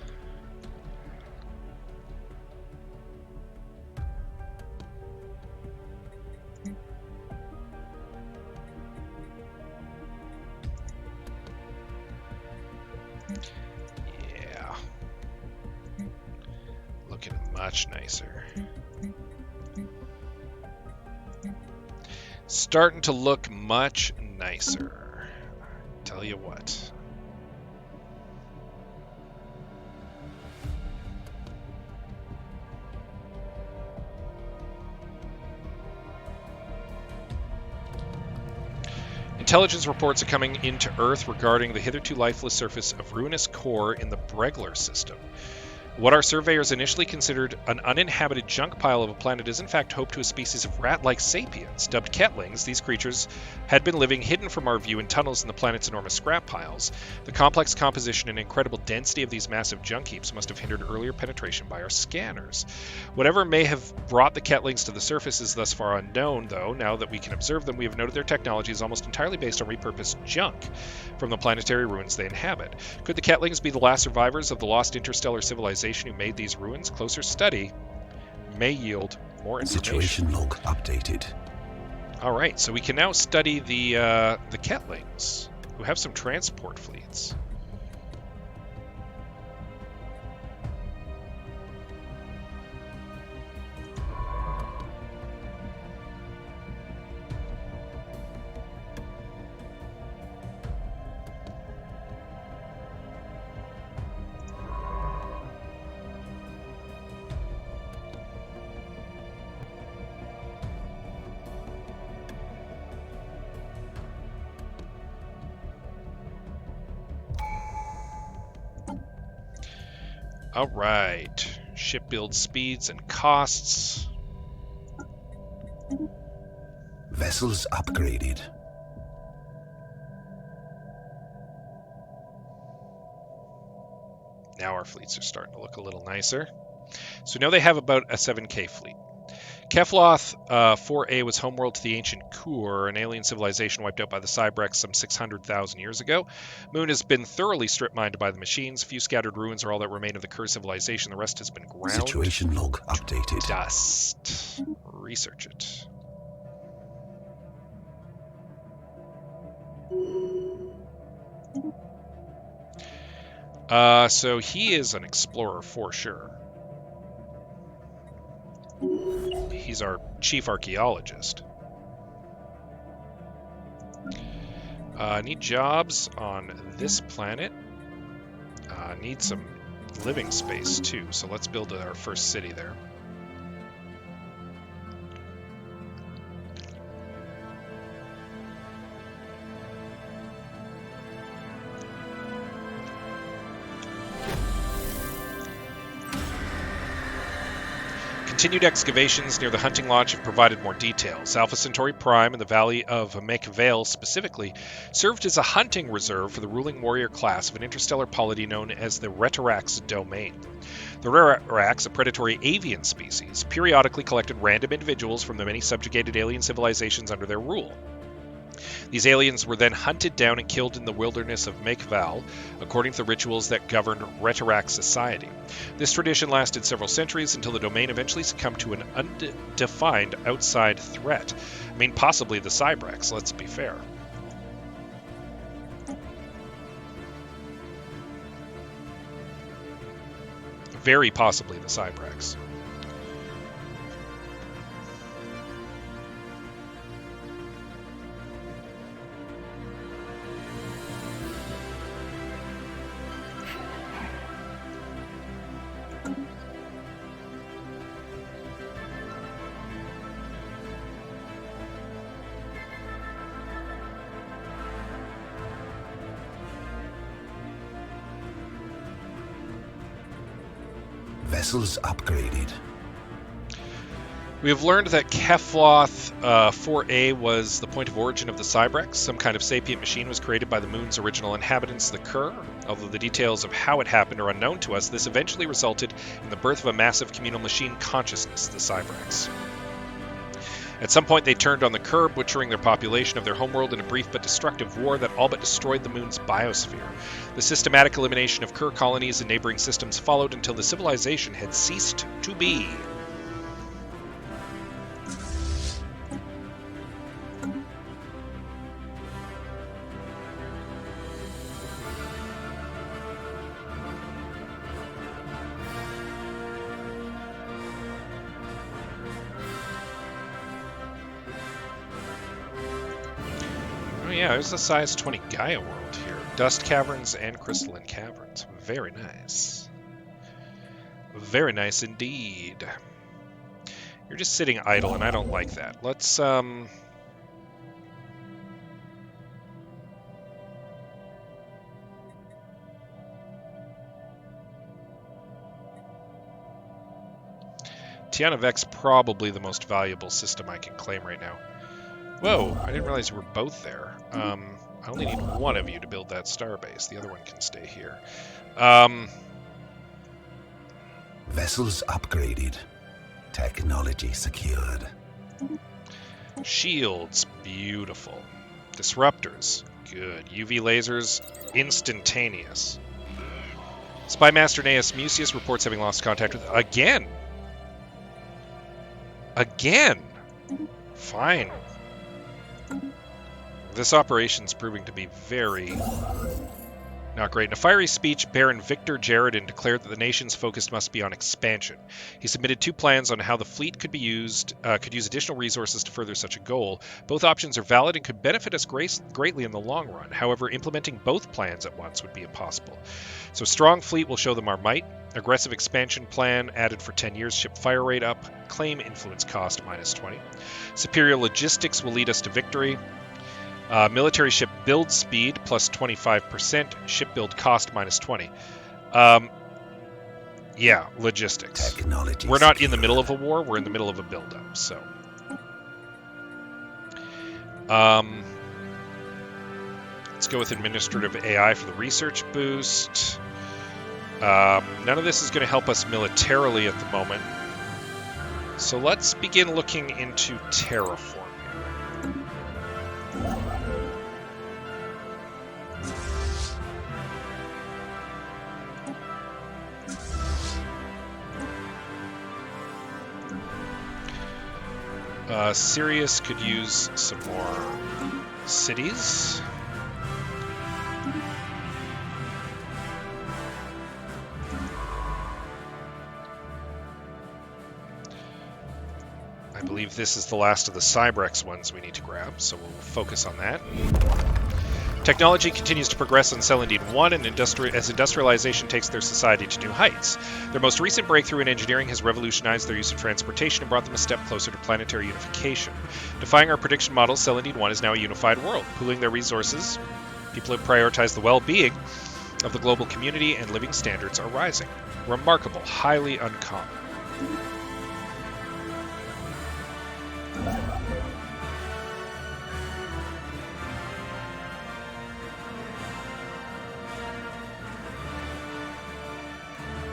Yeah. Looking much nicer. Starting to look much nicer. Tell you what. Intelligence reports are coming into Earth regarding the hitherto lifeless surface of ruinous core in the Bregler system. What our surveyors initially considered an uninhabited junk pile of a planet is in fact home to a species of rat-like sapiens. Dubbed Kettlings, these creatures had been living hidden from our view in tunnels in the planet's enormous scrap piles. The complex composition and incredible density of these massive junk heaps must have hindered earlier penetration by our scanners. Whatever may have brought the Kettlings to the surface is thus far unknown, though. Now that we can observe them, we have noted their technology is almost entirely based on repurposed junk from the planetary ruins they inhabit. Could the Kettlings be the last survivors of the lost interstellar civilization who made these ruins? Closer study may yield more information.
Situation log updated.
All right, so we can now study the Kettlings, who have some transport fleets. All right, ship build speeds and costs.
Vessels upgraded.
Now our fleets are starting to look a little nicer. So we know they have about a 7K fleet. Kefloth 4A was homeworld to the ancient Kur, an alien civilization wiped out by the Cybrex some 600,000 years ago. Moon has been thoroughly strip-mined by the machines. Few scattered ruins are all that remain of the Kur civilization. The rest has been ground
Situation log updated.
dust. Research it. So he is an explorer for sure. He's our chief archaeologist. Need jobs on this planet. Need some living space too, so let's build our first city there. Continued excavations near the hunting lodge have provided more details. Alpha Centauri Prime and the Valley of Vale specifically served as a hunting reserve for the ruling warrior class of an interstellar polity known as the Retarax domain. The Retarax, a predatory avian species, periodically collected random individuals from the many subjugated alien civilizations under their rule. These aliens were then hunted down and killed in the wilderness of Vale, according to the rituals that governed Retarax society. This tradition lasted several centuries until the domain eventually succumbed to an undefined outside threat. I mean, possibly the Cybrex, let's be fair. Very possibly the Cybrex.
Vessels upgraded.
We have learned that Kefloth 4A was the point of origin of the Cybrex. Some kind of sapient machine was created by the moon's original inhabitants, the Kur. Although the details of how it happened are unknown to us, this eventually resulted in the birth of a massive communal machine consciousness, the Cybrex. At some point, they turned on the Kur, butchering their population of their homeworld in a brief but destructive war that all but destroyed the moon's biosphere. The systematic elimination of Kur colonies and neighboring systems followed until the civilization had ceased to be. Oh yeah, there's a size 20 Gaia world here. Dust caverns and crystalline caverns. Very nice. Very nice indeed. You're just sitting idle, and I don't like that. Let's, Tiana Vec's probably the most valuable system I can claim right now. Whoa, I didn't realize you were both there. I only need one of you to build that starbase. The other one can stay here.
Vessels upgraded. Technology secured.
Shields, beautiful. Disruptors, good. UV lasers, instantaneous. Spy Master Naeus Mucius reports having lost contact with... Again! Again! Fine. This operation's proving to be very not great. In a fiery speech, Baron Victor Jaredin declared that the nation's focus must be on expansion. He submitted 2 plans on how the fleet could use additional resources to further such a goal. Both options are valid and could benefit us greatly in the long run. However, implementing both plans at once would be impossible. So strong fleet will show them our might. Aggressive expansion plan added for 10 years, ship fire rate up, claim influence cost -20. Superior logistics will lead us to victory. Military ship build speed plus 25%, ship build cost -20. Yeah, logistics.
Technology
We're not in the middle of a war, we're in the middle of a build-up, so. Let's go with administrative AI for the research boost. None of this is going to help us militarily at the moment. So let's begin looking into terraforming. Sirius could use some more cities. I believe this is the last of the Cybrex ones we need to grab, so we'll focus on that. Technology continues to progress on Celandine 1 and as industrialization takes their society to new heights. Their most recent breakthrough in engineering has revolutionized their use of transportation and brought them a step closer to planetary unification. Defying our prediction models, Celandine 1 is now a unified world. Pooling their resources, people have prioritized the well-being of the global community, and living standards are rising. Remarkable, highly uncommon.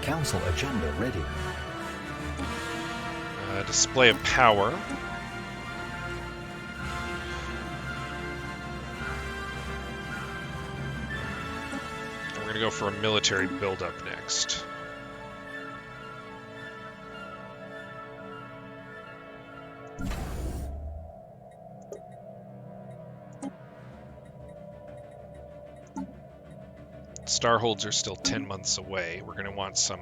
Council agenda ready.
Display of power. We're going to go for a military buildup next. Starholds are still 10 months away. We're going to want some.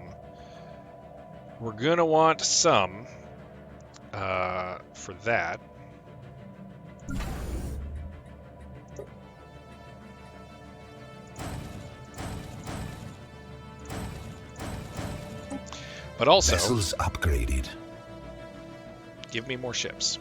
We're going to want some for that. But also,
Vessels upgraded.
Give me more ships.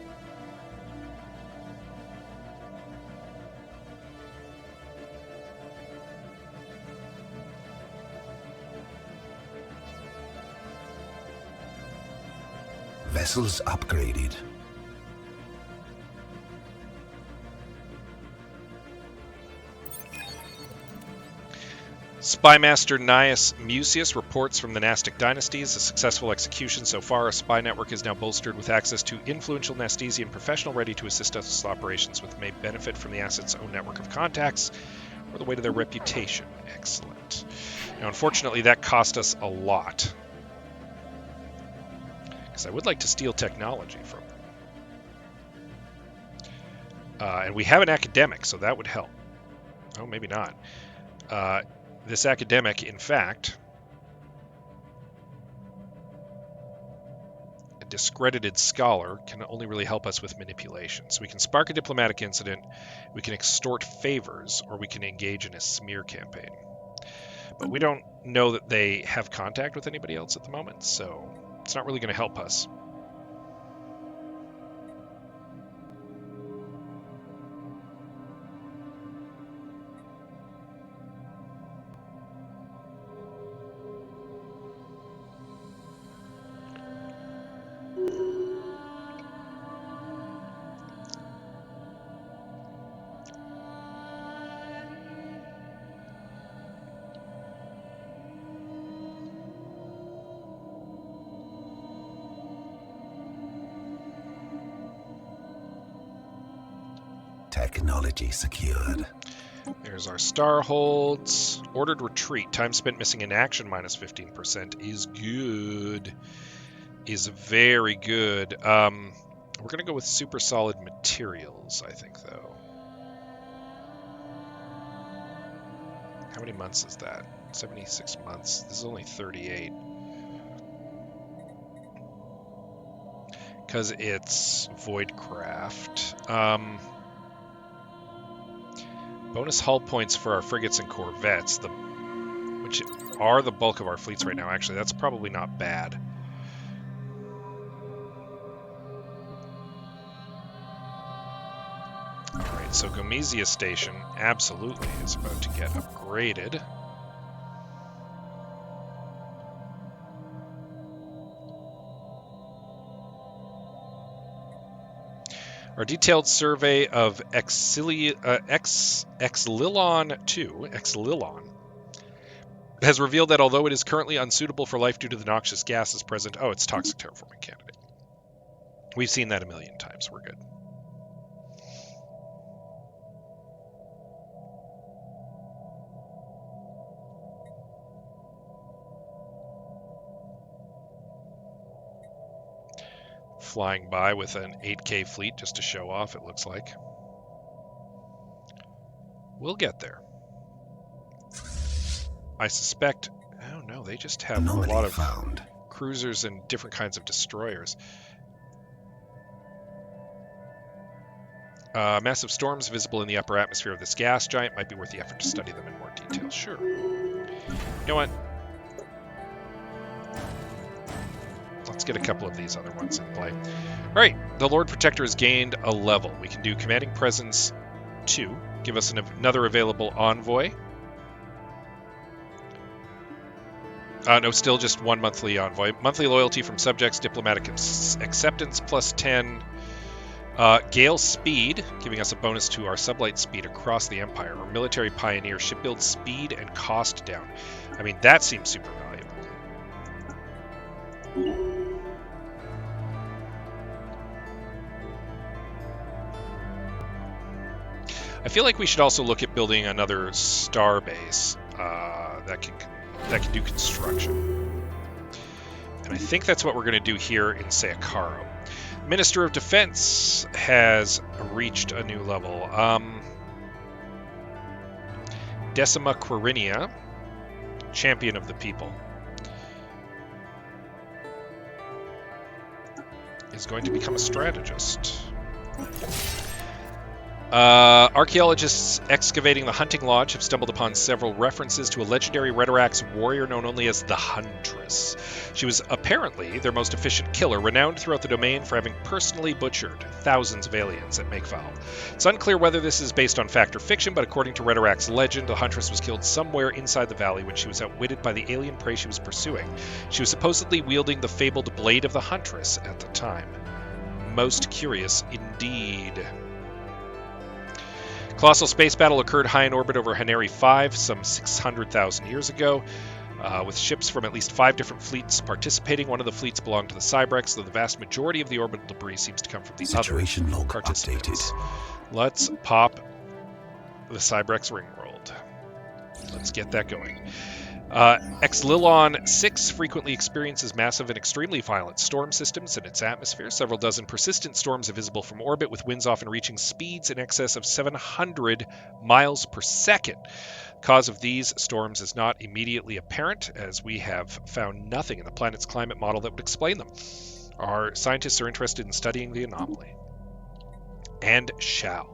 Vessels upgraded.
Spymaster Gnaeus Mucius reports from the Pnastic dynasties. A successful execution so far. A spy network is now bolstered with access to influential Nastesian professional ready to assist us with operations which may benefit from the asset's own network of contacts or the weight of their reputation. Excellent. Now, unfortunately, that cost us a lot. Because I would like to steal technology from them. And we have an academic, so that would help. Oh, maybe not. This academic, in fact, a discredited scholar, can only really help us with manipulation. So we can spark a diplomatic incident, we can extort favors, or we can engage in a smear campaign. But we don't know that they have contact with anybody else at the moment, so it's not really going to help us.
Technology secured.
There's our Starholds. Ordered retreat. Time spent missing in action minus 15% is good. Is very good. We're going to go with super solid materials, I think, though. How many months is that? 76 months. This is only 38. Because it's Voidcraft. Bonus hull points for our frigates and corvettes, which are the bulk of our fleets right now. Actually, that's probably not bad. Alright, so Gomezia Station absolutely is about to get upgraded. Our detailed survey of Exlilon 2, has revealed that although it is currently unsuitable for life due to the noxious gases present, it's toxic terraforming candidate. We've seen that a million times. We're good. Flying by with an 8K fleet just to show off, it looks like. We'll get there. I suspect... Oh no, they just have a lot of cruisers and different kinds of destroyers. Massive storms visible in the upper atmosphere of this gas giant. Might be worth the effort to study them in more detail. Sure. You know what? Let's get a couple of these other ones in play. All right, the Lord Protector has gained a level. We can do Commanding Presence 2. Give us another available envoy. No, still just one monthly envoy. Monthly loyalty from subjects, diplomatic acceptance plus 10. Gale speed, giving us a bonus to our sublight speed across the Empire. Or military pioneer, shipbuild speed and cost down. I mean, that seems super valuable. I feel like we should also look at building another star base that can do construction. And I think that's what we're going to do here in Sayakaro. Minister of Defense has reached a new level. Decima Quirinia, Champion of the People, is going to become a strategist. Archaeologists excavating the hunting lodge have stumbled upon several references to a legendary Redarax warrior known only as the Huntress. She was apparently their most efficient killer, renowned throughout the domain for having personally butchered thousands of aliens at Makefowl. It's unclear whether this is based on fact or fiction, but according to Redarax legend, the Huntress was killed somewhere inside the valley when she was outwitted by the alien prey she was pursuing. She was supposedly wielding the fabled Blade of the Huntress at the time. Most curious indeed. Colossal space battle occurred high in orbit over Haneri 5 some 600,000 years ago, with ships from at least 5 different fleets participating. One of the fleets belonged to the Cybrex, though the vast majority of the orbital debris seems to come from the
Situation
other
log
participants.
updated.
Let's pop the Cybrex Ringworld. Let's get that going. Exlilon 6 frequently experiences massive and extremely violent storm systems in its atmosphere. Several dozen persistent storms are visible from orbit, with winds often reaching speeds in excess of 700 miles per second. The cause of these storms is not immediately apparent, as we have found nothing in the planet's climate model that would explain them. Our scientists are interested in studying the anomaly. And shall.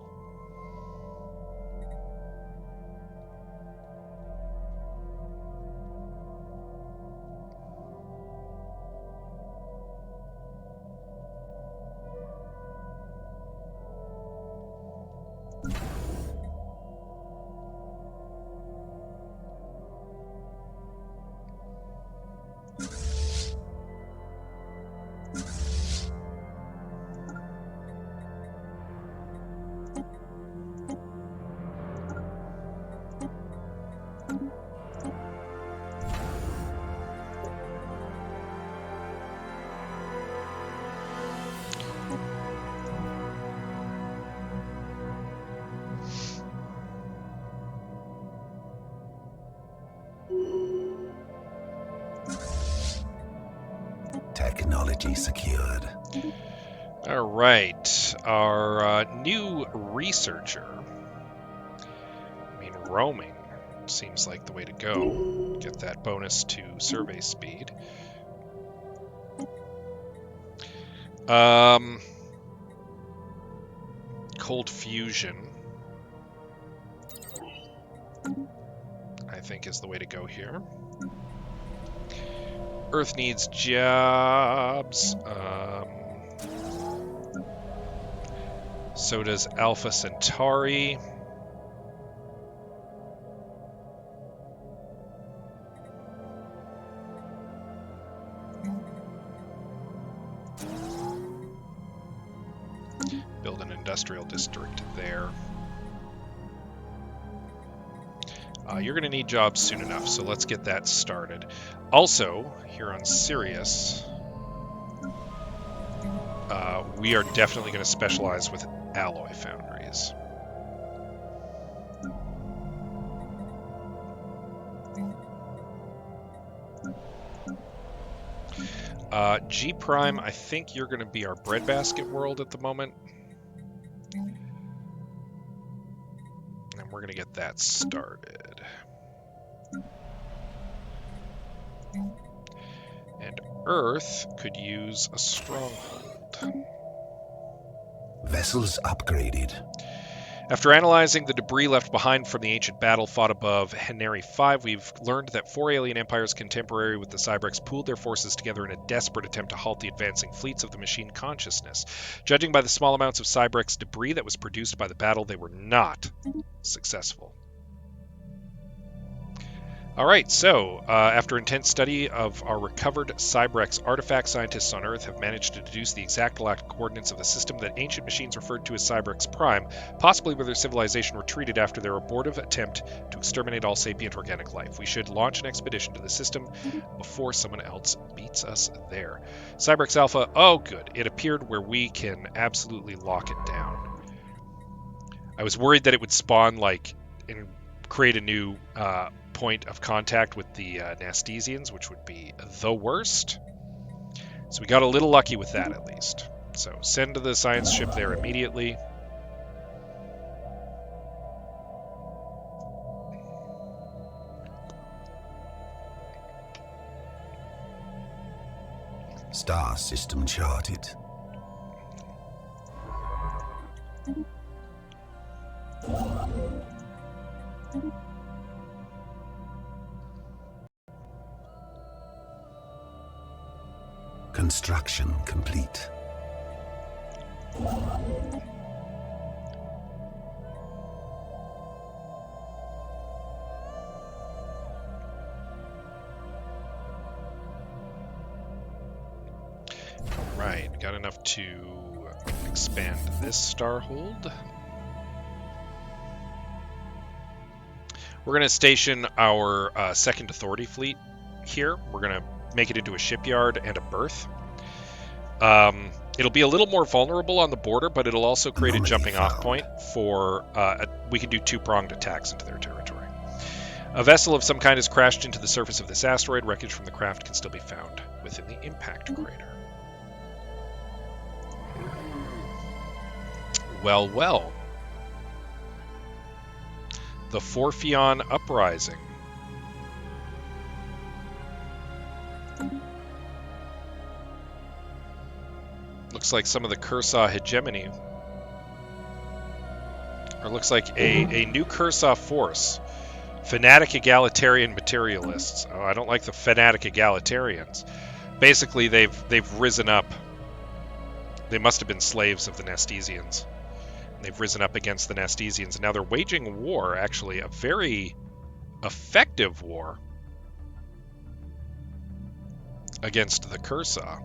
Technology secured.
All right, our new researcher. I mean, roaming seems like the way to go. Get that bonus to survey speed. Cold fusion, I think, is the way to go here. Earth needs jobs. So does Alpha Centauri. Build an industrial district there. You're going to need jobs soon enough, so let's get that started. Also, here on Sirius, we are definitely going to specialize with alloy foundries. G Prime, I think you're going to be our breadbasket world at the moment. And we're going to get that started. And Earth could use a stronghold.
Vessels upgraded.
After analyzing the debris left behind from the ancient battle fought above Heneri 5, we've learned that 4 alien empires contemporary with the Cybrex pooled their forces together in a desperate attempt to halt the advancing fleets of the machine consciousness. Judging by the small amounts of Cybrex debris that was produced by the battle, they were not successful. Alright, so after intense study of our recovered Cybrex artifact, scientists on Earth have managed to deduce the exact galactic coordinates of the system that ancient machines referred to as Cybrex Prime, possibly where their civilization retreated after their abortive attempt to exterminate all sapient organic life. We should launch an expedition to the system before someone else beats us there. Cybrex Alpha, oh good, it appeared where we can absolutely lock it down. I was worried that it would spawn and create a new point of contact with the Nastesians, which would be the worst. So we got a little lucky with that, at least. So send the science ship there immediately.
Star system charted. Construction complete.
Right, got enough to expand this starhold. We're going to station our second Authority fleet here. We're going to make it into a shipyard and a berth. It'll be a little more vulnerable on the border, but it'll also create a jumping off point for we can do two-pronged attacks into their territory. A vessel of some kind has crashed into the surface of this asteroid. Wreckage from the craft can still be found within the impact crater. Well, well. The Forphion Uprising. Looks like some of the Cursaw hegemony. Or looks like a new Cursaw force. Fanatic Egalitarian Materialists. Oh, I don't like the Fanatic Egalitarians. Basically, they've risen up. They must have been slaves of the Nastesians. They've risen up against the Nastesians, and now they're waging war, actually, a very effective war against the Cursaw.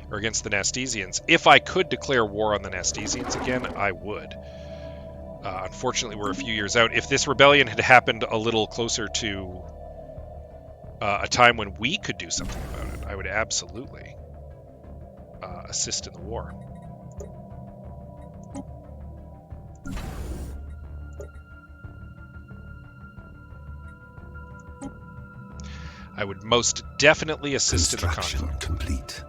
Or against the Nastesians. If I could declare war on the Nastesians again, I would. Unfortunately, we're a few years out. If this rebellion had happened a little closer to a time when we could do something about it, I would absolutely assist in the war. I would most definitely assist in the conflict.
Complete.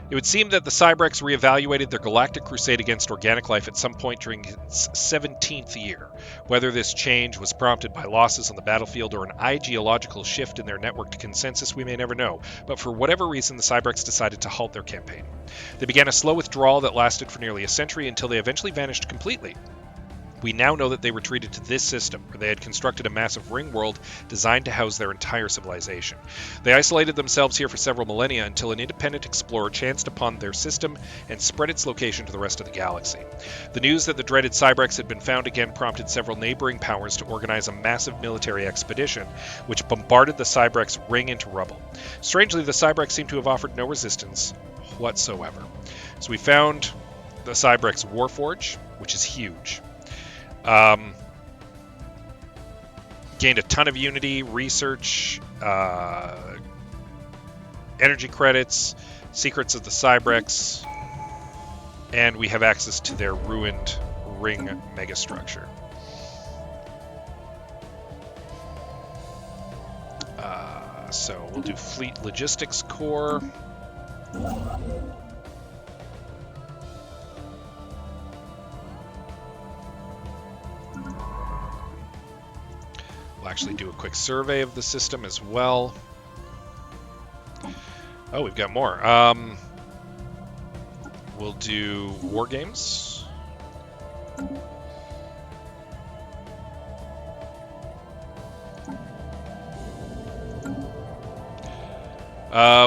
It would seem that the Cybrex reevaluated their galactic crusade against organic life at some point during its 17th year. Whether this change was prompted by losses on the battlefield or an ideological shift in their networked consensus, we may never know. But for whatever reason, the Cybrex decided to halt their campaign. They began a slow withdrawal that lasted for nearly a century until they eventually vanished completely. We now know that they retreated to this system, where they had constructed a massive ring world designed to house their entire civilization. They isolated themselves here for several millennia until an independent explorer chanced upon their system and spread its location to the rest of the galaxy. The news that the dreaded Cybrex had been found again prompted several neighboring powers to organize a massive military expedition, which bombarded the Cybrex ring into rubble. Strangely, the Cybrex seemed to have offered no resistance whatsoever. So we found the Cybrex Warforge, which is huge. Gained a ton of Unity, research, energy credits, secrets of the Cybrex, and we have access to their ruined ring megastructure. So we'll do Fleet Logistics Core. We'll actually do a quick survey of the system as well. Oh, we've got more. We'll do war games.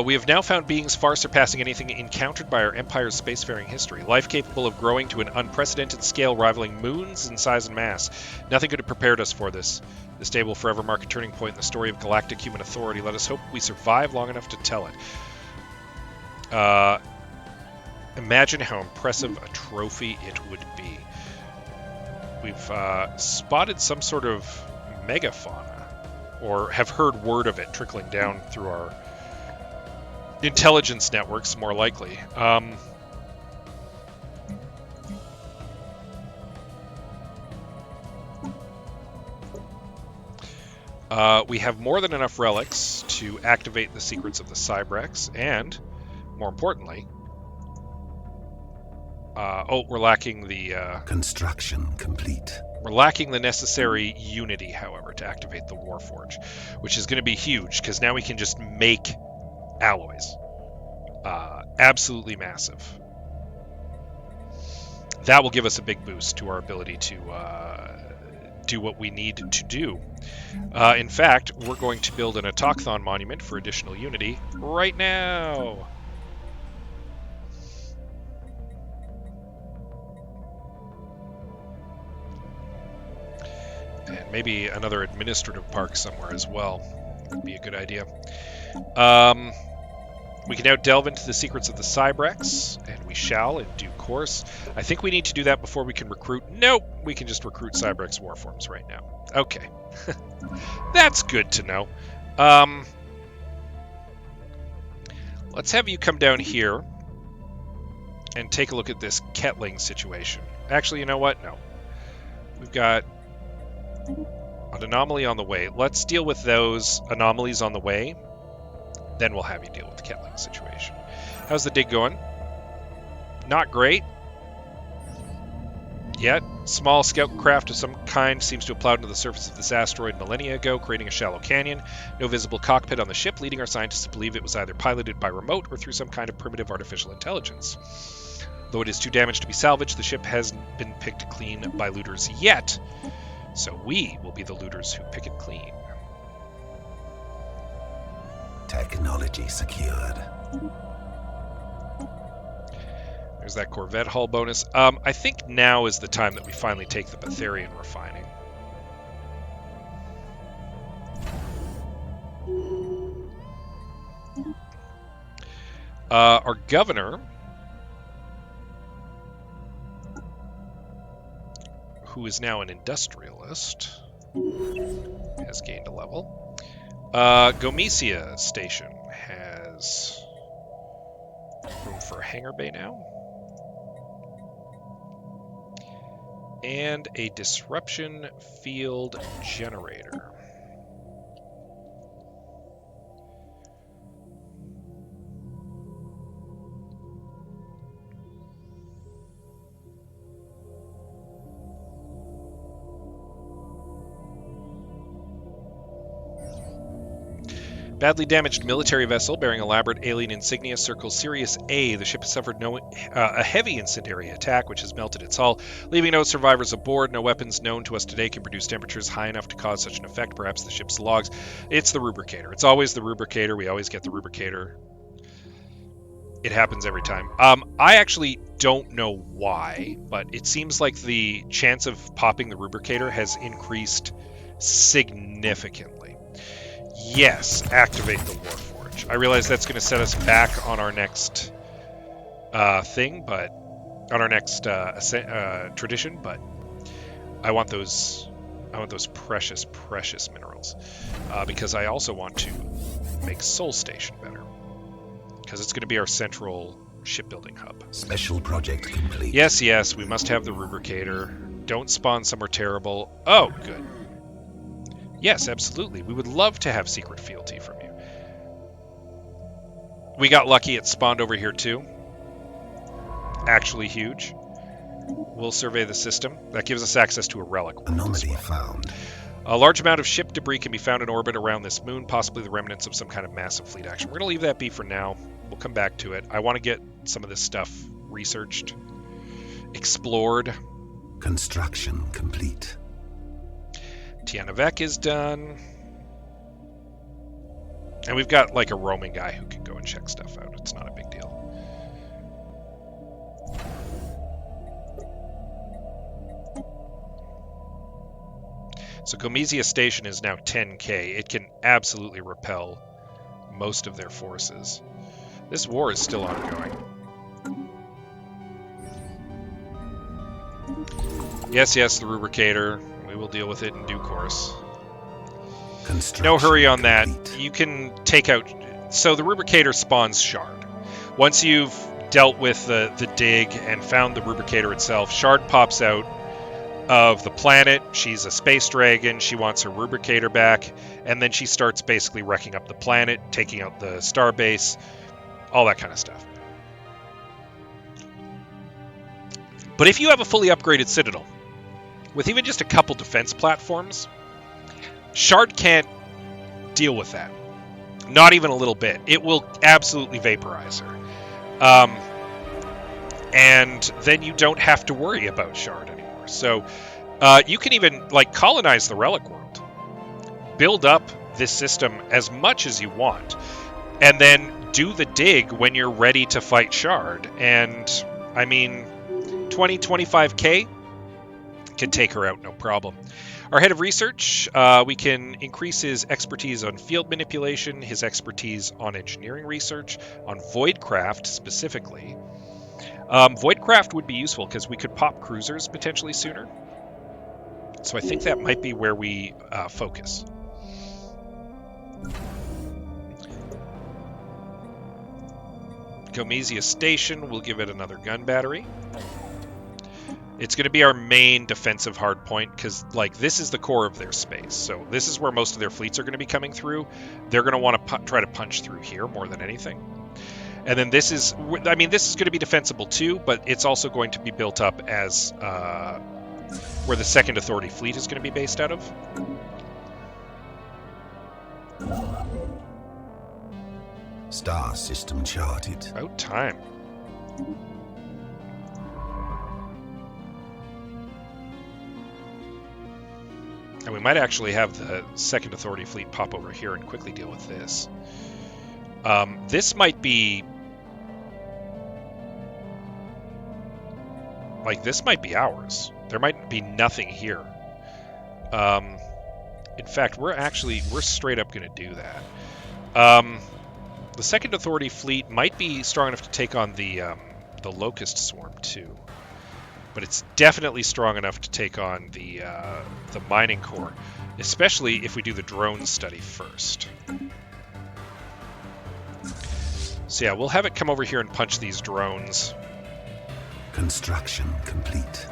We have now found beings far surpassing anything encountered by our Empire's spacefaring history. Life capable of growing to an unprecedented scale rivaling moons in size and mass. Nothing could have prepared us for this. This day will forever mark a turning point in the story of galactic human authority. Let us hope we survive long enough to tell it. Imagine how impressive a trophy it would be. We've spotted some sort of megafauna, or have heard word of it trickling down through our intelligence networks, more likely. We have more than enough relics to activate the secrets of the Cybrex, and, more importantly, we're lacking the...
Construction complete.
We're lacking the necessary unity, however, to activate the Warforge, which is going to be huge, because now we can just make alloys. Absolutely massive. That will give us a big boost to our ability to do what we need to do. In fact, we're going to build an Autochthon monument for additional unity right now. And maybe another administrative park somewhere as well would be a good idea. We can now delve into the secrets of the Cybrex, and we shall in due course. I think we need to do that before we can recruit. Nope, we can just recruit Cybrex warforms right now. Okay, that's good to know. Let's have you come down here and take a look at this Kettling situation. Actually, you know what? No. We've got an anomaly on the way. Let's deal with those anomalies on the way. Then we'll have you deal with the Kettling situation. How's the dig going? Not great. Yet, small scout craft of some kind seems to have plowed into the surface of this asteroid millennia ago, creating a shallow canyon. No visible cockpit on the ship, leading our scientists to believe it was either piloted by remote or through some kind of primitive artificial intelligence. Though it is too damaged to be salvaged, the ship hasn't been picked clean by looters yet. So we will be the looters who pick it clean.
Technology secured.
There's that Corvette hull bonus. I think now is the time that we finally take the Betharian refining. Our governor, who is now an industrialist, has gained a level. Gomesia Station has room for a hangar bay now. And a disruption field generator. Badly damaged military vessel bearing elaborate alien insignia circles Sirius A. The ship has suffered a heavy incendiary attack, which has melted its hull, leaving no survivors aboard. No weapons known to us today can produce temperatures high enough to cause such an effect. Perhaps the ship's logs. It's the rubricator. It's always the rubricator. We always get the rubricator. It happens every time. I actually don't know why, but it seems like the chance of popping the rubricator has increased significantly. Yes, activate the Warforge. I realize that's going to set us back on our next thing, but on our next tradition. But I want those precious, precious minerals because I also want to make Sol Station better because it's going to be our central shipbuilding hub.
Special project complete.
Yes, we must have the rubricator. Don't spawn somewhere terrible. Oh, good. Yes, absolutely. We would love to have secret fealty from you. We got lucky it spawned over here too. Actually huge. We'll survey the system. That gives us access to a relic.
Anomaly found.
A large amount of ship debris can be found in orbit around this moon, possibly the remnants of some kind of massive fleet action. We're going to leave that be for now. We'll come back to it. I want to get some of this stuff researched, explored.
Construction complete.
Tianavek is done. And we've got like a roaming guy who can go and check stuff out. It's not a big deal. So Gomezia Station is now 10k. It can absolutely repel most of their forces. This war is still ongoing. Yes, the rubricator. We will deal with it in due course. No hurry on that. You can take out... So the rubricator spawns Shard. Once you've dealt with the dig and found the rubricator itself, Shard pops out of the planet. She's a space dragon. She wants her rubricator back. And then she starts basically wrecking up the planet, taking out the starbase, all that kind of stuff. But if you have a fully upgraded Citadel, with even just a couple defense platforms, Shard can't deal with that. Not even a little bit. It will absolutely vaporize her. And then you don't have to worry about Shard anymore. So you can even colonize the Relic World. Build up this system as much as you want. And then do the dig when you're ready to fight Shard. And, I mean, 20-25k can take her out, no problem. Our head of research, we can increase his expertise on field manipulation, his expertise on engineering research, on Voidcraft specifically. Voidcraft would be useful because we could pop cruisers potentially sooner. So I think that might be where we focus. Gomezia Station, we'll give it another gun battery. It's going to be our main defensive hardpoint because, this is the core of their space. So this is where most of their fleets are going to be coming through. They're going to want to try to punch through here more than anything. And then this is going to be defensible too, but it's also going to be built up as where the Second Authority fleet is going to be based out of.
Star system charted.
About time. And we might actually have the Second Authority fleet pop over here and quickly deal with this. This might be... this might be ours. There might be nothing here. In fact, we're straight up going to do that. The Second Authority fleet might be strong enough to take on the Locust Swarm too. But it's definitely strong enough to take on the mining core, especially if we do the drone study first. So yeah, we'll have it come over here and punch these drones.
Construction complete.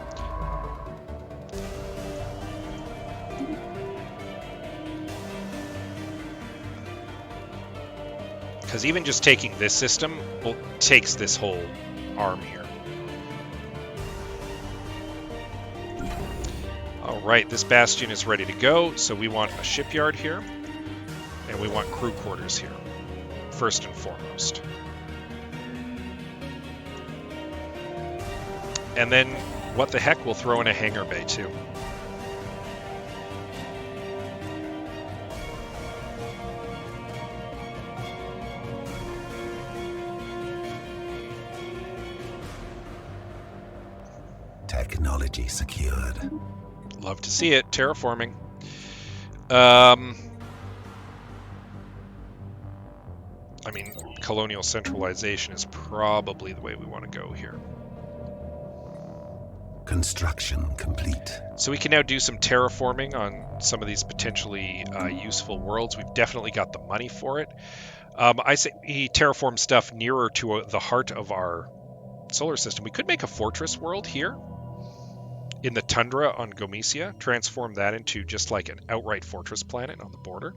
Because even just taking this system takes this whole arm here. Alright, this bastion is ready to go, so we want a shipyard here, and we want crew quarters here, first and foremost. And then, what the heck, we'll throw in a hangar bay too.
Technology secured.
Love to see it. Terraforming. I mean, colonial centralization is probably the way we want to go here.
Construction complete.
So we can now do some terraforming on some of these potentially useful worlds. We've definitely got the money for it. I say we terraform stuff nearer to the heart of our solar system. We could make a fortress world here in the tundra on Gomezia, transform that into just like an outright fortress planet on the border.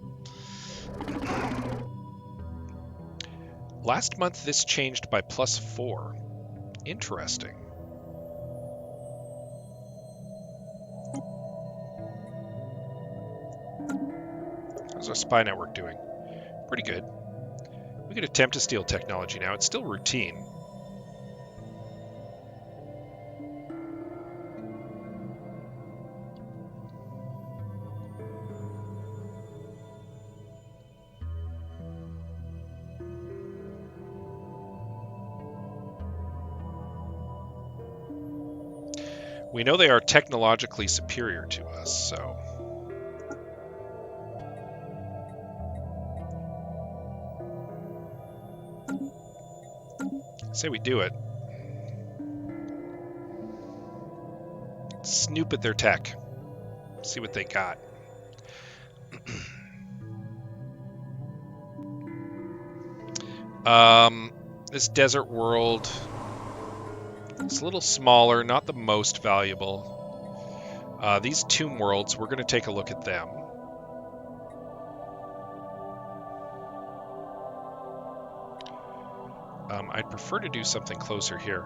Last month, this changed by +4. Interesting. How's our spy network doing? Pretty good. We could attempt to steal technology now. It's still routine. We know they are technologically superior to us, so... say we do it. Snoop at their tech. See what they got. This desert world... it's a little smaller, not the most valuable. These tomb worlds, we're going to take a look at them. I'd prefer to do something closer here.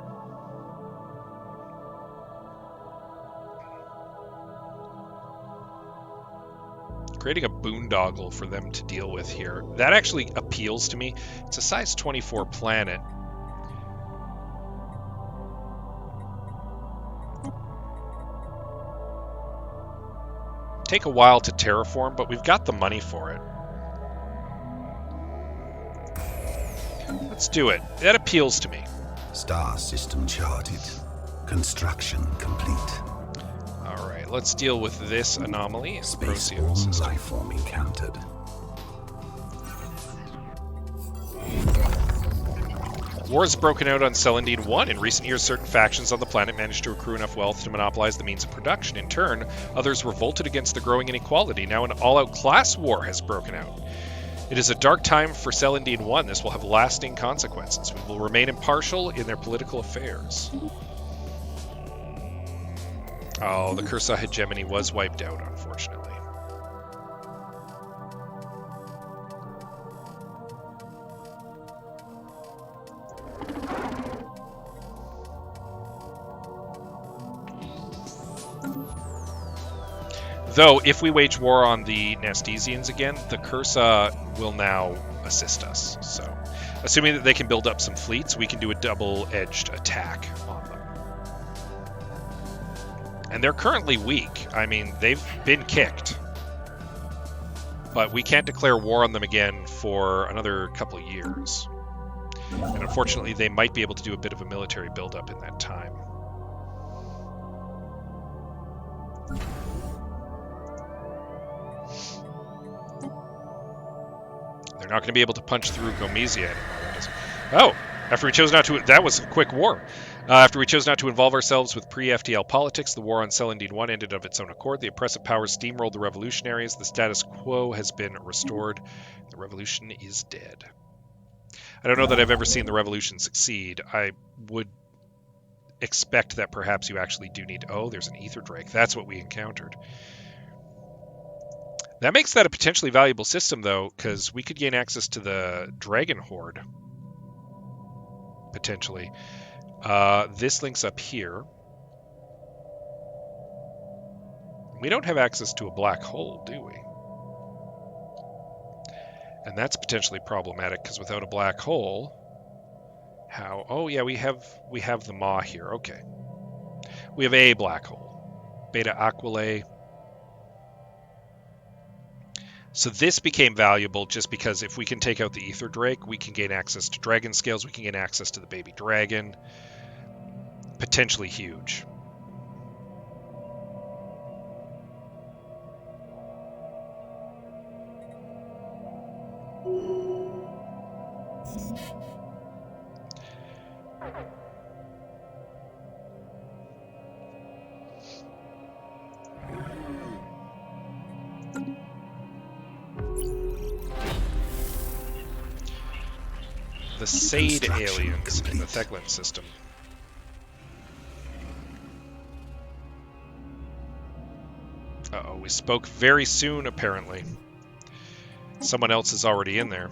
Creating a boondoggle for them to deal with here. That actually appeals to me. It's a size 24 planet. Take a while to terraform, but we've got the money for it. Let's do it. That appeals to me.
Star system charted. Construction complete.
All right, let's deal with this anomaly.
Spaceborne life form encountered.
War has broken out on Celandine 1. In recent years, certain factions on the planet managed to accrue enough wealth to monopolize the means of production. In turn, others revolted against the growing inequality. Now an all-out class war has broken out. It is a dark time for Celandine 1. This will have lasting consequences. We will remain impartial in their political affairs. Oh, the Cursa hegemony was wiped out, unfortunately. Though, if we wage war on the Nastesians again, the Cursa will now assist us. So, assuming that they can build up some fleets, we can do a double-edged attack on them. And they're currently weak. I mean, they've been kicked. But we can't declare war on them again for another couple of years. And unfortunately, they might be able to do a bit of a military buildup in that time. They're not going to be able to punch through Gomezia anymore. Oh, after we chose not to... that was a quick war. After we chose not to involve ourselves with pre-FTL politics, the war on Celandine 1 ended of its own accord. The oppressive powers steamrolled the revolutionaries. The status quo has been restored. The revolution is dead. I don't know that I've ever seen the revolution succeed. I would expect that perhaps you actually do need... oh, there's an Ether Drake. That's what we encountered. That makes that a potentially valuable system, though, because we could gain access to the Dragon Horde. Potentially. This links up here. We don't have access to a black hole, do we? And that's potentially problematic, because without a black hole... how... oh, yeah, we have the Maw here. Okay. We have a black hole. Beta Aquilae. So this became valuable just because if we can take out the Ether Drake, we can gain access to Dragon Scales, we can gain access to the Baby Dragon. Potentially huge. The Sade aliens in the Theglan system. Uh-oh, we spoke very soon, apparently. Someone else is already in there.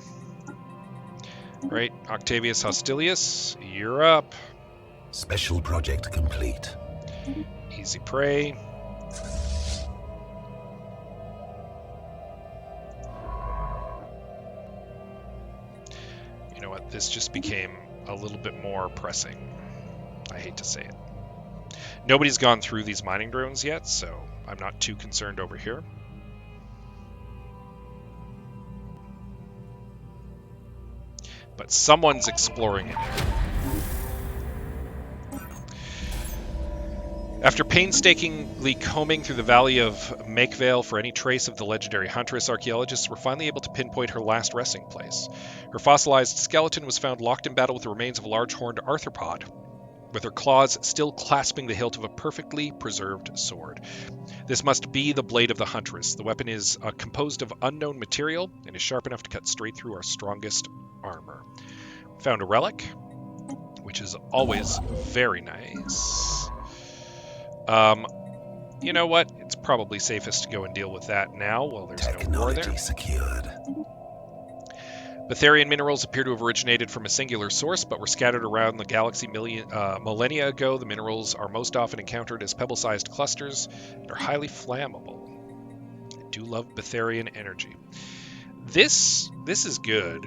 Right, Octavius Hostilius, you're up.
Special project complete.
Easy prey. You know what, this just became a little bit more pressing. I hate to say it. Nobody's gone through these mining drones yet, so I'm not too concerned over here. But someone's exploring it. After painstakingly combing through the valley of Makevale for any trace of the legendary huntress, archaeologists were finally able to pinpoint her last resting place. Her fossilized skeleton was found locked in battle with the remains of a large-horned arthropod, with her claws still clasping the hilt of a perfectly preserved sword. This must be the blade of the huntress. The weapon is composed of unknown material and is sharp enough to cut straight through our strongest armor. Found a relic, which is always very nice. You know what? It's probably safest to go and deal with that now while there's no war there.
Technology secured.
Betharian minerals appear to have originated from a singular source, but were scattered around the galaxy millennia ago. The minerals are most often encountered as pebble-sized clusters and are highly flammable. I do love Betharian energy. This is good.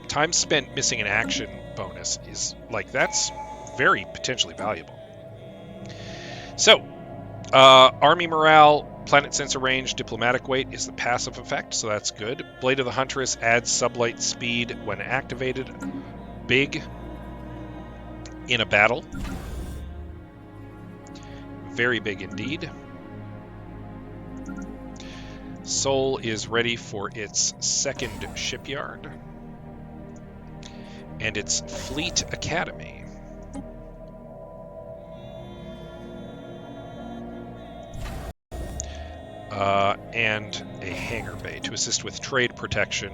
Time spent missing in action bonus is that's very potentially valuable. So, army morale, planet sensor range, diplomatic weight is the passive effect, so that's good. Blade of the Huntress adds sublight speed when activated. Big in a battle. Very big indeed. Sol is ready for its second shipyard and its Fleet Academy. And a hangar bay to assist with trade protection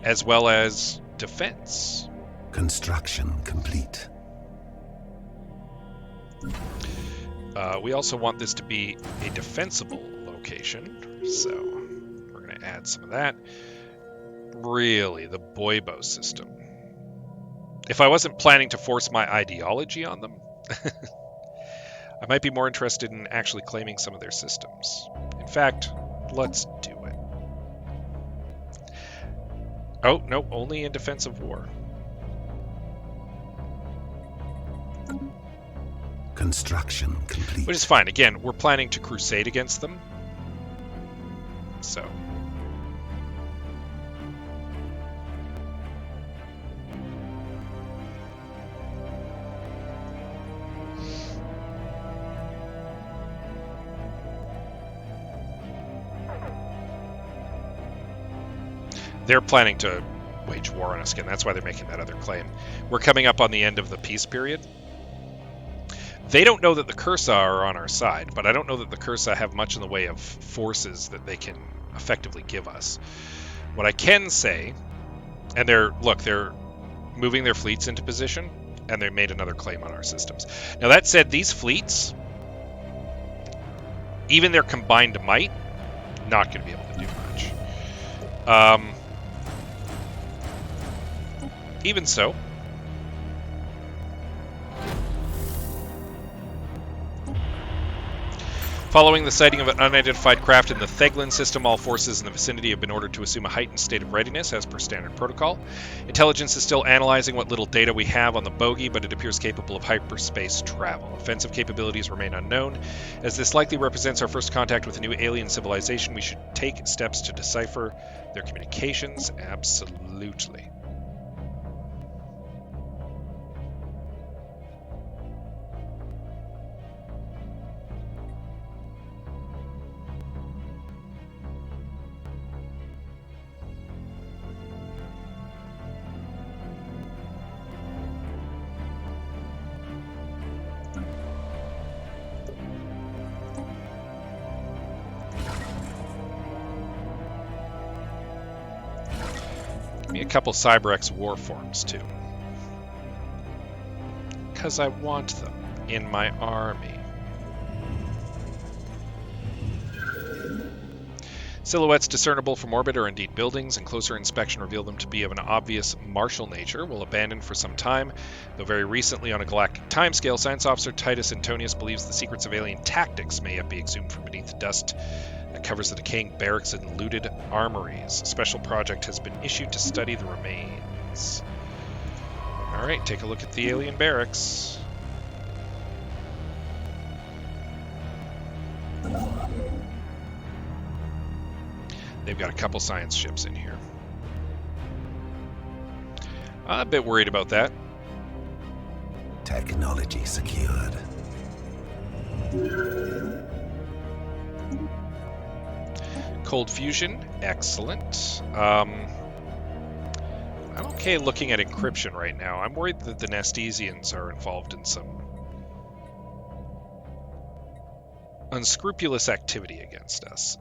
as well as defense.
Construction complete.
We also want this to be a defensible location, so we're going to add some of that. Really, the Boibo system. If I wasn't planning to force my ideology on them, I might be more interested in actually claiming some of their systems. In fact, let's do it. Oh, no, only in defensive war.
Construction complete.
Which is fine. Again, we're planning to crusade against them. So. They're planning to wage war on us again. That's why they're making that other claim. We're coming up on the end of the peace period. They don't know that the Cursa are on our side, but I don't know that the Cursa have much in the way of forces that they can effectively give us. What I can say, and they're moving their fleets into position, and they made another claim on our systems. Now that said, these fleets, even their combined might, not going to be able to do much. Even so, following the sighting of an unidentified craft in the Theglin system, all forces in the vicinity have been ordered to assume a heightened state of readiness as per standard protocol. Intelligence is still analyzing what little data we have on the bogey, but it appears capable of hyperspace travel. Offensive capabilities remain unknown. As this likely represents our first contact with a new alien civilization, we should take steps to decipher their communications. Absolutely. A couple Cyberx war forms too, because I want them in my army. Silhouettes discernible from orbit are indeed buildings, and closer inspection revealed them to be of an obvious martial nature. While abandoned for some time, though very recently on a galactic timescale, Science Officer Titus Antonius believes the secrets of alien tactics may yet be exhumed from beneath the dust that covers the decaying barracks and looted armories. A special project has been issued to study the remains. Alright, take a look at the alien barracks. They've got a couple science ships in here. I'm a bit worried about that.
Technology secured.
Cold fusion, excellent. I'm okay looking at encryption right now. I'm worried that the Nastesians are involved in some unscrupulous activity against us.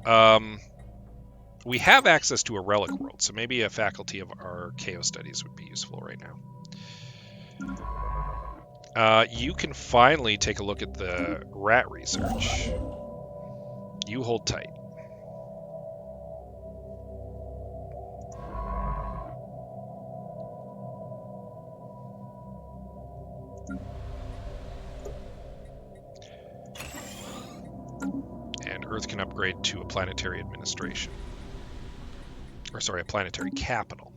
We have access to a relic world, so maybe a faculty of our Chaos studies would be useful right now. You can finally take a look at the rat research. You hold tight. And Earth can upgrade to a planetary administration. Or sorry, a planetary capital.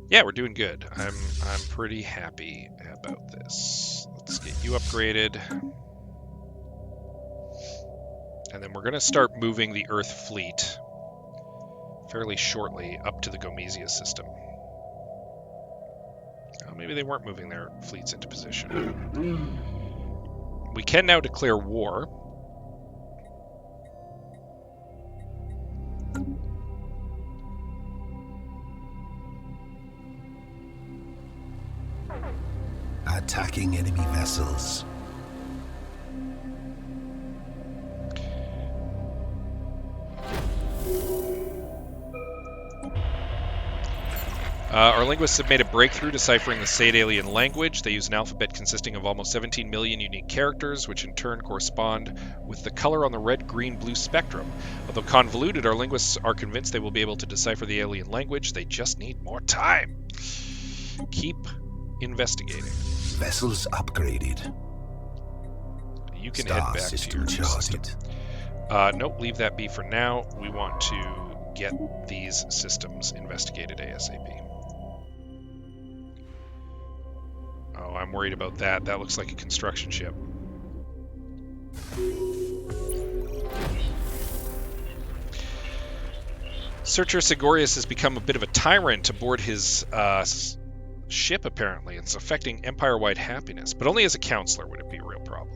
Yeah, we're doing good. I'm pretty happy about this. Let's get you upgraded. And then we're going to start moving the Earth fleet fairly shortly up to the Gomezia system. Oh, maybe they weren't moving their fleets into position. We can now declare war.
Attacking enemy vessels.
Our linguists have made a breakthrough deciphering the Sade alien language. They use an alphabet consisting of almost 17 million unique characters, which in turn correspond with the color on the red, green, blue spectrum. Although convoluted, our linguists are convinced they will be able to decipher the alien language. They just need more time. Keep investigating.
Vessels upgraded.
You can
Star
head back
system
to your system.
charted.
Nope, leave that be for now. We want to get these systems investigated ASAP. Oh, I'm worried about that. That looks like a construction ship. Searcher Sigorius has become a bit of a tyrant aboard his ship, apparently. It's affecting Empire-wide happiness, but only as a counselor would it be a real problem.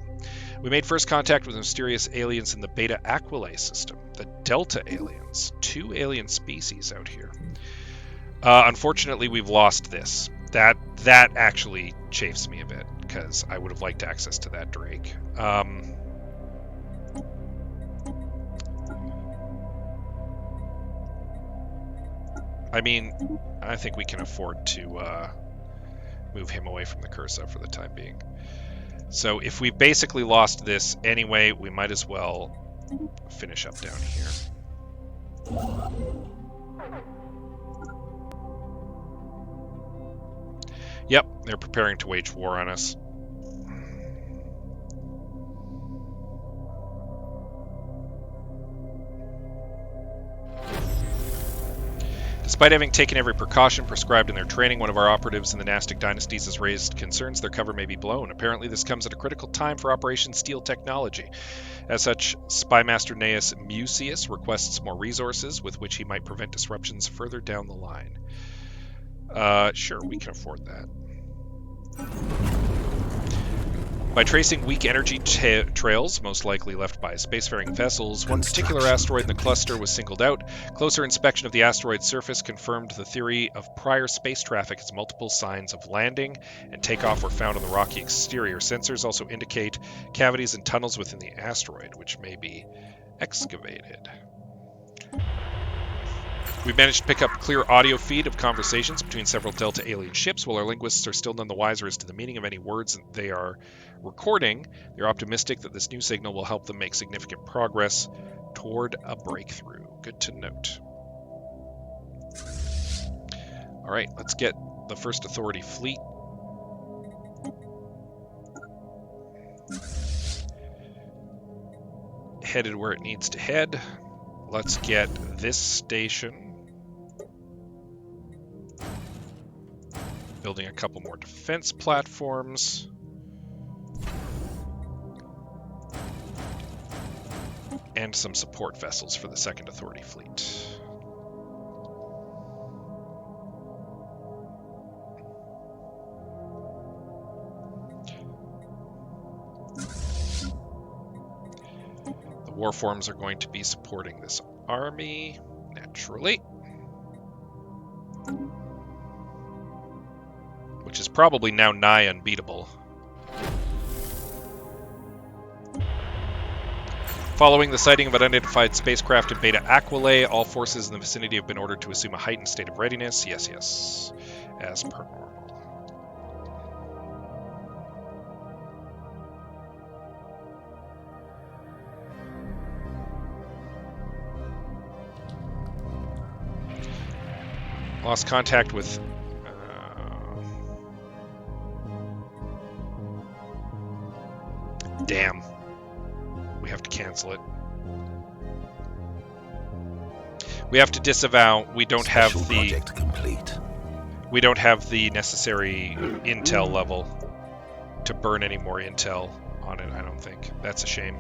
We made first contact with mysterious aliens in the Beta Aquilae system, the Delta aliens, 2 alien species out here. Unfortunately, we've lost this. That actually chafes me a bit, because I would have liked access to that Drake. I mean, I think we can afford to move him away from the Cursa for the time being. So if we've basically lost this anyway, we might as well finish up down here. Yep, they're preparing to wage war on us. Despite having taken every precaution prescribed in their training, one of our operatives in the Pnastic dynasties has raised concerns their cover may be blown. Apparently, this comes at a critical time for Operation Steel Technology. As such, Spymaster Gnaeus Mucius requests more resources with which he might prevent disruptions further down the line. Sure, we can afford that. By tracing weak energy trails, most likely left by spacefaring vessels, one particular asteroid in the cluster was singled out. Closer inspection of the asteroid's surface confirmed the theory of prior space traffic as multiple signs of landing and takeoff were found on the rocky exterior. Sensors also indicate cavities and tunnels within the asteroid, which may be excavated. We managed to pick up a clear audio feed of conversations between several Delta alien ships. While our linguists are still none the wiser as to the meaning of any words that they are recording, they're optimistic that this new signal will help them make significant progress toward a breakthrough. Good to note. All right, let's get the First Authority fleet. Headed where it needs to head. Let's get this station. Building a couple more defense platforms. And some support vessels for the Second Authority fleet. Warforms are going to be supporting this army, naturally. Which is probably now nigh unbeatable. Following the sighting of an unidentified spacecraft in Beta Aquilae, all forces in the vicinity have been ordered to assume a heightened state of readiness. Yes, yes. As per normal. Lost contact with... Damn. We have to cancel it. We have to disavow. We don't have the...
Project complete.
We don't have the necessary intel level to burn any more intel on it, I don't think. That's a shame.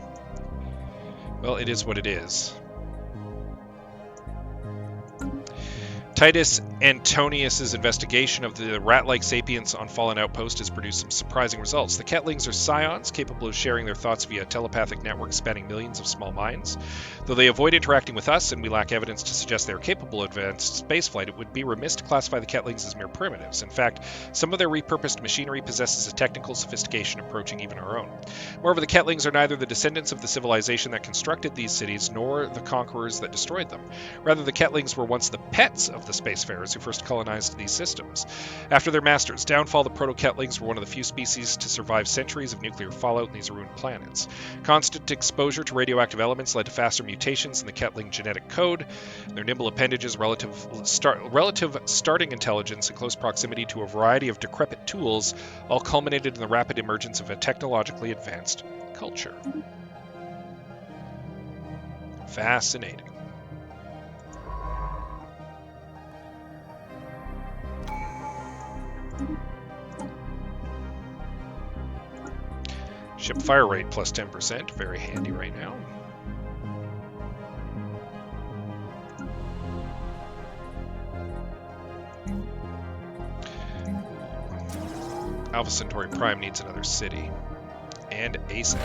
Well, it is what it is. Titus Antonius's investigation of the rat-like sapients on Fallen Outpost has produced some surprising results. The Ketlings are psions, capable of sharing their thoughts via telepathic networks spanning millions of small minds. Though they avoid interacting with us, and we lack evidence to suggest they are capable of advanced spaceflight, it would be remiss to classify the Ketlings as mere primitives. In fact, some of their repurposed machinery possesses a technical sophistication approaching even our own. Moreover, the Ketlings are neither the descendants of the civilization that constructed these cities, nor the conquerors that destroyed them. Rather, the Ketlings were once the pets of the spacefarers who first colonized these systems. After their masters' downfall, the proto-Ketlings were one of the few species to survive centuries of nuclear fallout in these ruined planets. Constant exposure to radioactive elements led to faster mutations in the Ketling genetic code. Their nimble appendages, relative starting intelligence, and close proximity to a variety of decrepit tools all culminated in the rapid emergence of a technologically advanced culture. Fascinating. Ship fire rate plus 10%, very handy right now. Alpha Centauri Prime needs another city. And ASAP.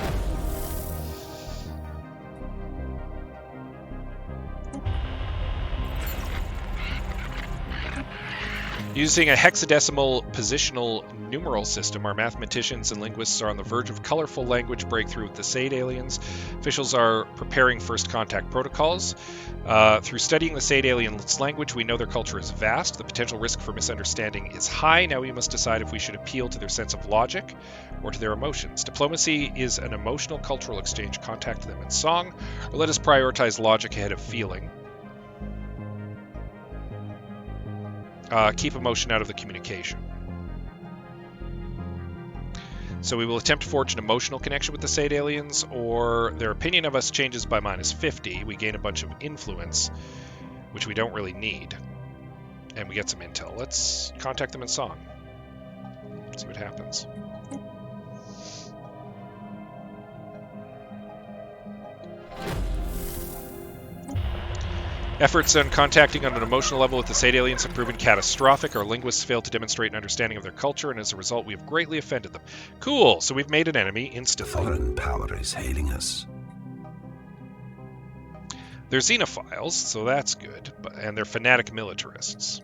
Using a hexadecimal positional numeral system, our mathematicians and linguists are on the verge of colorful language breakthrough with the Sade aliens. Officials are preparing first contact protocols. Through studying the Sade aliens' language, we know their culture is vast. The potential risk for misunderstanding is high. Now we must decide if we should appeal to their sense of logic or to their emotions. Diplomacy is an emotional cultural exchange. Contact them in song, or let us prioritize logic ahead of feeling. Keep emotion out of the communication. So we will attempt to forge an emotional connection with the Sade aliens, or their opinion of us changes by -50. We gain a bunch of influence, which we don't really need. And we get some intel. Let's contact them in song. See what happens. Efforts on contacting on an emotional level with the Sade aliens have proven catastrophic. Our linguists failed to demonstrate an understanding of their culture, and as a result, we have greatly offended them. Cool, so we've made an enemy instantly.
Foreign power is hailing us.
They're xenophiles, so that's good, and they're fanatic militarists.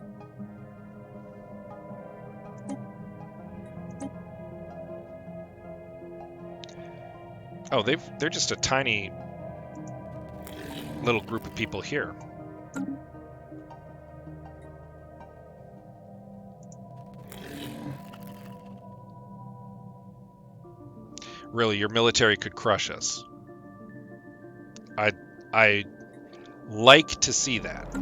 Oh, they're just a tiny little group of people here. Really, your military could crush us. I like to see that.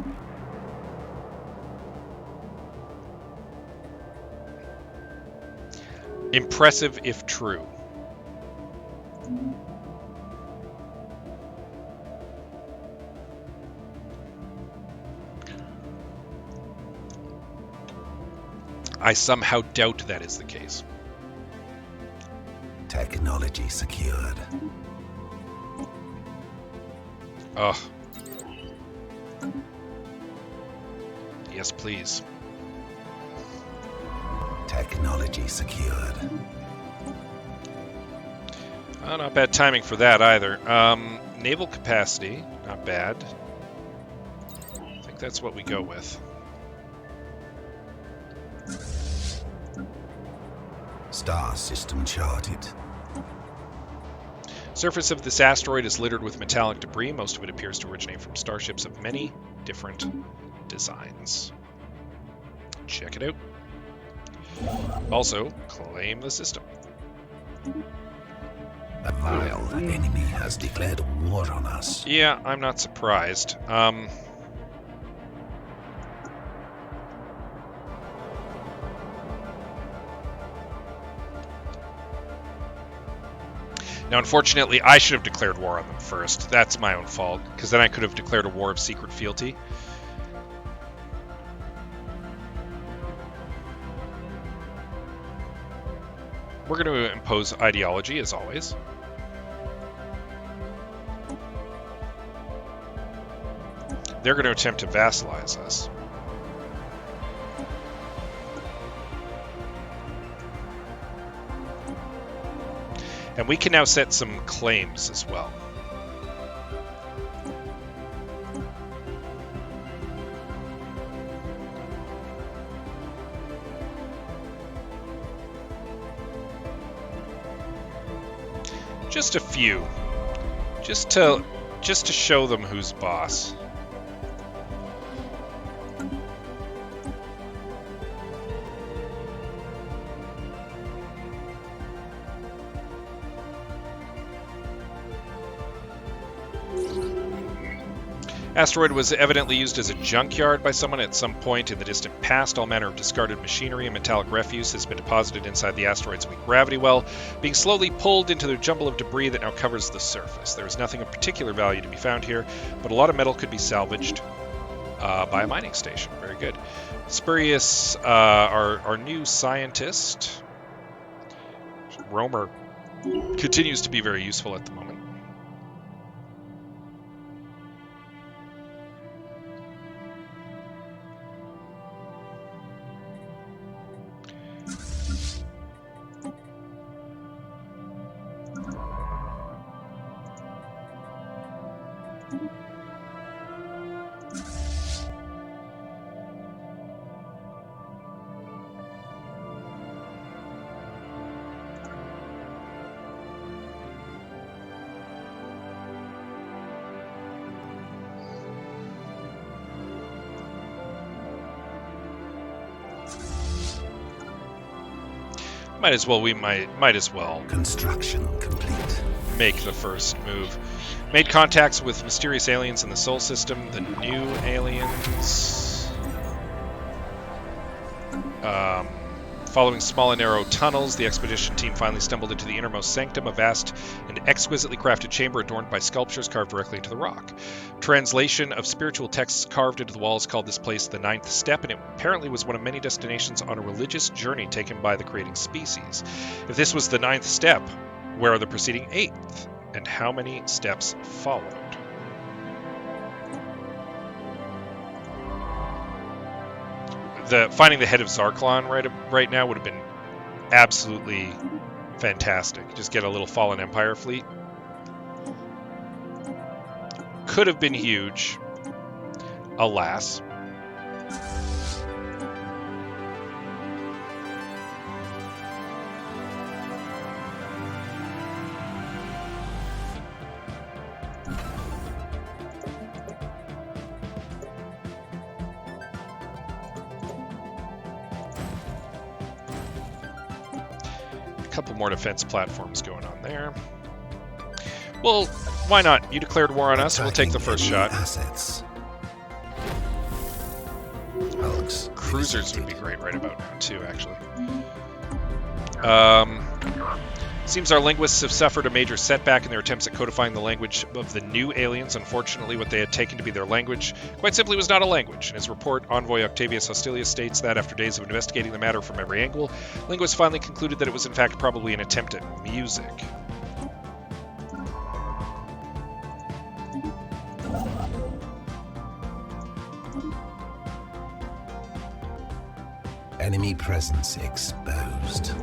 Impressive if true. I somehow doubt that is the case.
Technology secured.
Ugh. Yes, please.
Technology secured.
Not bad timing for that either. naval capacity, not bad. I think that's what we go with.
Star system charted.
Surface of this asteroid is littered with metallic debris. Most of it appears to originate from starships of many different designs. Check it out. Also, claim the system.
A vile enemy has declared war on us.
Yeah, I'm not surprised. Now, unfortunately, I should have declared war on them first. That's my own fault, because then I could have declared a war of secret fealty. We're going to impose ideology, as always. They're going to attempt to vassalize us. And we can now set some claims as well. Just a few. Just to show them who's boss. Asteroid was evidently used as a junkyard by someone at some point in the distant past. All manner of discarded machinery and metallic refuse has been deposited inside the asteroid's weak gravity well, being slowly pulled into the jumble of debris that now covers the surface. There is nothing of particular value to be found here, but a lot of metal could be salvaged by a mining station. Very good. Spurious, our new scientist, Romer, continues to be very useful at the moment. Might as well
Construction complete.
make the first move. Made contacts with mysterious aliens in the Sol system. The new aliens. Following small and narrow tunnels, the expedition team finally stumbled into the innermost sanctum, a vast and exquisitely crafted chamber adorned by sculptures carved directly into the rock. Translation of spiritual texts carved into the walls called this place the Ninth Step, and it apparently was one of many destinations on a religious journey taken by the creating species. If this was the Ninth Step, where are the preceding Eighth? And how many steps followed? Finding the head of Zarklon right now would have been absolutely fantastic. Just get a little Fallen Empire fleet. Could have been huge. Alas. Couple more defense platforms going on there. Well, why not? You declared war on us, we'll take the first shot.
Assets.
Cruisers would be great right about now, too, actually. Seems our linguists have suffered a major setback in their attempts at codifying the language of the new aliens. Unfortunately, what they had taken to be their language quite simply was not a language. In his report, Envoy Octavius Hostilius states that after days of investigating the matter from every angle, linguists finally concluded that it was in fact probably an attempt at music.
Enemy presence exposed.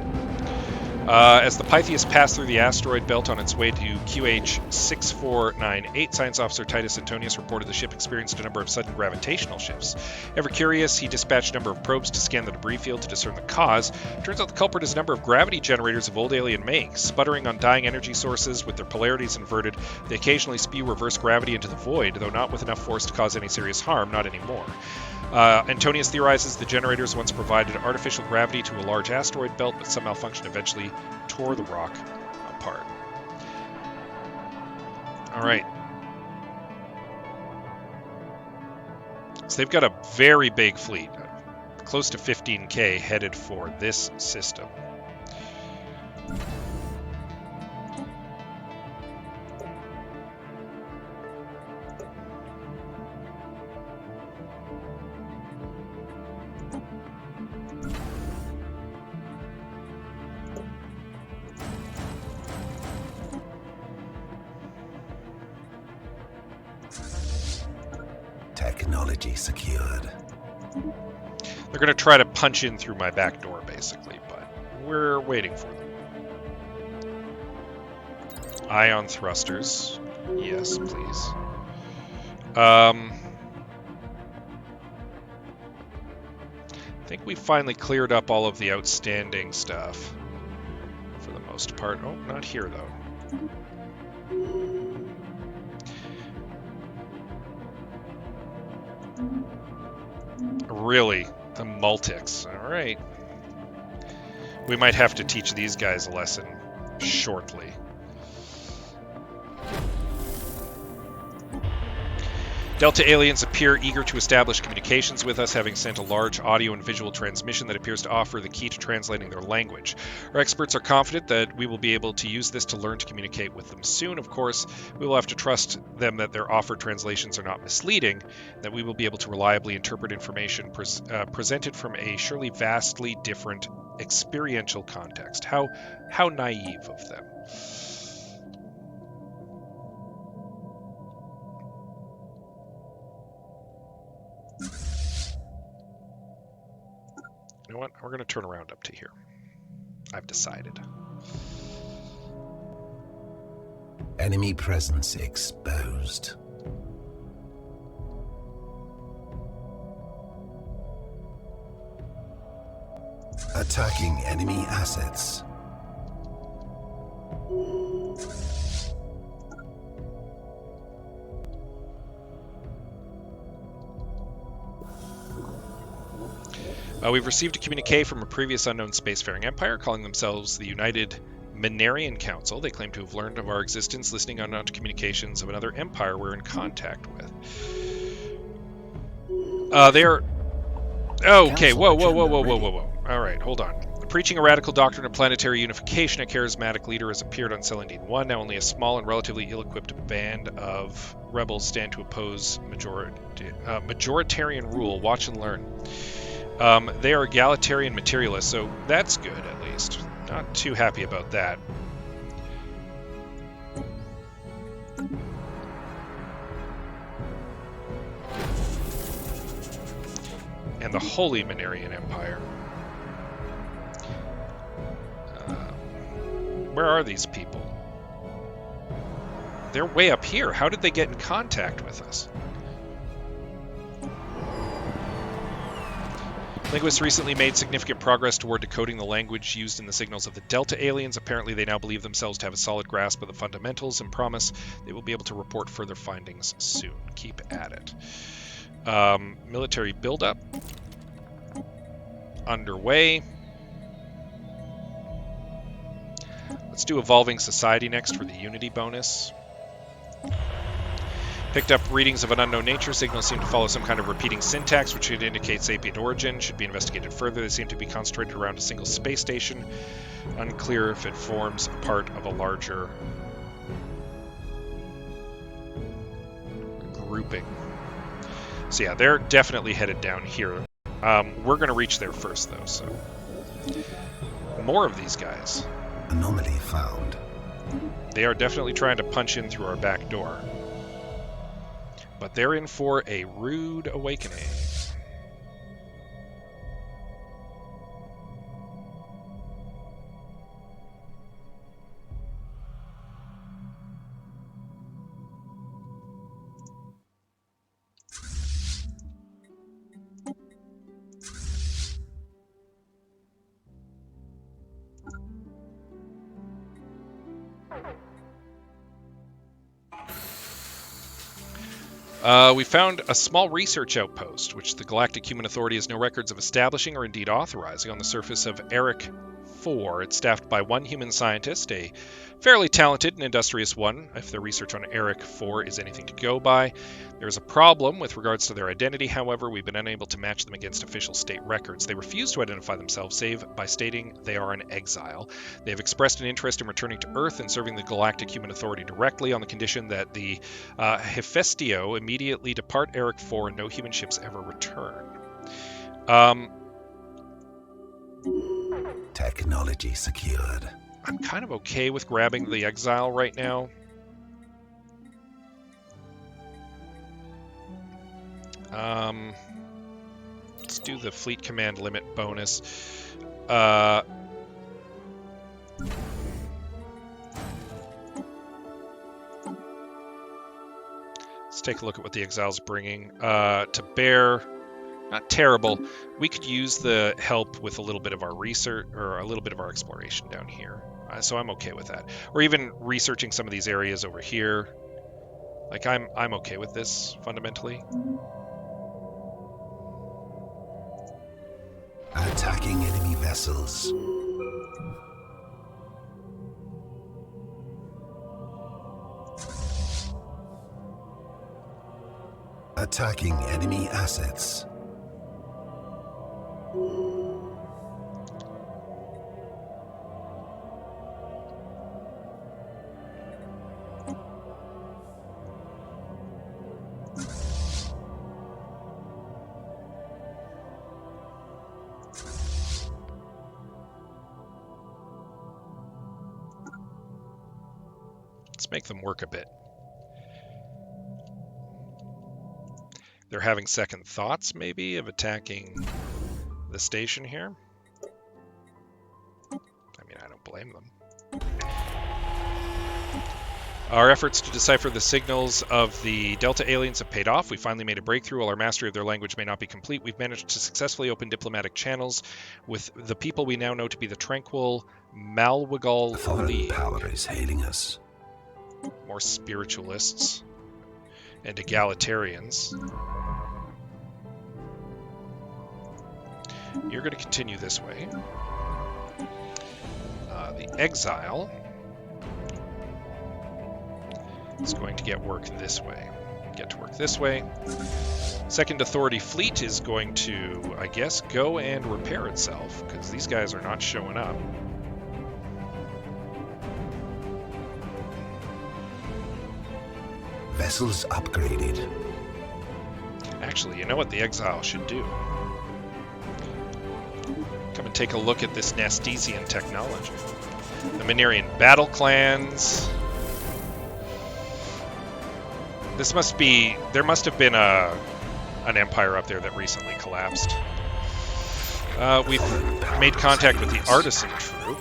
As the Pythias passed through the asteroid belt on its way to QH6498, Science Officer Titus Antonius reported the ship experienced a number of sudden gravitational shifts. Ever curious, he dispatched a number of probes to scan the debris field to discern the cause. Turns out the culprit is a number of gravity generators of old alien make. Sputtering on dying energy sources with their polarities inverted, they occasionally spew reverse gravity into the void, though not with enough force to cause any serious harm, not anymore. Antonius theorizes the generators once provided artificial gravity to a large asteroid belt, but some malfunction eventually tore the rock apart. Alright. So they've got a very big fleet, close to 15k, headed for this system.
Technology secured.
They're going to try to punch in through my back door, basically, but we're waiting for them. Ion thrusters. Yes, please. I think we finally cleared up all of the outstanding stuff, for the most part. Oh, not here, though. Really? The Multics. Alright. We might have to teach these guys a lesson shortly. Delta aliens appear eager to establish communications with us, having sent a large audio and visual transmission that appears to offer the key to translating their language. Our experts are confident that we will be able to use this to learn to communicate with them soon. Of course, we will have to trust them that their offered translations are not misleading, that we will be able to reliably interpret information presented from a surely vastly different experiential context. How naive of them. You know what? We're going to turn around up to here. I've decided.
Enemy presence exposed. Attacking enemy assets.
We've received a communique from a previous unknown spacefaring empire calling themselves the United Minarian Council. They claim to have learned of our existence, listening on to communications of another empire we're in contact with. They're... Okay, whoa. All right, hold on. Preaching a radical doctrine of planetary unification, a charismatic leader has appeared on Celandine 1. Now only a small and relatively ill-equipped band of rebels stand to oppose majoritarian rule. Watch and learn. They are egalitarian materialists, so that's good, at least. Not too happy about that. And the Holy Minarian Empire. Where are these people? They're way up here. How did they get in contact with us? Linguists recently made significant progress toward decoding the language used in the signals of the Delta aliens. Apparently, they now believe themselves to have a solid grasp of the fundamentals and promise they will be able to report further findings soon. Keep at it. Military buildup underway. Let's do Evolving Society next for the Unity bonus. Picked up readings of an unknown nature. Signals seem to follow some kind of repeating syntax, which should indicate sapient origin. Should be investigated further. They seem to be concentrated around a single space station. Unclear if it forms part of a larger grouping. So yeah, they're definitely headed down here. We're going to reach there first, though, so... More of these guys.
Anomaly found.
They are definitely trying to punch in through our back door. But they're in for a rude awakening. We found a small research outpost, which the Galactic Human Authority has no records of establishing or indeed authorizing, on the surface of Eric 4. It's staffed by one human scientist, a fairly talented and industrious one, if their research on Eric 4 is anything to go by. There's a problem with regards to their identity, however. We've been unable to match them against official state records. They refuse to identify themselves, save by stating they are in exile. They have expressed an interest in returning to Earth and serving the Galactic Human Authority directly, on the condition that the Hephaestio immediately depart Eric 4 and no human ships ever return.
Technology secured.
I'm kind of okay with grabbing the exile right now. Let's do the fleet command limit bonus. Let's take a look at what the exile's bringing. To bear, not terrible. We could use the help with a little bit of our research, or a little bit of our exploration down here. So I'm okay with that. Or even researching some of these areas over here. Like, I'm okay with this, fundamentally.
Attacking enemy vessels. Attacking enemy assets.
Let's make them work a bit. They're having second thoughts, maybe, of attacking the station here. I mean, I don't blame them. Our efforts to decipher the signals of the Delta aliens have paid off. We finally made a breakthrough. While our mastery of their language may not be complete, we've managed to successfully open diplomatic channels with the people we now know to be the Tranquil Malwagal
Foreign
League.
power is hailing us.
More spiritualists and egalitarians. You're going to continue this way. The exile is going to get work this way. Get to work this way. Second Authority Fleet is going to, I guess, go and repair itself, because these guys are not showing up.
Vessels upgraded.
Actually, you know what the exile should do? Come and take a look at this Nastesian technology. The Minerian battle clans. This must be... There must have been an empire up there that recently collapsed. We've made contact with the Artisan Troop.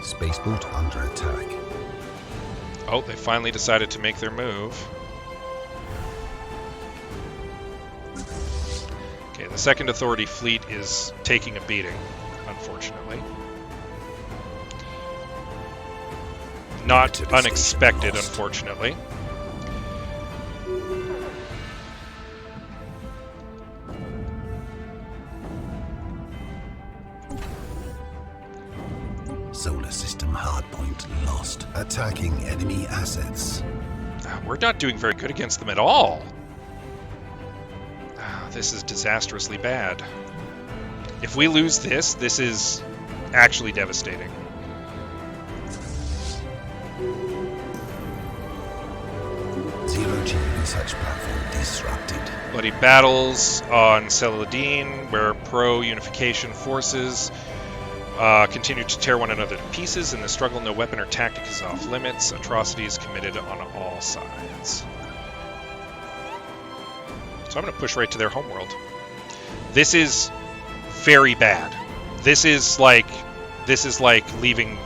Spaceport under attack.
Oh, they finally decided to make their move. Okay, the Second Authority Fleet is taking a beating, unfortunately. Not unexpected, unfortunately.
Solar system hardpoint lost. Attacking enemy assets.
We're not doing very good against them at all. This is disastrously bad. If we lose this, this is actually devastating.
Zero-G research platform disrupted.
Bloody battles on Celadine, where pro-unification forces continue to tear one another to pieces. In the struggle, no weapon or tactic is off limits. Atrocities committed on all sides. So I'm going to push right to their homeworld. This is very bad. This is like leaving.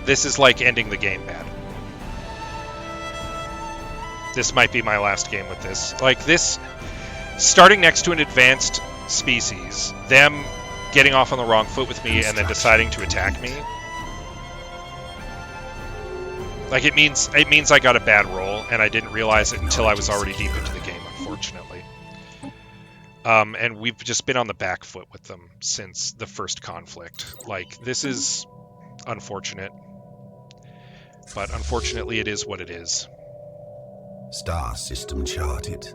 This is like ending the game bad. This might be my last game with this. Like, this, starting next to an advanced species, them getting off on the wrong foot with me and then deciding to attack me. Like, it means I got a bad roll, and I didn't realize it until I was already deep into the game, unfortunately. And we've just been on the back foot with them since the first conflict. Like, this is unfortunate. But unfortunately, it is what it is.
Star system charted.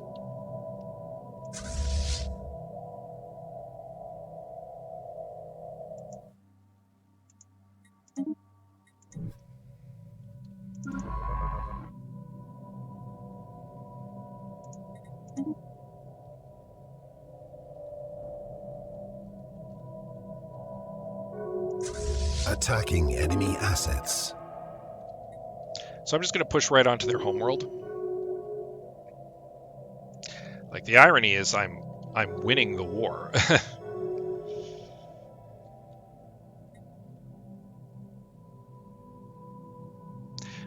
Attacking enemy assets.
So I'm just going to push right onto their homeworld. Like, the irony is I'm winning the war.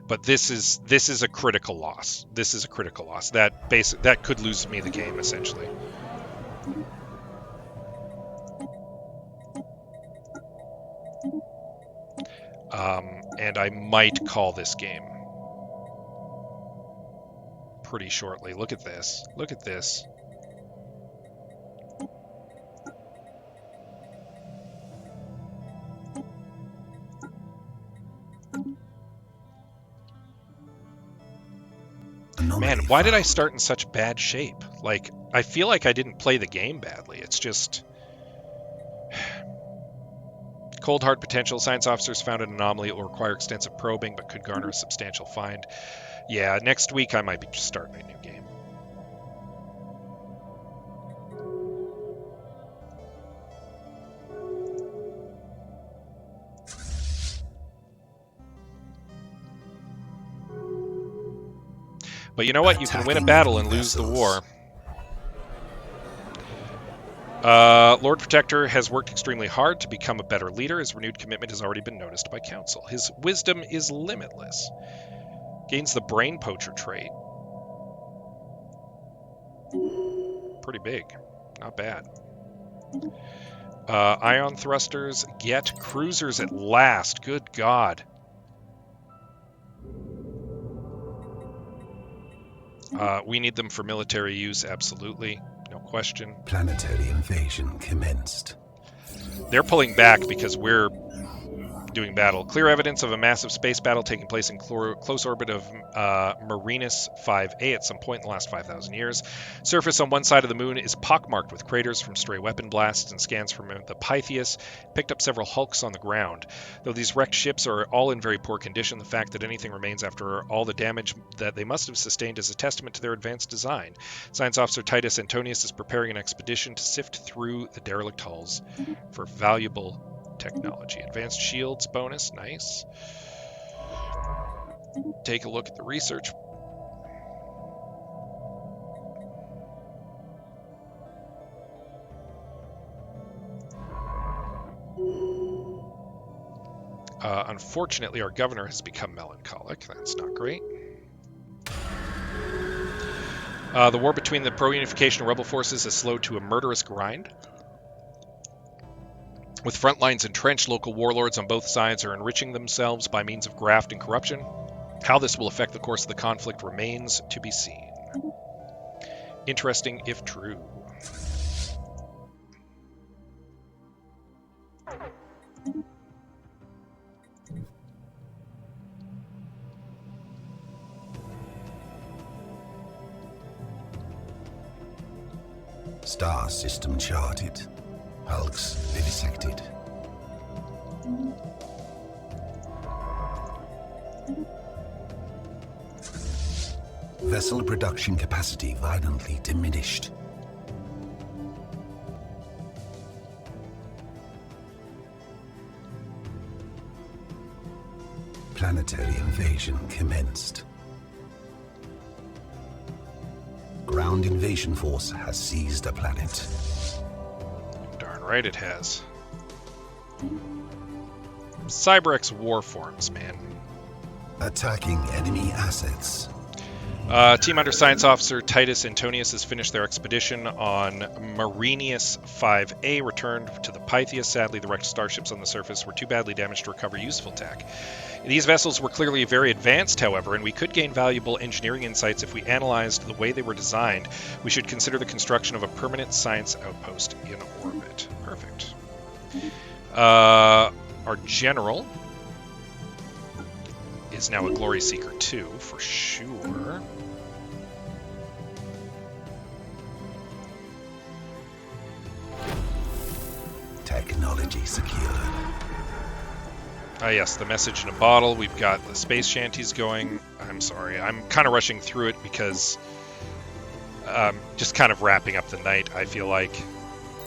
But this is a critical loss. This is a critical loss. That could lose me the game, essentially. And I might call this game pretty shortly. Look at this. Look at this. Man, why did I start in such bad shape? Like, I feel like I didn't play the game badly. It's just... Cold hard potential. Science officers found an anomaly. It will require extensive probing, but could garner a substantial find. Yeah, next week I might be just starting a new game. But you know what? You can win a battle and lose the war. Lord Protector has worked extremely hard to become a better leader. His renewed commitment has already been noticed by Council. His wisdom is limitless. Gains the Brain Poacher trait. Pretty big. Not bad. Ion thrusters get cruisers at last. Good God. We need them for military use, absolutely. No question.
Planetary invasion commenced.
They're pulling back because we're doing battle. Clear evidence of a massive space battle taking place in close orbit of Marinus 5A at some point in the last 5,000 years. Surface on one side of the moon is pockmarked with craters from stray weapon blasts, and scans from the Pythias picked up several hulks on the ground. Though these wrecked ships are all in very poor condition, the fact that anything remains after all the damage that they must have sustained is a testament to their advanced design. Science Officer Titus Antonius is preparing an expedition to sift through the derelict hulls for valuable technology. Advanced shields bonus, nice. Take a look at the research. Unfortunately, our governor has become melancholic. That's not great. The war between the pro-unification and rebel forces has slowed to a murderous grind. With front lines entrenched, local warlords on both sides are enriching themselves by means of graft and corruption. How this will affect the course of the conflict remains to be seen. Interesting if true.
Star system charted. Hulks vivisected. Vessel production capacity violently diminished. Planetary invasion commenced. Ground invasion force has seized a planet.
Darn right it has. CyberX war forms, man.
Attacking enemy assets.
Team under Science Officer Titus Antonius has finished their expedition on Marinius 5A, returned to the Pythia. Sadly, the wrecked starships on the surface were too badly damaged to recover useful tech. These vessels were clearly very advanced, however, and we could gain valuable engineering insights if we analyzed the way they were designed. We should consider the construction of a permanent science outpost in orbit. Perfect. Our general is now a Glory Seeker too, for sure.
Technology secured.
Ah, yes, the message in a bottle. We've got the space shanties going. I'm sorry, I'm kind of rushing through it because just kind of wrapping up the night, I feel like,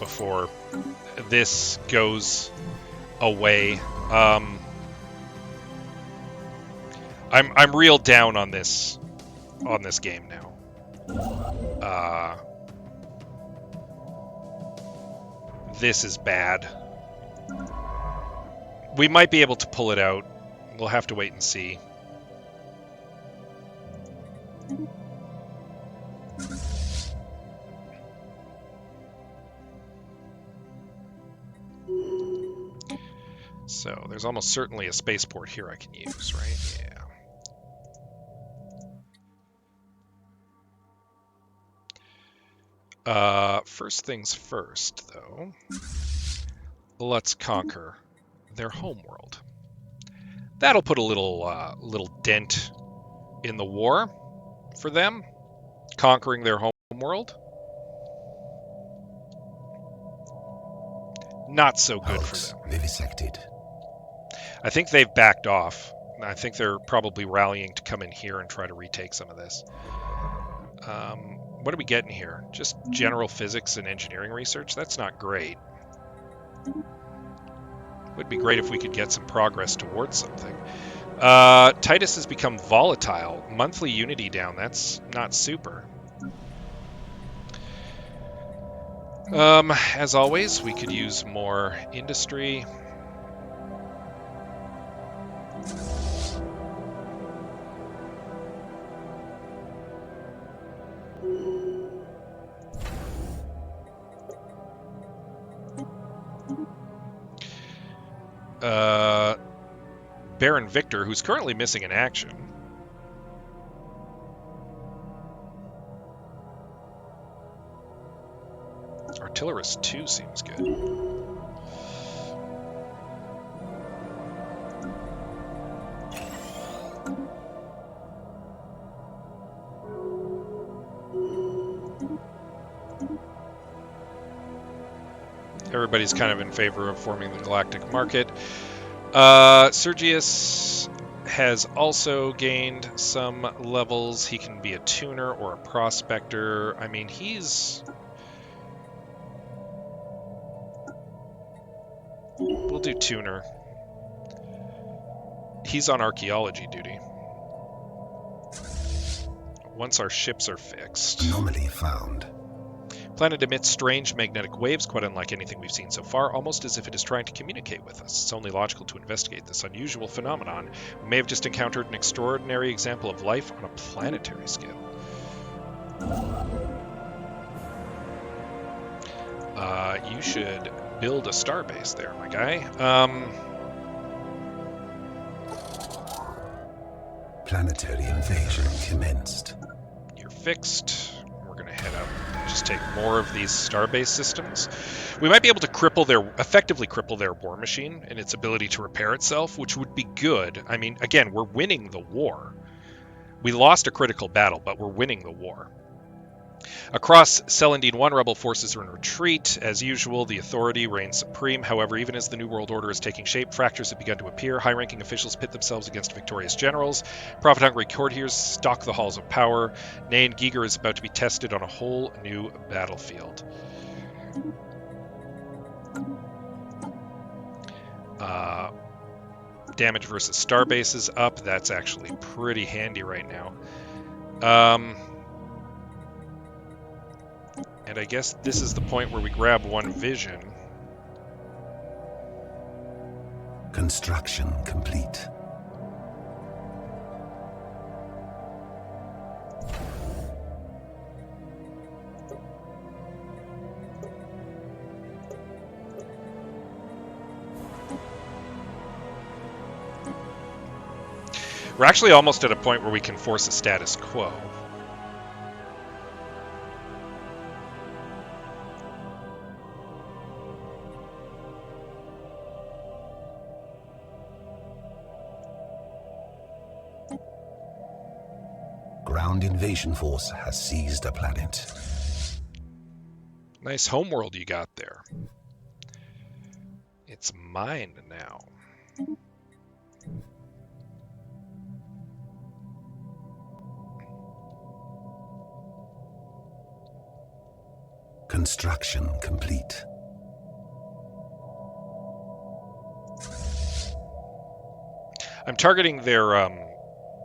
before this goes away. I'm real down on this game now. This is bad. We might be able to pull it out. We'll have to wait and see. So there's almost certainly a spaceport here I can use, right? Yeah. First things first, though. Let's conquer their homeworld. That'll put a little dent in the war for them, conquering their homeworld. Not so good for them.
Vivisected.
I think they've backed off. I think they're probably rallying to come in here and try to retake some of this. What are we getting here? Just general physics and engineering research? That's not great. Would be great if we could get some progress towards something. Titus has become volatile. Monthly unity down. That's not super. As always, we could use more industry. Baron Victor, who's currently missing in action. Artillerist 2 seems good. Everybody's kind of in favor of forming the Galactic market. Sergius has also gained some levels. He can be a tuner or a prospector. I mean, we'll do tuner. He's on archaeology duty. Once our ships are fixed.
Anomaly found.
Planet emits strange magnetic waves, quite unlike anything we've seen so far, almost as if it is trying to communicate with us. It's only logical to investigate this unusual phenomenon. We may have just encountered an extraordinary example of life on a planetary scale. You should build a starbase there, my guy.
Planetary invasion commenced.
You're fixed. We're going to head up and just take more of these starbase systems. We might be able to effectively cripple their war machine and its ability to repair itself, which would be good. I mean, again, we're winning the war. We lost a critical battle, but we're winning the war. Across Celandine 1, rebel forces are in retreat. As usual, the authority reigns supreme. However, even as the New World Order is taking shape, fractures have begun to appear. High-ranking officials pit themselves against victorious generals. Profit-hungry courtiers stalk the halls of power. Nain Giger is about to be tested on a whole new battlefield. Damage versus starbase is up. That's actually pretty handy right now. And I guess this is the point where we grab one vision.
Construction complete.
We're actually almost at a point where we can force a status quo.
Ground invasion force has seized a planet.
Nice homeworld you got there. It's mine now.
Construction complete.
I'm targeting their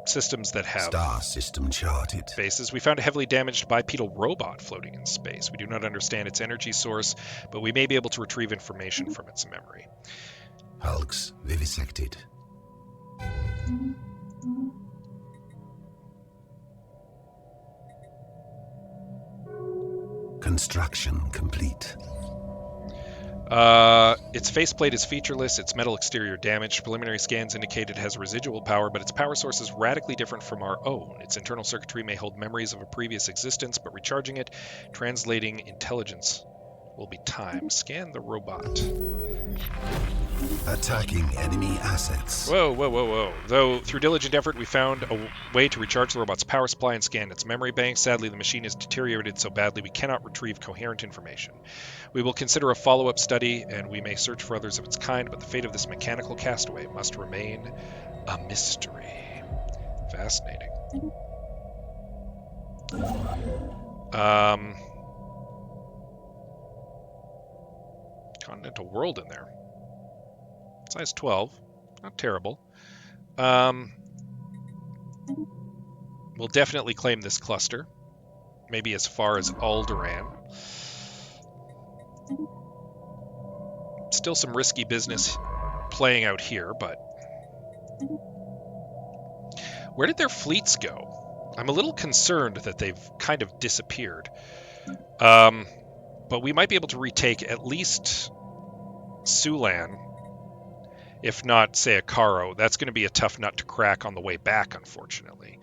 systems that have
Star system charted.
bases. We found a heavily damaged bipedal robot floating in space. We do not understand its energy source, but we may be able to retrieve information from its memory.
Hulks vivisected. Construction complete.
Its faceplate is featureless, its metal exterior damaged. Preliminary scans indicate it has residual power, but its power source is radically different from our own. Its internal circuitry may hold memories of a previous existence, but recharging it, translating intelligence, will be time. Scan the robot.
Attacking enemy assets.
Whoa, whoa, whoa, whoa. Though, through diligent effort, we found a way to recharge the robot's power supply and scan its memory bank. Sadly, the machine is deteriorated so badly we cannot retrieve coherent information. We will consider a follow-up study, and we may search for others of its kind, but the fate of this mechanical castaway must remain a mystery. Fascinating. Continental world in there. Size 12. Not terrible. We'll definitely claim this cluster. Maybe as far as Alderaan. Still some risky business playing out here, but... Where did their fleets go? I'm a little concerned that they've kind of disappeared. But we might be able to retake at least Sulan, if not, say, a Caro. That's going to be a tough nut to crack on the way back, unfortunately.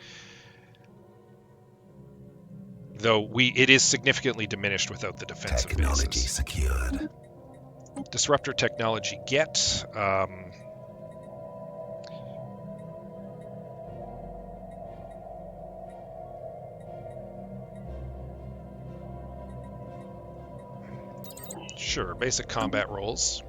Though it is significantly diminished without the defensive
Technology
bases.
secured.
Disruptor technology get. Sure, basic combat rolls.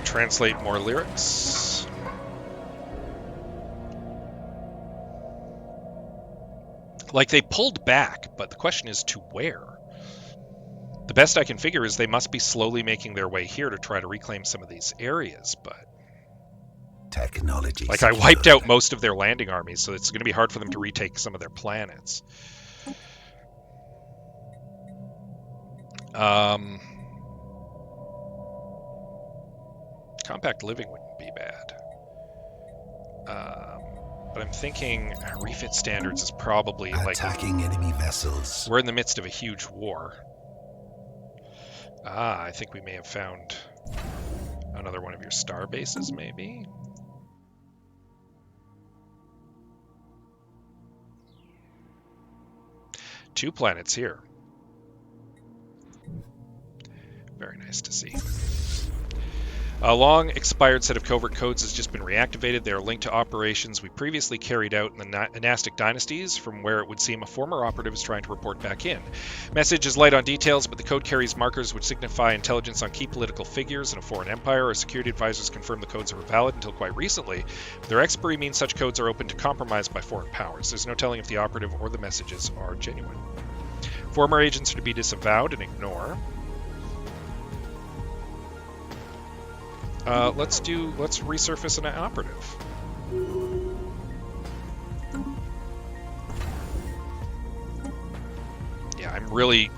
Translate more lyrics. Like, they pulled back, but the question is to where? The best I can figure is they must be slowly making their way here to try to reclaim some of these areas, but...
Technology
Like,
secured.
I wiped out most of their landing armies, so it's going to be hard for them to retake some of their planets. Compact living wouldn't be bad. But I'm thinking refit standards is probably
attacking enemy vessels.
We're in the midst of a huge war. I think we may have found another one of your star bases, maybe? Two planets here. Very nice to see. A long expired set of covert codes has just been reactivated. They are linked to operations we previously carried out in the Pnastic dynasties, from where it would seem a former operative is trying to report back in. Message is light on details, but the code carries markers which signify intelligence on key political figures in a foreign empire. Our security advisors confirmed the codes are valid until quite recently. Their expiry means such codes are open to compromise by foreign powers. There's no telling if the operative or the messages are genuine. Former agents are to be disavowed and ignore. Let's resurface an operative. really...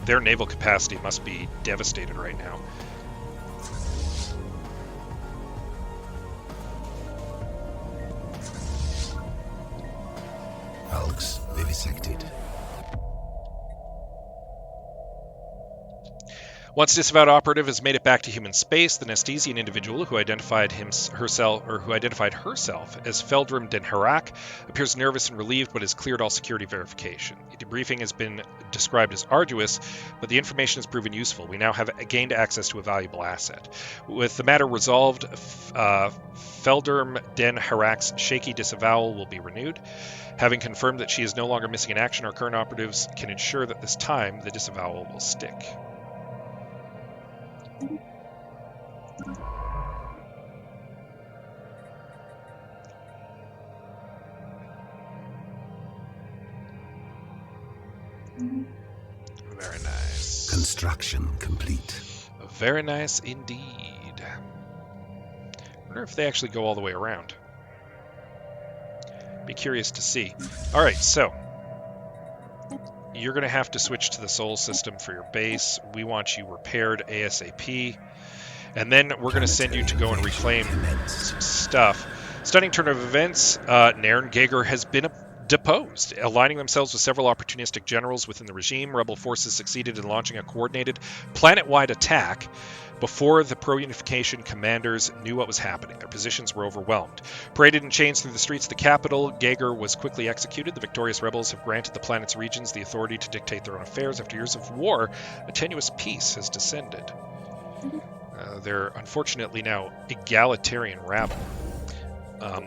Their naval capacity must be devastated right now.
Hulks vivisected.
Once disavowed operative has made it back to human space, the Nastesian individual who identified herself as Feldrum Den Harak appears nervous and relieved, but has cleared all security verification. The debriefing has been described as arduous, but the information has proven useful. We now have gained access to a valuable asset. With the matter resolved, Feldrum Den Harak's shaky disavowal will be renewed. Having confirmed that she is no longer missing in action, our current operatives can ensure that this time the disavowal will stick. Very nice.
Construction complete.
Very nice indeed. I wonder if they actually go all the way around. Be curious to see. Alright, so you're going to have to switch to the Sol system for your base. We want you repaired ASAP. And then we're going to send you to go and reclaim some stuff. Stunning turn of events. Nairn Geiger has been deposed. Aligning themselves with several opportunistic generals within the regime, rebel forces succeeded in launching a coordinated planet-wide attack before the pro-unification commanders knew what was happening. Their positions were overwhelmed. Paraded in chains through the streets of the capital, Geiger was quickly executed. The victorious rebels have granted the planet's regions the authority to dictate their own affairs. After years of war, a tenuous peace has descended. They're unfortunately now egalitarian rabble.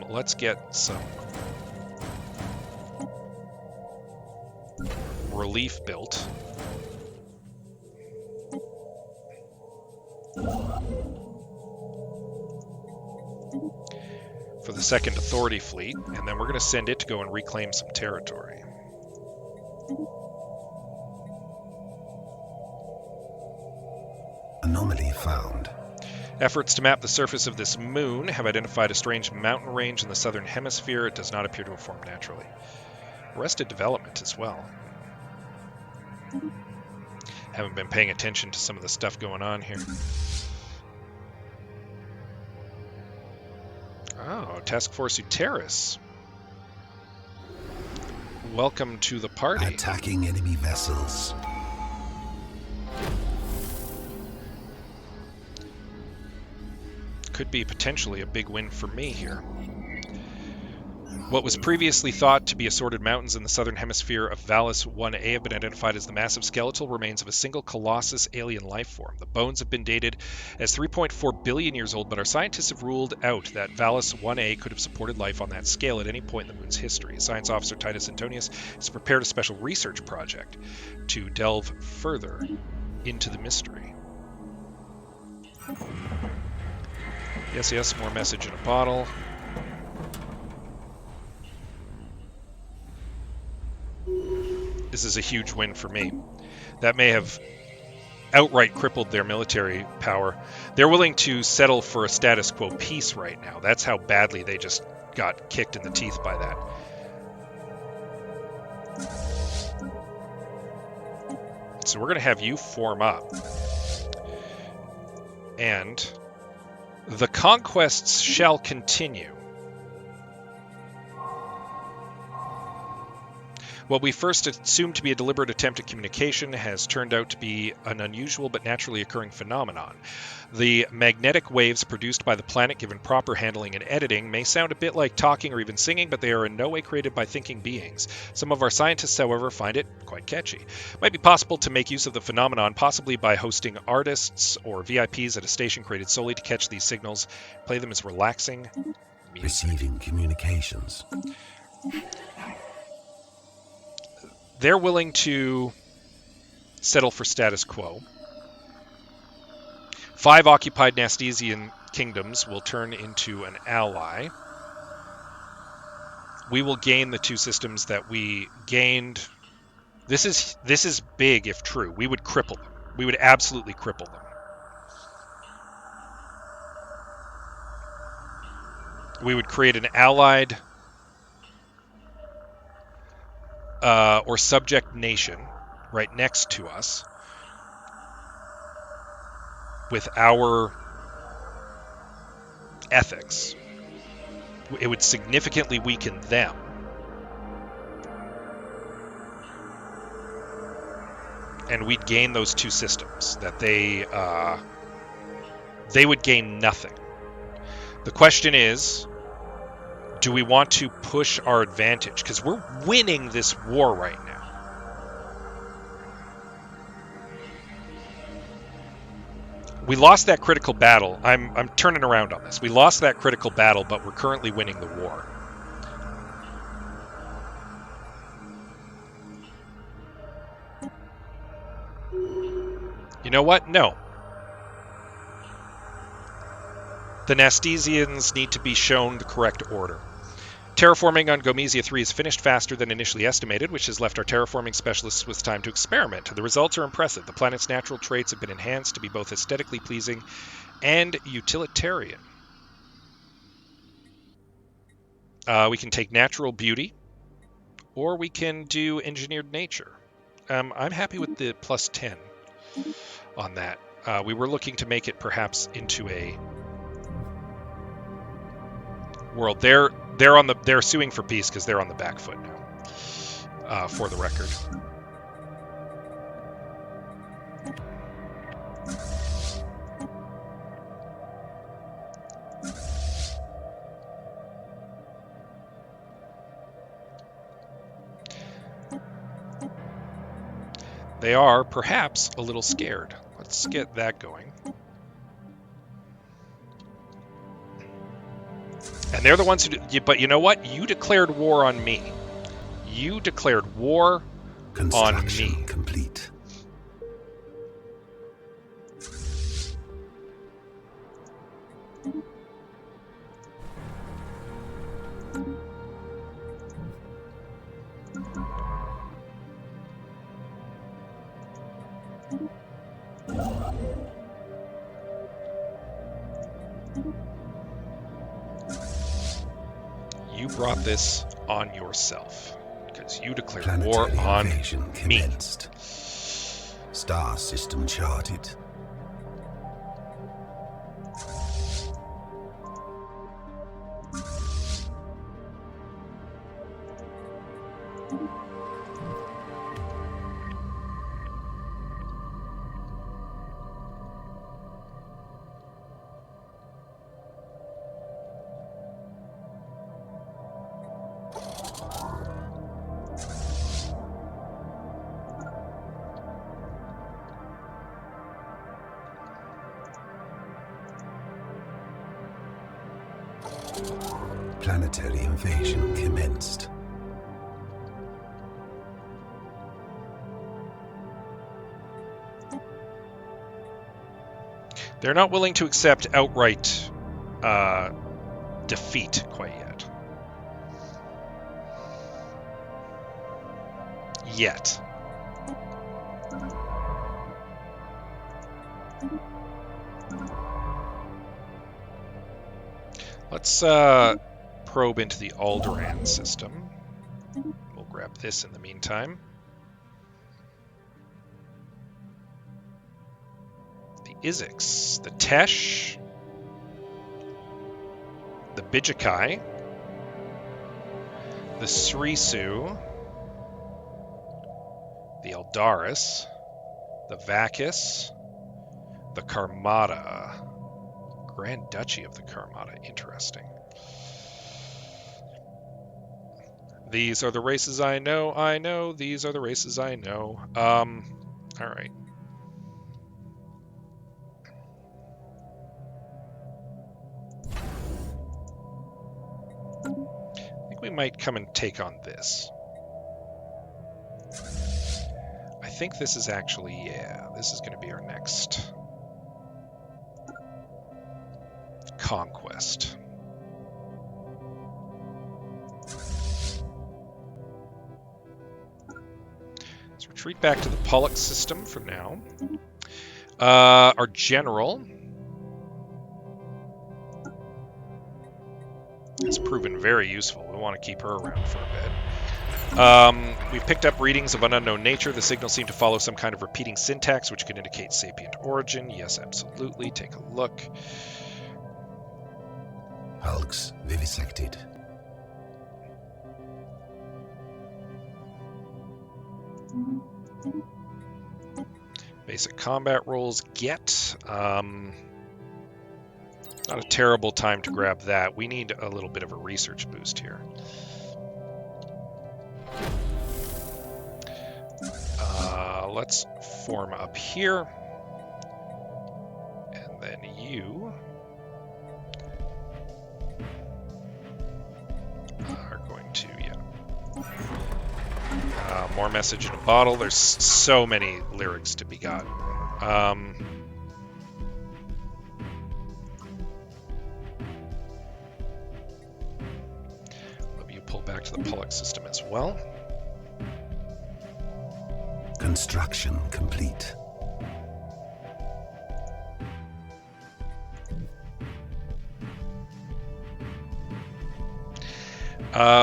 Let's get some relief built. For the Second Authority Fleet, and then we're going to send it to go and reclaim some territory.
Anomaly found.
Efforts to map the surface of this moon have identified a strange mountain range in the southern hemisphere. It does not appear to have formed naturally. Arrested development as well. Haven't been paying attention to some of the stuff going on here. Oh, Task Force Uteris. Welcome to the party.
Attacking enemy vessels.
Could be potentially a big win for me here. What was previously thought to be assorted mountains in the southern hemisphere of Valis 1A have been identified as the massive skeletal remains of a single colossus alien life form. The bones have been dated as 3.4 billion years old, but our scientists have ruled out that Valis 1A could have supported life on that scale at any point in the moon's history. Science officer Titus Antonius has prepared a special research project to delve further into the mystery. Yes, more message in a bottle. This is a huge win for me. That may have outright crippled their military power. They're willing to settle for a status quo peace right now. That's how badly they just got kicked in the teeth by that. So we're going to have you form up. And the conquests shall continue. What we first assumed to be a deliberate attempt at communication has turned out to be an unusual but naturally occurring phenomenon. The magnetic waves produced by the planet, given proper handling and editing, may sound a bit like talking or even singing, but they are in no way created by thinking beings. Some of our scientists, however, find it quite catchy. It might be possible to make use of the phenomenon, possibly by hosting artists or VIPs at a station created solely to catch these signals, play them as relaxing music.
Receiving communications.
They're willing to settle for status quo. 5 occupied Nastesian kingdoms will turn into an ally. We will gain the 2 systems that we gained. This is big if true. We would cripple them. We would absolutely cripple them. We would create an allied or subject nation right next to us with our ethics, it would significantly weaken them. And we'd gain those two systems, that they would gain nothing. The question is, do we want to push our advantage? Because we're winning this war right now. We lost that critical battle. I'm turning around on this. We lost that critical battle, but we're currently winning the war. You know what? No. The Nastesians need to be shown the correct order. Terraforming on Gomesia 3 is finished faster than initially estimated, which has left our terraforming specialists with time to experiment. The results are impressive. The planet's natural traits have been enhanced to be both aesthetically pleasing and utilitarian. We can take natural beauty, or we can do engineered nature. I'm happy with the plus 10 on that. We were looking to make it perhaps into a world. They're suing for peace because they're on the back foot now, for the record. They are perhaps a little scared. Let's get that going. And they're the ones who do, but you know what? You declared war on me. You declared war on
Construction
me.
complete.
You brought this on yourself because you declared
Planetary
war on
invasion
me.
commenced. Star system charted. Planetary invasion commenced.
They're not willing to accept outright defeat quite yet. Yet. Let's probe into the Alderaan system. We'll grab this in the meantime. The Izix, the Tesh, the Bijakai, the Srisu, the Eldaris, the Vacus, the Karmata. Grand Duchy of the Karmata. Interesting. These are the races I know. These are the races I know. All right. I think we might come and take on this. I think this is actually, yeah, this is going to be our next conquest. Let's retreat back to the Pollux system for now. Our general has proven very useful. We want to keep her around for a bit. We've picked up readings of an unknown nature. The signals seem to follow some kind of repeating syntax, which could indicate sapient origin. Yes, absolutely. Take a look.
Hulks vivisected.
Basic combat rolls. Get. Not a terrible time to grab that. We need a little bit of a research boost here. Let's form up here. And then you are going to, more message in a bottle. There's so many lyrics to be got. Let you pull back to the Pollux system as well.
Construction complete.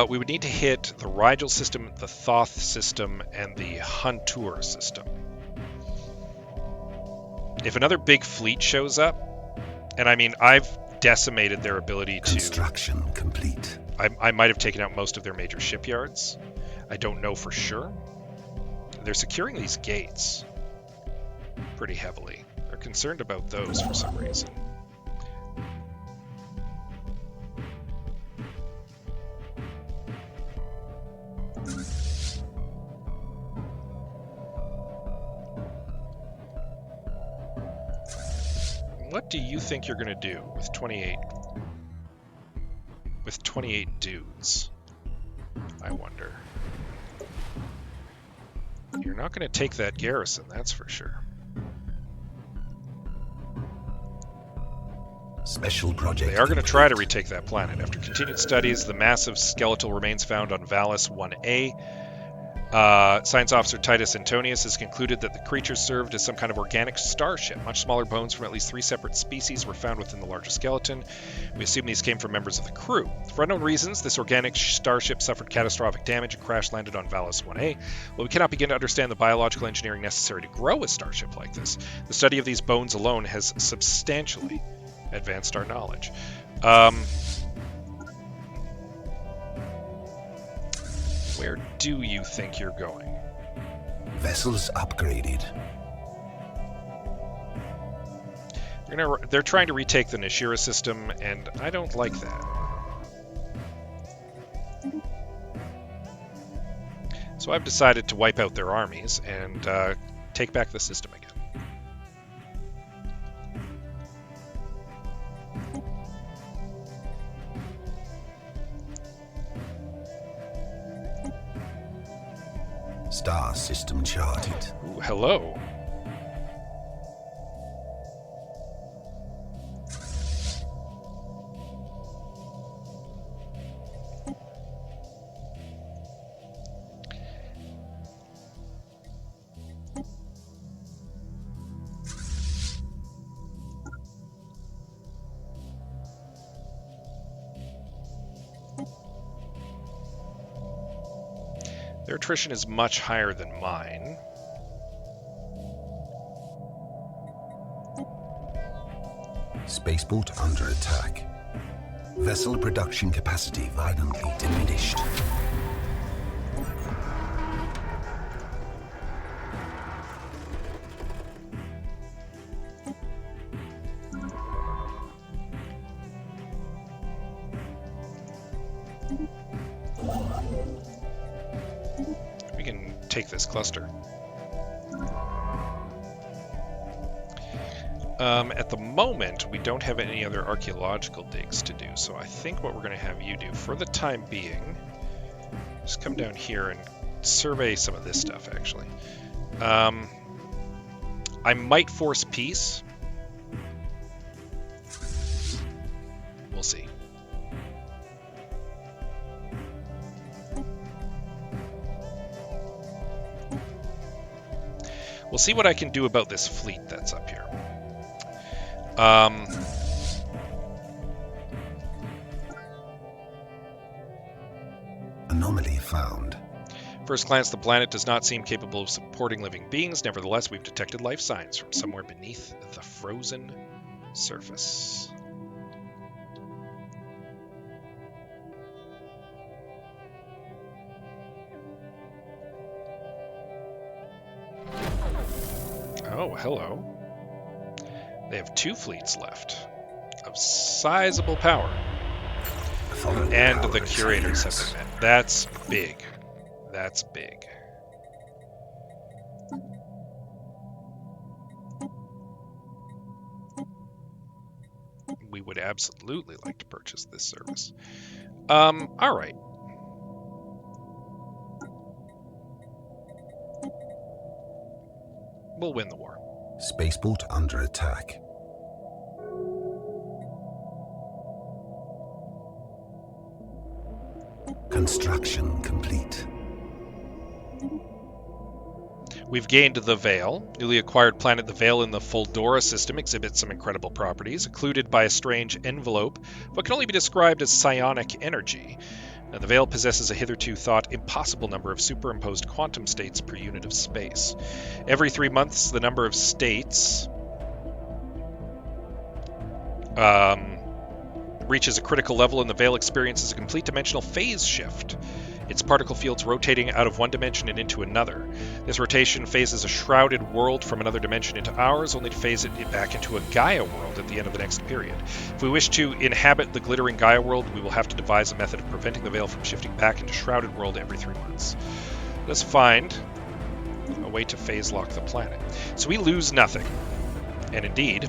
We would need to hit the Rigel system, the Thoth system, and the Huntur system. If another big fleet shows up, and I mean, I've decimated their ability to...
Construction complete.
I might have taken out most of their major shipyards. I don't know for sure. They're securing these gates pretty heavily. They're concerned about those for some reason. What do you think you're going to do with 28 dudes? I wonder. You're not going to take that garrison, that's for sure.
Special project.
They are going to try to retake that planet. After continued studies, the massive skeletal remains found on Valis 1A. Science Officer Titus Antonius has concluded that the creature served as some kind of organic starship. Much smaller bones from at least 3 separate species were found within the larger skeleton. We assume these came from members of the crew. For unknown reasons, this organic starship suffered catastrophic damage and crash-landed on Valis 1A. While we cannot begin to understand the biological engineering necessary to grow a starship like this, the study of these bones alone has substantially advanced our knowledge. Where do you think you're going?
Vessels upgraded.
They're trying to retake the Nashira system, and I don't like that. So I've decided to wipe out their armies and take back the system again.
Star system charted.
Ooh, hello. Their attrition is much higher than mine.
Spaceport under attack. Vessel production capacity violently diminished.
We can take this cluster. At the moment, we don't have any other archaeological digs to do, so I think what we're going to have you do for the time being, just come down here and survey some of this stuff, actually. I might force peace. We'll see. We'll see what I can do about this fleet that's up here.
Anomaly found.
First glance, the planet does not seem capable of supporting living beings. Nevertheless, we've detected life signs from somewhere beneath the frozen surface. Oh, hello. They have 2 fleets left of sizable power. And the curators have been met. That's big. That's big. We would absolutely like to purchase this service. All right. We'll win the war.
Spaceport under attack. Construction complete.
We've gained the Veil. Newly acquired planet the Veil in the Foldora system exhibits some incredible properties, occluded by a strange envelope, but can only be described as psionic energy. Now, the Veil possesses a hitherto thought impossible number of superimposed quantum states per unit of space. Every 3 months, the number of states reaches a critical level, and the Veil experiences a complete dimensional phase shift. Its particle fields rotating out of one dimension and into another. This rotation phases a shrouded world from another dimension into ours, only to phase it back into a Gaia world at the end of the next period. If we wish to inhabit the glittering Gaia world, we will have to devise a method of preventing the Veil from shifting back into shrouded world every 3 months. Let us find a way to phase lock the planet. So we lose nothing, and indeed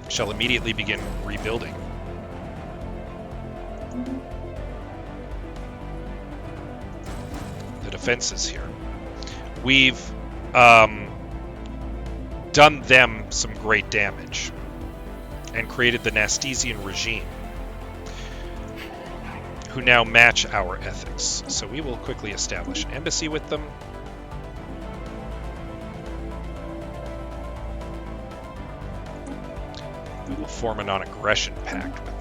shall immediately begin rebuilding. The defenses here. We've done them some great damage and created the Nastesian regime, who now match our ethics. So we will quickly establish an embassy with them. We will form a non-aggression pact with them.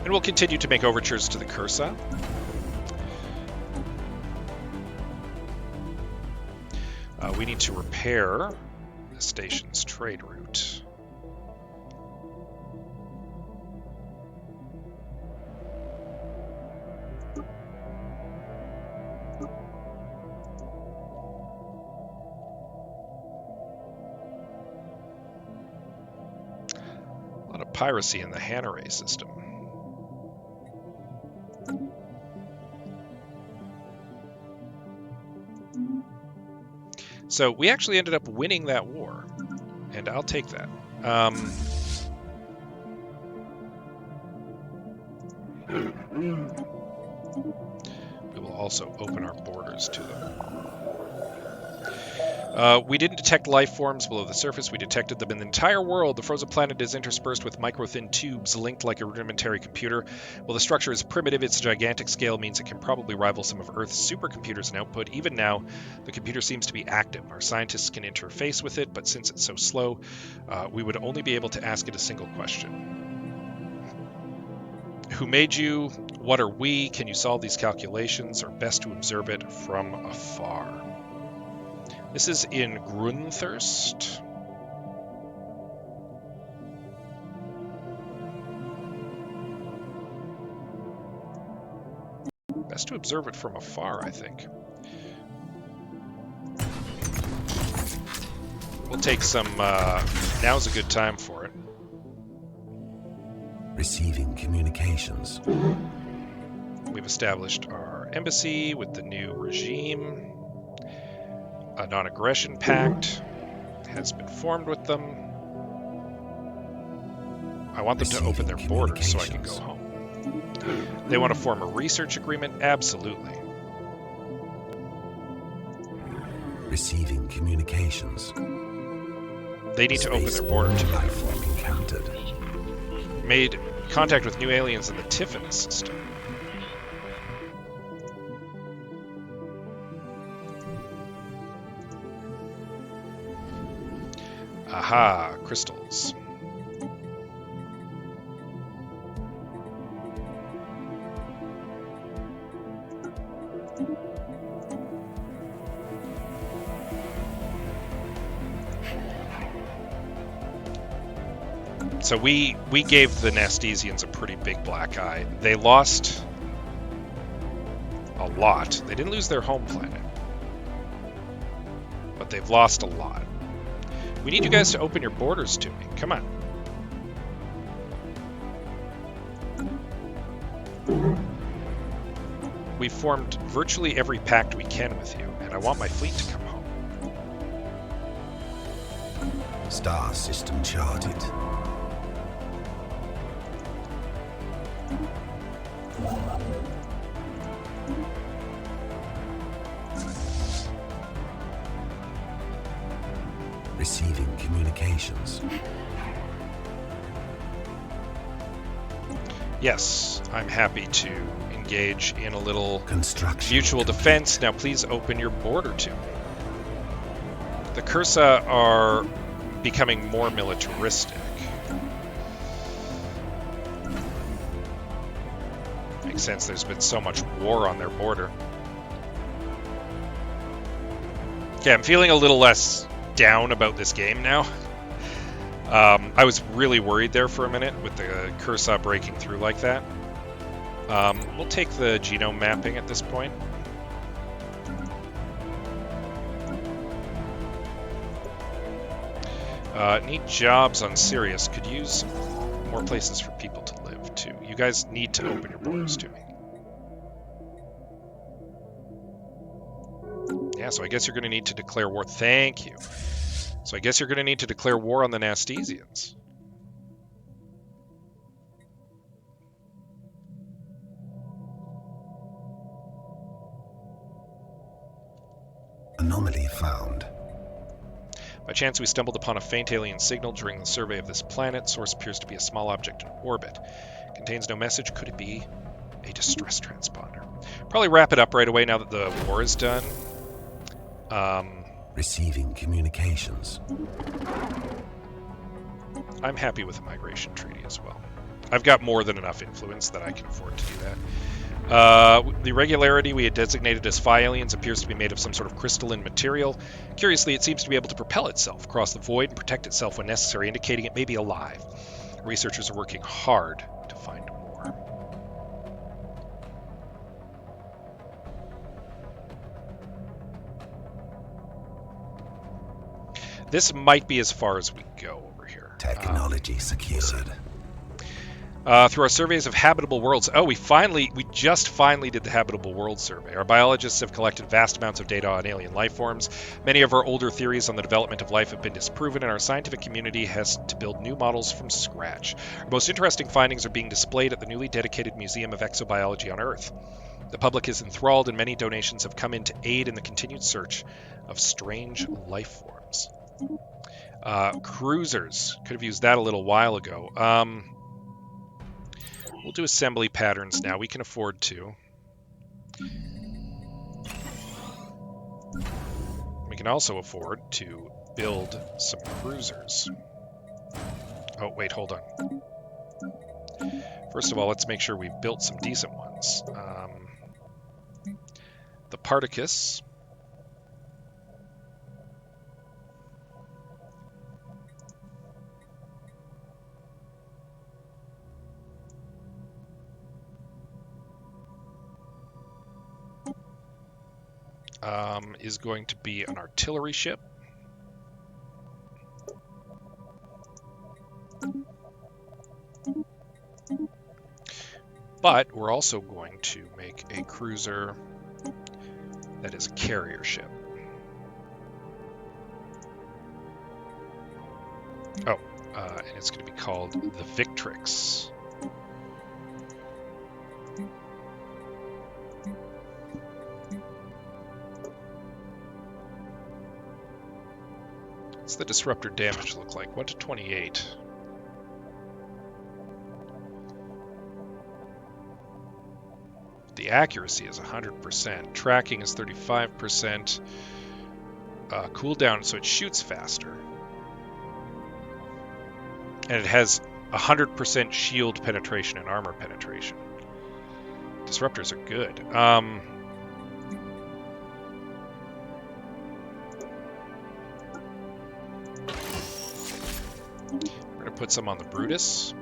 And we'll continue to make overtures to the Cursa. We need to repair the station's trade route. A lot of piracy in the Hanare system. So we actually ended up winning that war, and I'll take that. We will also open our borders to them. We didn't detect life forms below the surface. We detected them in the entire world. The frozen planet is interspersed with micro-thin tubes linked like a rudimentary computer. While the structure is primitive, its gigantic scale means it can probably rival some of Earth's supercomputers in output. Even now, the computer seems to be active. Our scientists can interface with it, but since it's so slow, we would only be able to ask it a single question. Who made you? What are we? Can you solve these calculations, or best to observe it from afar? This is in Grunthurst. Best to observe it from afar, I think. We'll take some, now's a good time for it.
Receiving communications.
We've established our embassy with the new regime. A non-aggression pact has been formed with them. I want them to open their borders so I can go home. They want to form a research agreement? Absolutely.
Receiving communications.
They need to open their border to
life form encountered.
Made contact with new aliens in the Tiffin system. Aha, crystals. So we gave the Nastesians a pretty big black eye. They lost a lot. They didn't lose their home planet, but they've lost a lot. We need you guys to open your borders to me. Come on. We've formed virtually every pact we can with you, and I want my fleet to come home.
Star system charted. Receiving communications.
Yes, I'm happy to engage in a little
Construction.
mutual defense. Now please open your border to me. The Cursa are becoming more militaristic. Makes sense, there's been so much war on their border. Okay, I'm feeling a little less down about this game now. I was really worried there for a minute with the Cursa breaking through like that. We'll take the genome mapping at this point. Need jobs on Sirius. Could use more places for people to live too. You guys need to open your borders to me. Yeah, so I guess you're going to need to declare war. Thank you. So I guess you're going to need to declare war on the Nastesians.
Anomaly found.
By chance, we stumbled upon a faint alien signal during the survey of this planet. Source appears to be a small object in orbit. Contains no message. Could it be a distress transponder? Probably wrap it up right away now that the war is done.
Receiving communications.
I'm happy with the migration treaty as well. I've got more than enough influence that I can afford to do that. The irregularity we had designated as Phi aliens appears to be made of some sort of crystalline material. Curiously, it seems to be able to propel itself across the void and protect itself when necessary, indicating it may be alive. Researchers are working hard to find more. This might be as far as we go over here.
Technology secured.
Through our surveys of habitable worlds. Oh, we just finally did the habitable world survey. Our biologists have collected vast amounts of data on alien life forms. Many of our older theories on the development of life have been disproven, and our scientific community has to build new models from scratch. Our most interesting findings are being displayed at the newly dedicated Museum of Exobiology on Earth. The public is enthralled, and many donations have come in to aid in the continued search of strange life forms. Cruisers. Could have used that a little while ago. We'll do assembly patterns now. We can afford to. We can also afford to build some cruisers. Oh, wait, hold on. First of all, let's make sure we've built some decent ones. The Paragons. Is going to be an artillery ship. But we're also going to make a cruiser that is a carrier ship. Oh, and it's going to be called the Victrix. What's the disruptor damage look like? 1 to 28. The accuracy is 100%. Tracking is 35%. Cooldown, so it shoots faster. And it has 100% shield penetration and armor penetration. Disruptors are good. put some on the Brutus.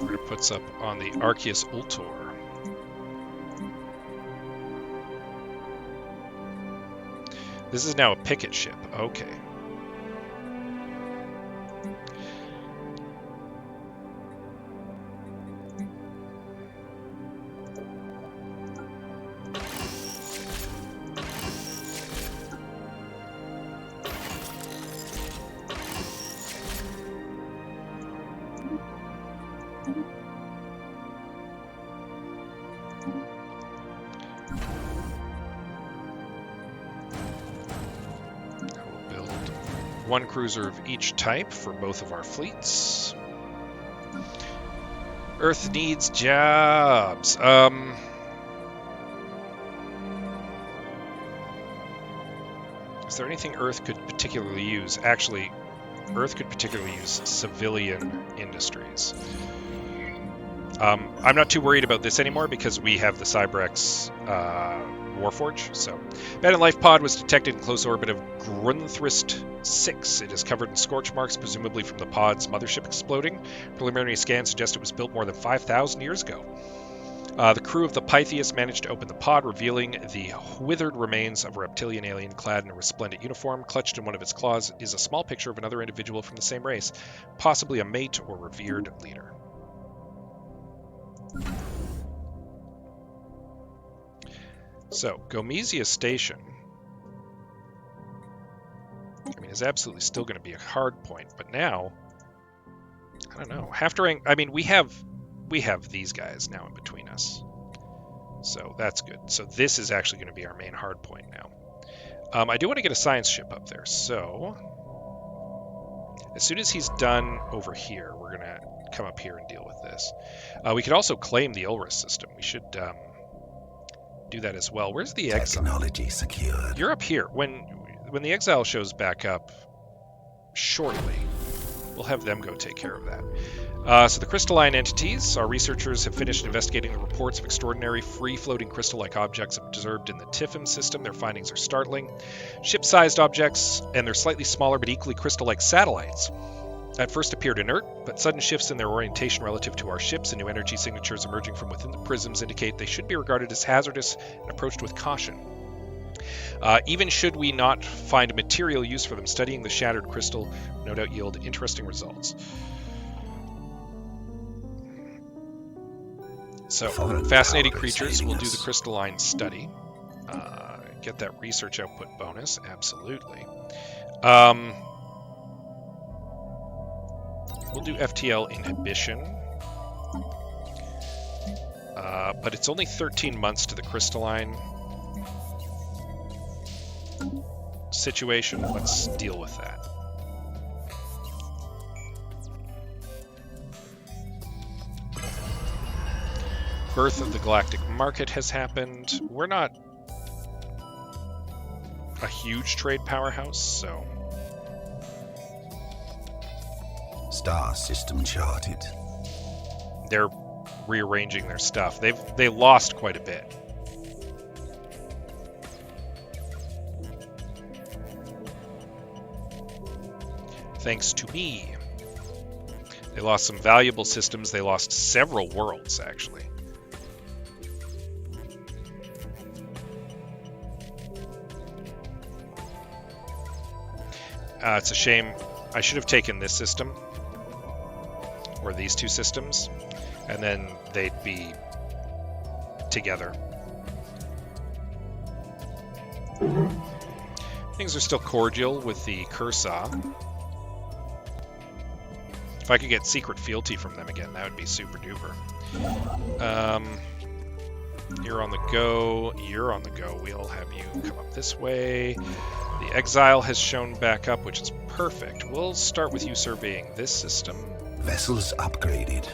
We're going to put some on the Arceus Ultor. This is now a picket ship. Okay. One cruiser of each type for both of our fleets. Earth needs jobs. Is there anything Earth could particularly use? Actually, Earth could particularly use civilian industries. I'm not too worried about this anymore because we have the Cybrex Warforge. So, Abandoned Life Pod was detected in close orbit of Grunthorst 6. It is covered in scorch marks, presumably from the pod's mothership exploding. Preliminary scans suggest it was built more than 5,000 years ago. The crew of the Pythias managed to open the pod, revealing the withered remains of a reptilian alien clad in a resplendent uniform. Clutched in one of its claws is a small picture of another individual from the same race, possibly a mate or revered leader. So, Gomesia Station, I mean, is absolutely still going to be a hard point, but now, I don't know. Half-rank, I mean, we have these guys now in between us, so that's good. So this is actually going to be our main hard point now. I do want to get a science ship up there, so as soon as he's done over here, we're going to come up here and deal with this. We could also claim the Ulrus system. We should do that as well. Where's the exile?
Technology secured.
You're up here. When the exile shows back up shortly, we'll have them go take care of that. So the crystalline entities, our researchers have finished investigating the reports of extraordinary free-floating crystal-like objects observed in the Tifim system. Their findings are startling. Ship-sized objects and their slightly smaller but equally crystal-like satellites at first appeared inert, but sudden shifts in their orientation relative to our ships and new energy signatures emerging from within the prisms indicate they should be regarded as hazardous and approached with caution. Even should we not find material use for them, studying the shattered crystal will no doubt yield interesting results. So, fascinating creatures, we'll do the crystalline study. Get that research output bonus, absolutely. We'll do FTL inhibition. But it's only 13 months to the crystalline situation. Let's deal with that. Birth of the Galactic market has happened. We're not a huge trade powerhouse, so...
Star system charted.
They're rearranging their stuff. They lost quite a bit. Thanks to me. They lost some valuable systems. They lost several worlds, actually. It's a shame. I should have taken this system, or these two systems, and then they'd be together. Things are still cordial with the Cursaw. If I could get secret fealty from them again, that would be super duper. You're on the go. You're on the go. We'll have you come up this way. The Exile has shown back up, which is perfect. We'll start with you surveying this system.
Vessels upgraded.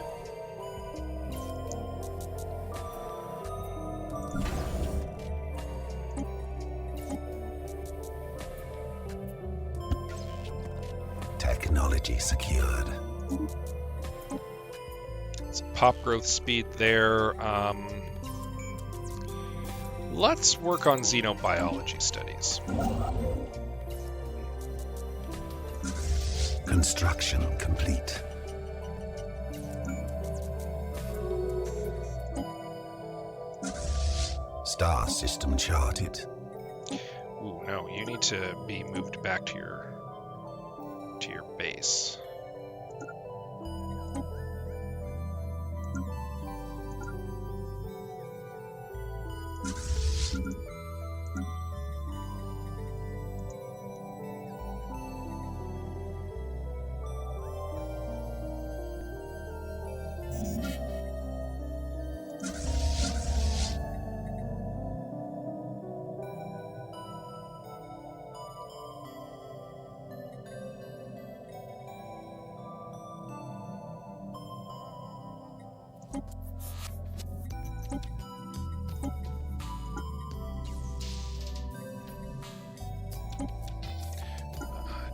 Technology secured.
pop growth speed there. Let's work on xenobiology studies.
Construction complete. Star system charted.
Ooh, no, you need to be moved back to your base.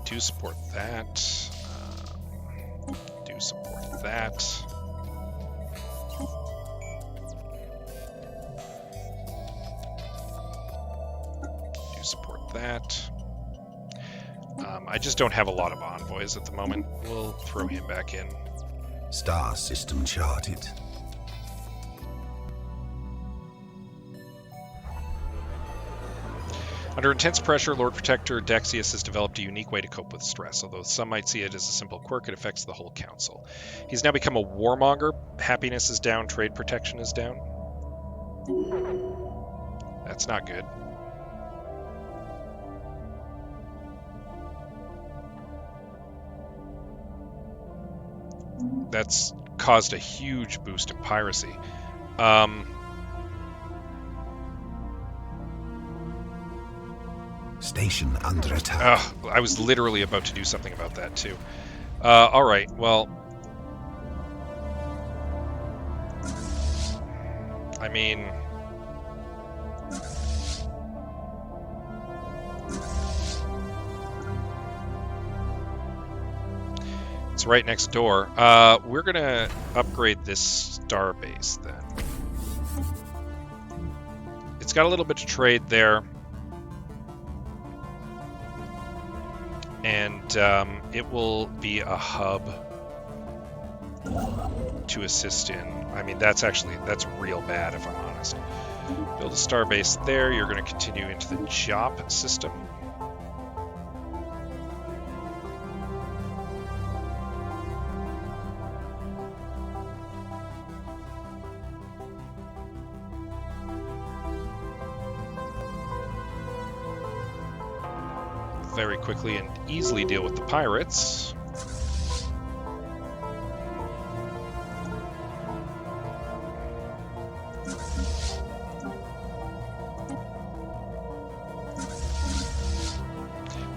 Do support that. Do support that. Do support that. I just don't have a lot of envoys at the moment. We'll throw him back in.
Star system charted.
Under intense pressure, Lord Protector Dexius has developed a unique way to cope with stress. Although some might see it as a simple quirk, it affects the whole council. He's now become a warmonger. Happiness is down, trade protection is down. That's not good. That's caused a huge boost in piracy.
Station under attack.
I was literally about to do something about that too. All right, well, I mean, it's right next door. We're gonna upgrade this star base then. It's got a little bit of trade there. And it will be a hub to assist in. I mean, that's real bad, if I'm honest. Build a starbase there. You're going to continue into the JOP system. Very quickly and easily deal with the pirates.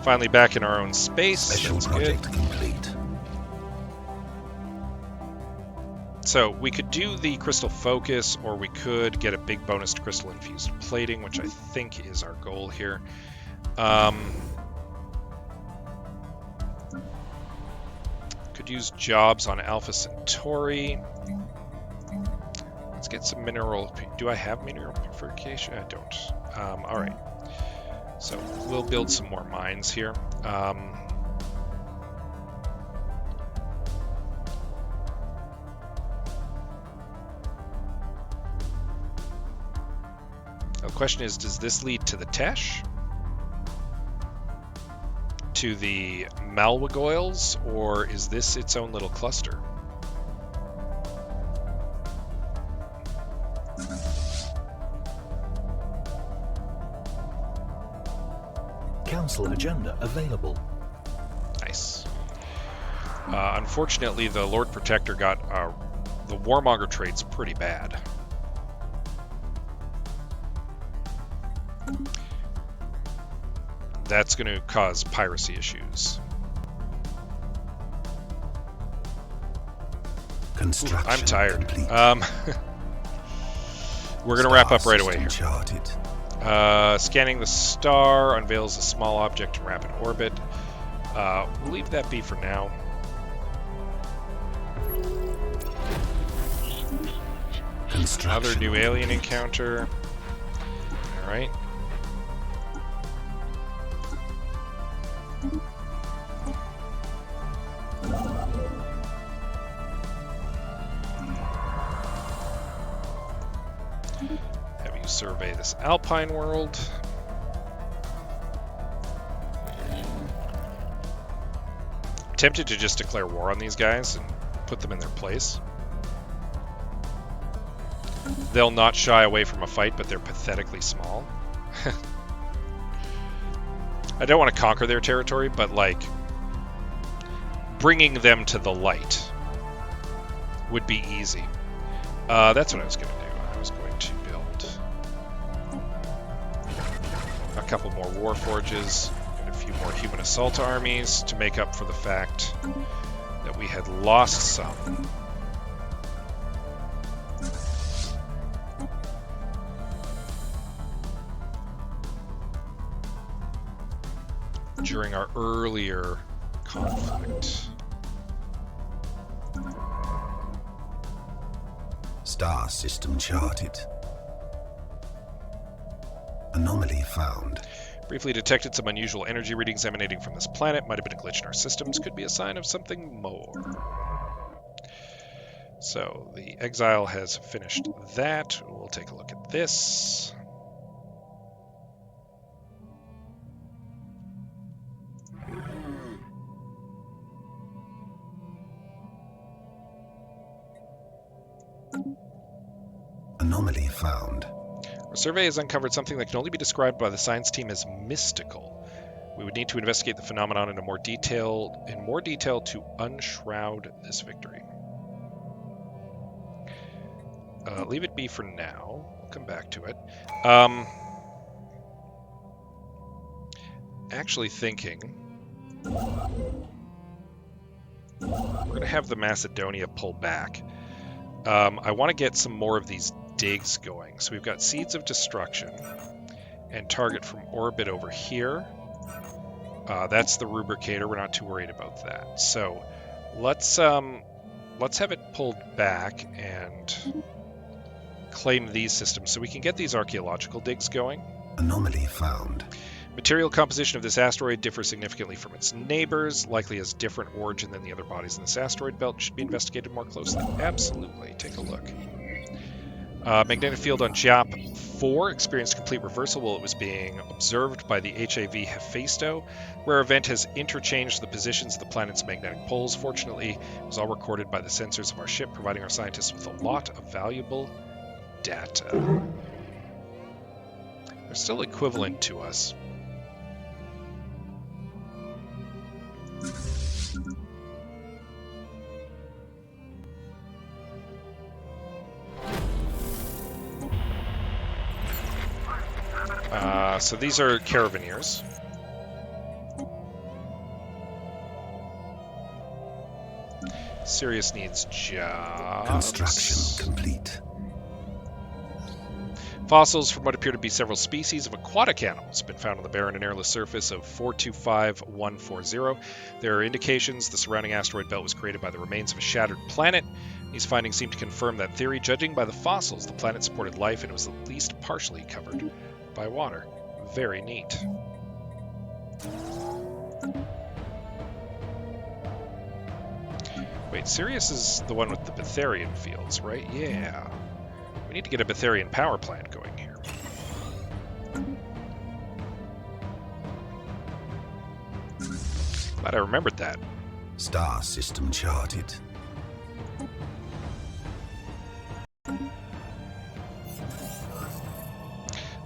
Finally back in our own space.
Special
That's
project
good.
complete.
So we could do the crystal focus, or we could get a big bonus to crystal infused plating, which I think is our goal here. Could use jobs on Alpha Centauri. Let's get some mineral. Do I have mineral purification? I don't. All right. So we'll build some more mines here. The question is, does this lead to the Tesh? To the Malwagoyles, or is this its own little cluster?
Council agenda available.
Nice. Unfortunately, the Lord Protector got the Warmonger trade's pretty bad. That's going to cause piracy issues.
Construction
I'm tired.
complete.
We're going to wrap up right
Star
away here.
system charted.
Scanning the star unveils a small object in rapid orbit. We'll leave that be for now.
Construction.
Another new alien encounter. Alright. Have you survey this Alpine world. I'm tempted to just declare war on these guys and put them in their place. They'll not shy away from a fight, but they're pathetically small. I don't want to conquer their territory, but like bringing them to the light would be easy. That's what I was going to do. I was going to build a couple more warforges and a few more human assault armies to make up for the fact that we had lost some. During our earlier conflict.
Star system charted. Anomaly found.
Briefly detected some unusual energy readings emanating from this planet. Might have been a glitch in our systems. Could be a sign of something more. So, the exile has finished that. We'll take a look at this.
Anomaly found.
Our survey has uncovered something that can only be described by the science team as mystical. We would need to investigate the phenomenon in more detail to unshroud this victory. Leave it be for now. We'll come back to it. Actually thinking we're going to have the Macedonia pull back. I want to get some more of these digs going. So we've got Seeds of Destruction and target from orbit over here. That's the Rubricator. We're not too worried about that. So let's have it pulled back and claim these systems so we can get these archaeological digs going.
Anomaly found.
Material composition of this asteroid differs significantly from its neighbors, likely has different origin than the other bodies in this asteroid belt. Should be investigated more closely. Absolutely. Take a look. Magnetic field on JAP 4 experienced complete reversal while it was being observed by the HAV Hephaesto. Rare event has interchanged the positions of the planet's magnetic poles. Fortunately, it was all recorded by the sensors of our ship, providing our scientists with a lot of valuable data. They're still equivalent to us. So these are Carabineers. Sirius needs jobs.
Construction complete.
Fossils from what appear to be several species of aquatic animals have been found on the barren and airless surface of 425140. There are indications the surrounding asteroid belt was created by the remains of a shattered planet. These findings seem to confirm that theory. Judging by the fossils, the planet supported life and it was at least partially covered by water. Very neat. Wait, Sirius is the one with the Betharian fields, right? Yeah. We need to get a Betharian power plant going here. Glad I remembered that.
Star system charted.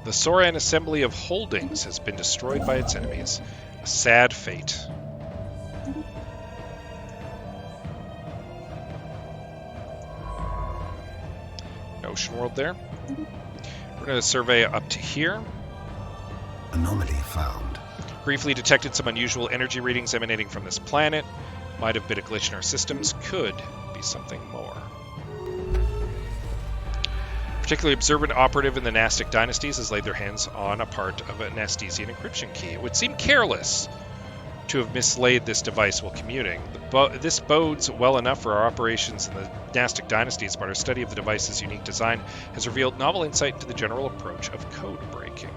The Soran Assembly of Holdings has been destroyed by its enemies. A sad fate. Ocean world there. We're going to survey up to here.
Anomaly found.
Briefly detected some unusual energy readings emanating from this planet. Might have been a glitch in our systems. Could be something more. Particularly observant operative in the Pnastic dynasties has laid their hands on a part of a Nastesian encryption key. It would seem careless to have mislaid this device while commuting. This bodes well enough for our operations in the Pnastic dynasties, but our study of the device's unique design has revealed novel insight into the general approach of code breaking.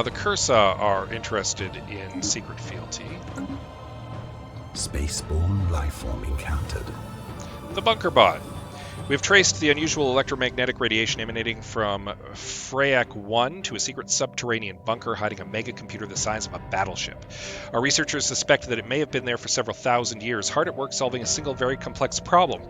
The Cursa are interested in secret fealty.
Spaceborne lifeform encountered.
The bunker bot. We have traced the unusual electromagnetic radiation emanating from Freyak 1 to a secret subterranean bunker hiding a mega computer the size of a battleship. Our researchers suspect that it may have been there for several thousand years, hard at work solving a single very complex problem,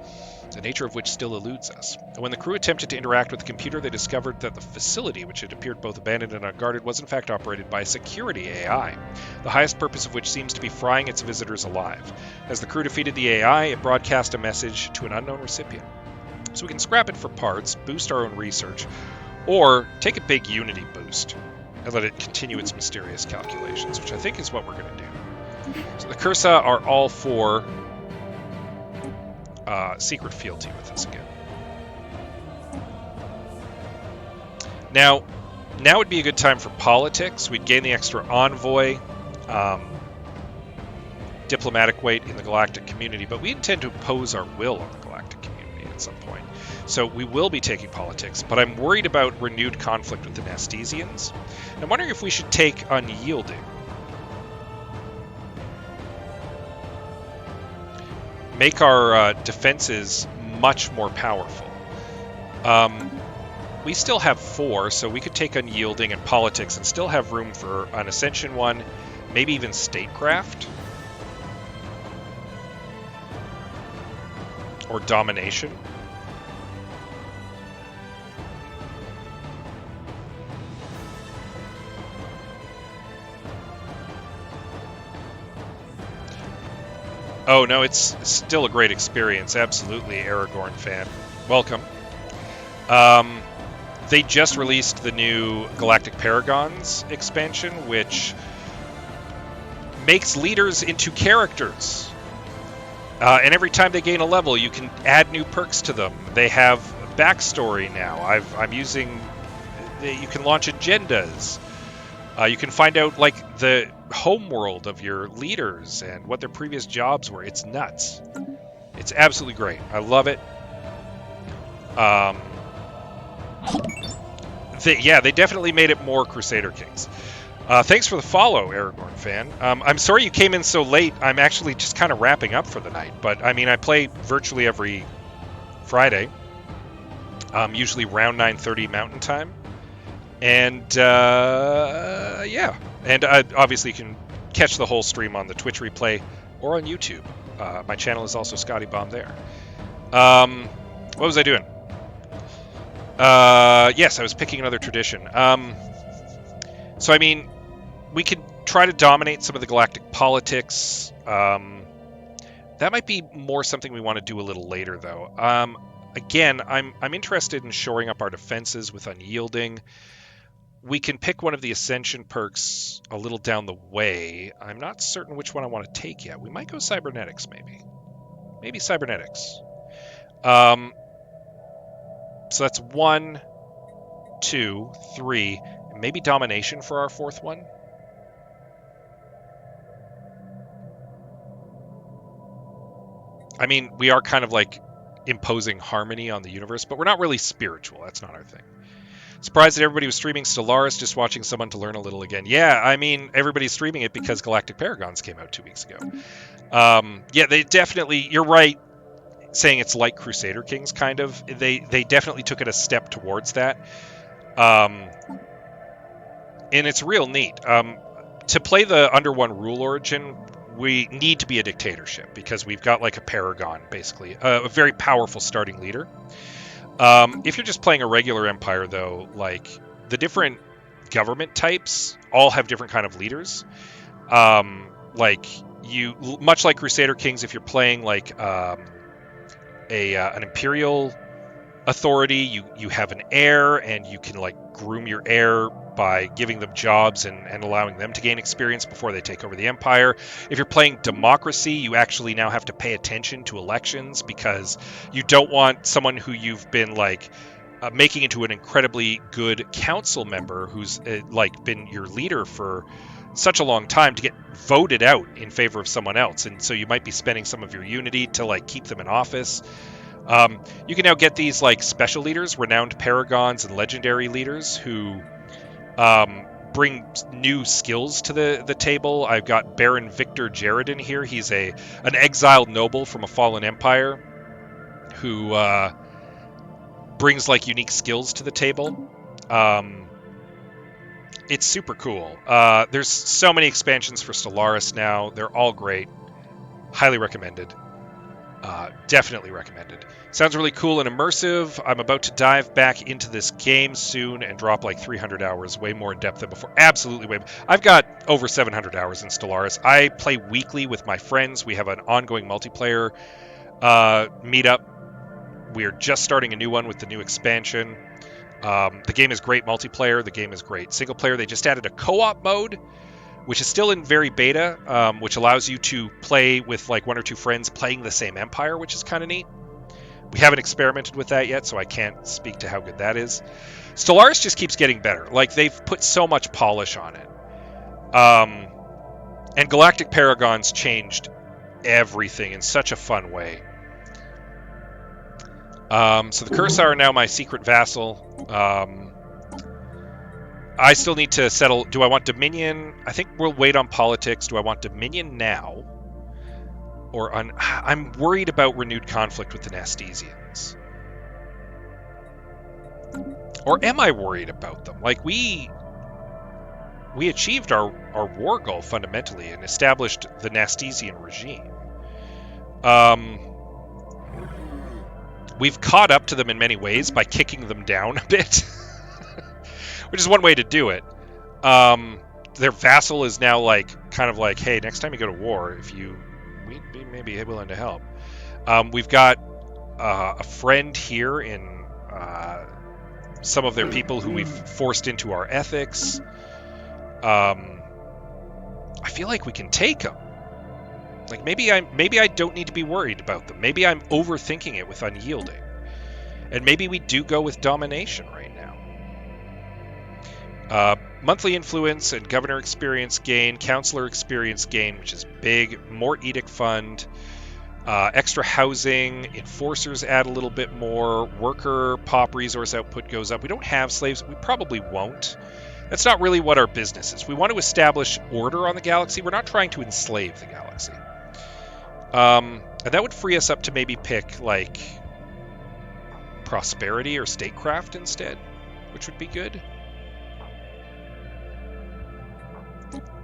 the nature of which still eludes us. When the crew attempted to interact with the computer, they discovered that the facility, which had appeared both abandoned and unguarded, was in fact operated by a security AI, the highest purpose of which seems to be frying its visitors alive. As the crew defeated the AI, it broadcast a message to an unknown recipient. So we can scrap it for parts, boost our own research, or take a big Unity boost and let it continue its mysterious calculations, which I think is what we're going to do. So the Cursa are all for secret fealty with us again. Now would be a good time for politics. We'd gain the extra envoy, diplomatic weight in the galactic community, but we intend to impose our will on the galactic community at some point. So we will be taking politics, but I'm worried about renewed conflict with the Nastesians. And I'm wondering if we should take unyielding. Make our defenses much more powerful. We still have 4, so we could take unyielding and politics and still have room for an Ascension one, maybe even statecraft. Or domination. Oh no, it's still a great experience. Absolutely, Aragorn fan. Welcome. They just released the new Galactic Paragons expansion, which makes leaders into characters. And every time they gain a level, you can add new perks to them. They have backstory now. I'm using... You can launch agendas. You can find out, like, the homeworld of your leaders and what their previous jobs were. It's nuts. It's absolutely great. I love it. They definitely made it more Crusader Kings. Thanks for the follow, Aragorn fan. I'm sorry you came in so late. I'm actually just kind of wrapping up for the night. But, I mean, I play virtually every Friday. Usually around 9:30 Mountain Time. And, yeah. And obviously you can catch the whole stream on the Twitch replay or on YouTube. My channel is also Scotty Bomb there. What was I doing? Yes, I was picking another tradition. So, I mean, we could try to dominate some of the galactic politics. That might be more something we want to do a little later, though. Again, I'm interested in shoring up our defenses with unyielding. We can pick one of the Ascension perks a little down the way. I'm not certain which one I want to take yet. We might go Cybernetics, maybe. Maybe Cybernetics. So that's 1, 2, 3, maybe Domination for our 4th one. I mean, we are kind of like imposing harmony on the universe, but we're not really spiritual. That's not our thing. Surprised that everybody was streaming Stellaris, just watching someone to learn a little again. Yeah, I mean, everybody's streaming it because Galactic Paragons came out 2 weeks ago. Yeah, they definitely, you're right, saying it's like Crusader Kings, kind of. They definitely took it a step towards that. And it's real neat. To play the Under One Rule Origin, we need to be a dictatorship, because we've got like a Paragon, basically. A very powerful starting leader. If you're just playing a regular empire, though, like, the different government types all have different kind of leaders. like much like Crusader Kings, if you're playing like an Imperial authority, you have an heir, and you can like groom your heir by giving them jobs and allowing them to gain experience before they take over the empire. If you're playing democracy, you actually now have to pay attention to elections, because you don't want someone who you've been like making into an incredibly good council member who's like been your leader for such a long time to get voted out in favor of someone else, and so you might be spending some of your unity to like keep them in office. You can now get these like special leaders, renowned Paragons and legendary leaders who bring new skills to the table. I've got Baron Victor Jaredin here. He's an exiled noble from a fallen empire who brings like unique skills to the table. It's super cool. There's so many expansions for Stellaris now. They're all great. Highly recommended. Definitely recommended. Sounds really cool and immersive. I'm about to dive back into this game soon and drop like 300 hours, way more in depth than before. Absolutely way. I've got over 700 hours in Stellaris. I play weekly with my friends. We have an ongoing multiplayer meetup. We're just starting a new one with the new expansion. The game is great multiplayer. The game is great single player. They just added a co-op mode, which is still in very beta, which allows you to play with like one or two friends playing the same empire, which is kind of neat. We haven't experimented with that yet, so I can't speak to how good that is. Stellaris just keeps getting better. Like, they've put so much polish on it. And Galactic Paragons changed everything in such a fun way. So the Cursa are now my secret vassal. I still need to settle. Do I want Dominion? I think we'll wait on politics. Do I want Dominion now? Or I'm worried about renewed conflict with the Nastesians. Or am I worried about them? Like, we achieved our war goal fundamentally and established the Nastesian regime. We've caught up to them in many ways by kicking them down a bit. Which is one way to do it. Their vassal is now like kind of like, hey, next time you go to war, we may be willing to help. We've got a friend here in some of their people who we've forced into our ethics. I feel like we can take them. Like maybe I don't need to be worried about them. Maybe I'm overthinking it with unyielding, and maybe we do go with domination right now. Monthly influence and governor experience gain, counselor experience gain, which is big, more edict fund, extra housing, enforcers add a little bit more, worker pop resource output goes up. We don't have slaves. We probably won't. That's not really what our business is. We want to establish order on the galaxy. We're not trying to enslave the galaxy. And that would free us up to maybe pick like prosperity or statecraft instead, which would be good.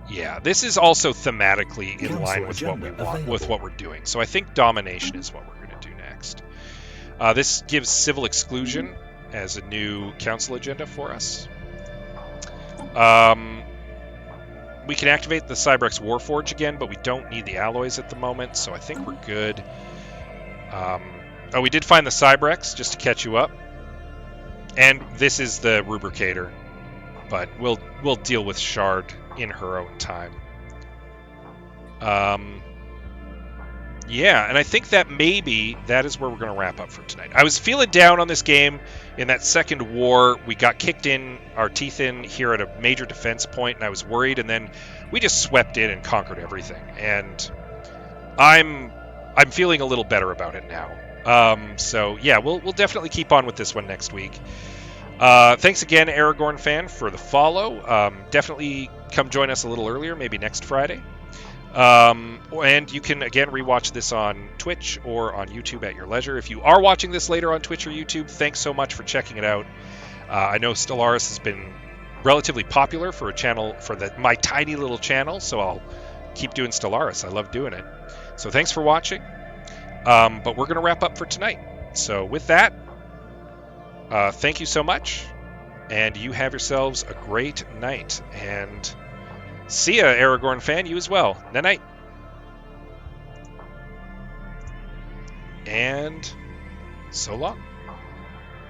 Yeah, this is also thematically in line with what we want, with what we're doing. So I think domination is what we're going to do next. This gives civil exclusion as a new council agenda for us. We can activate the Cybrex Warforge again, but we don't need the alloys at the moment, so I think we're good. Oh, we did find the Cybrex, just to catch you up. And this is the Rubricator, but we'll deal with Shard in her own time. Yeah, and I think that maybe that is where we're going to wrap up for tonight. I was feeling down on this game in that second war. We got kicked in, our teeth in here at a major defense point, and I was worried, and then we just swept in and conquered everything. And I'm feeling a little better about it now. So yeah, we'll definitely keep on with this one next week. Thanks again, Aragorn fan, for the follow. Definitely come join us a little earlier, maybe next Friday. And you can, again, rewatch this on Twitch or on YouTube at your leisure. If you are watching this later on Twitch or YouTube, thanks so much for checking it out. I know Stellaris has been relatively popular for a channel, for my tiny little channel, so I'll keep doing Stellaris. I love doing it. So thanks for watching. But we're going to wrap up for tonight. So with that, thank you so much, and you have yourselves a great night, and See ya, Aragorn fan. You as well. Night-night. And so long.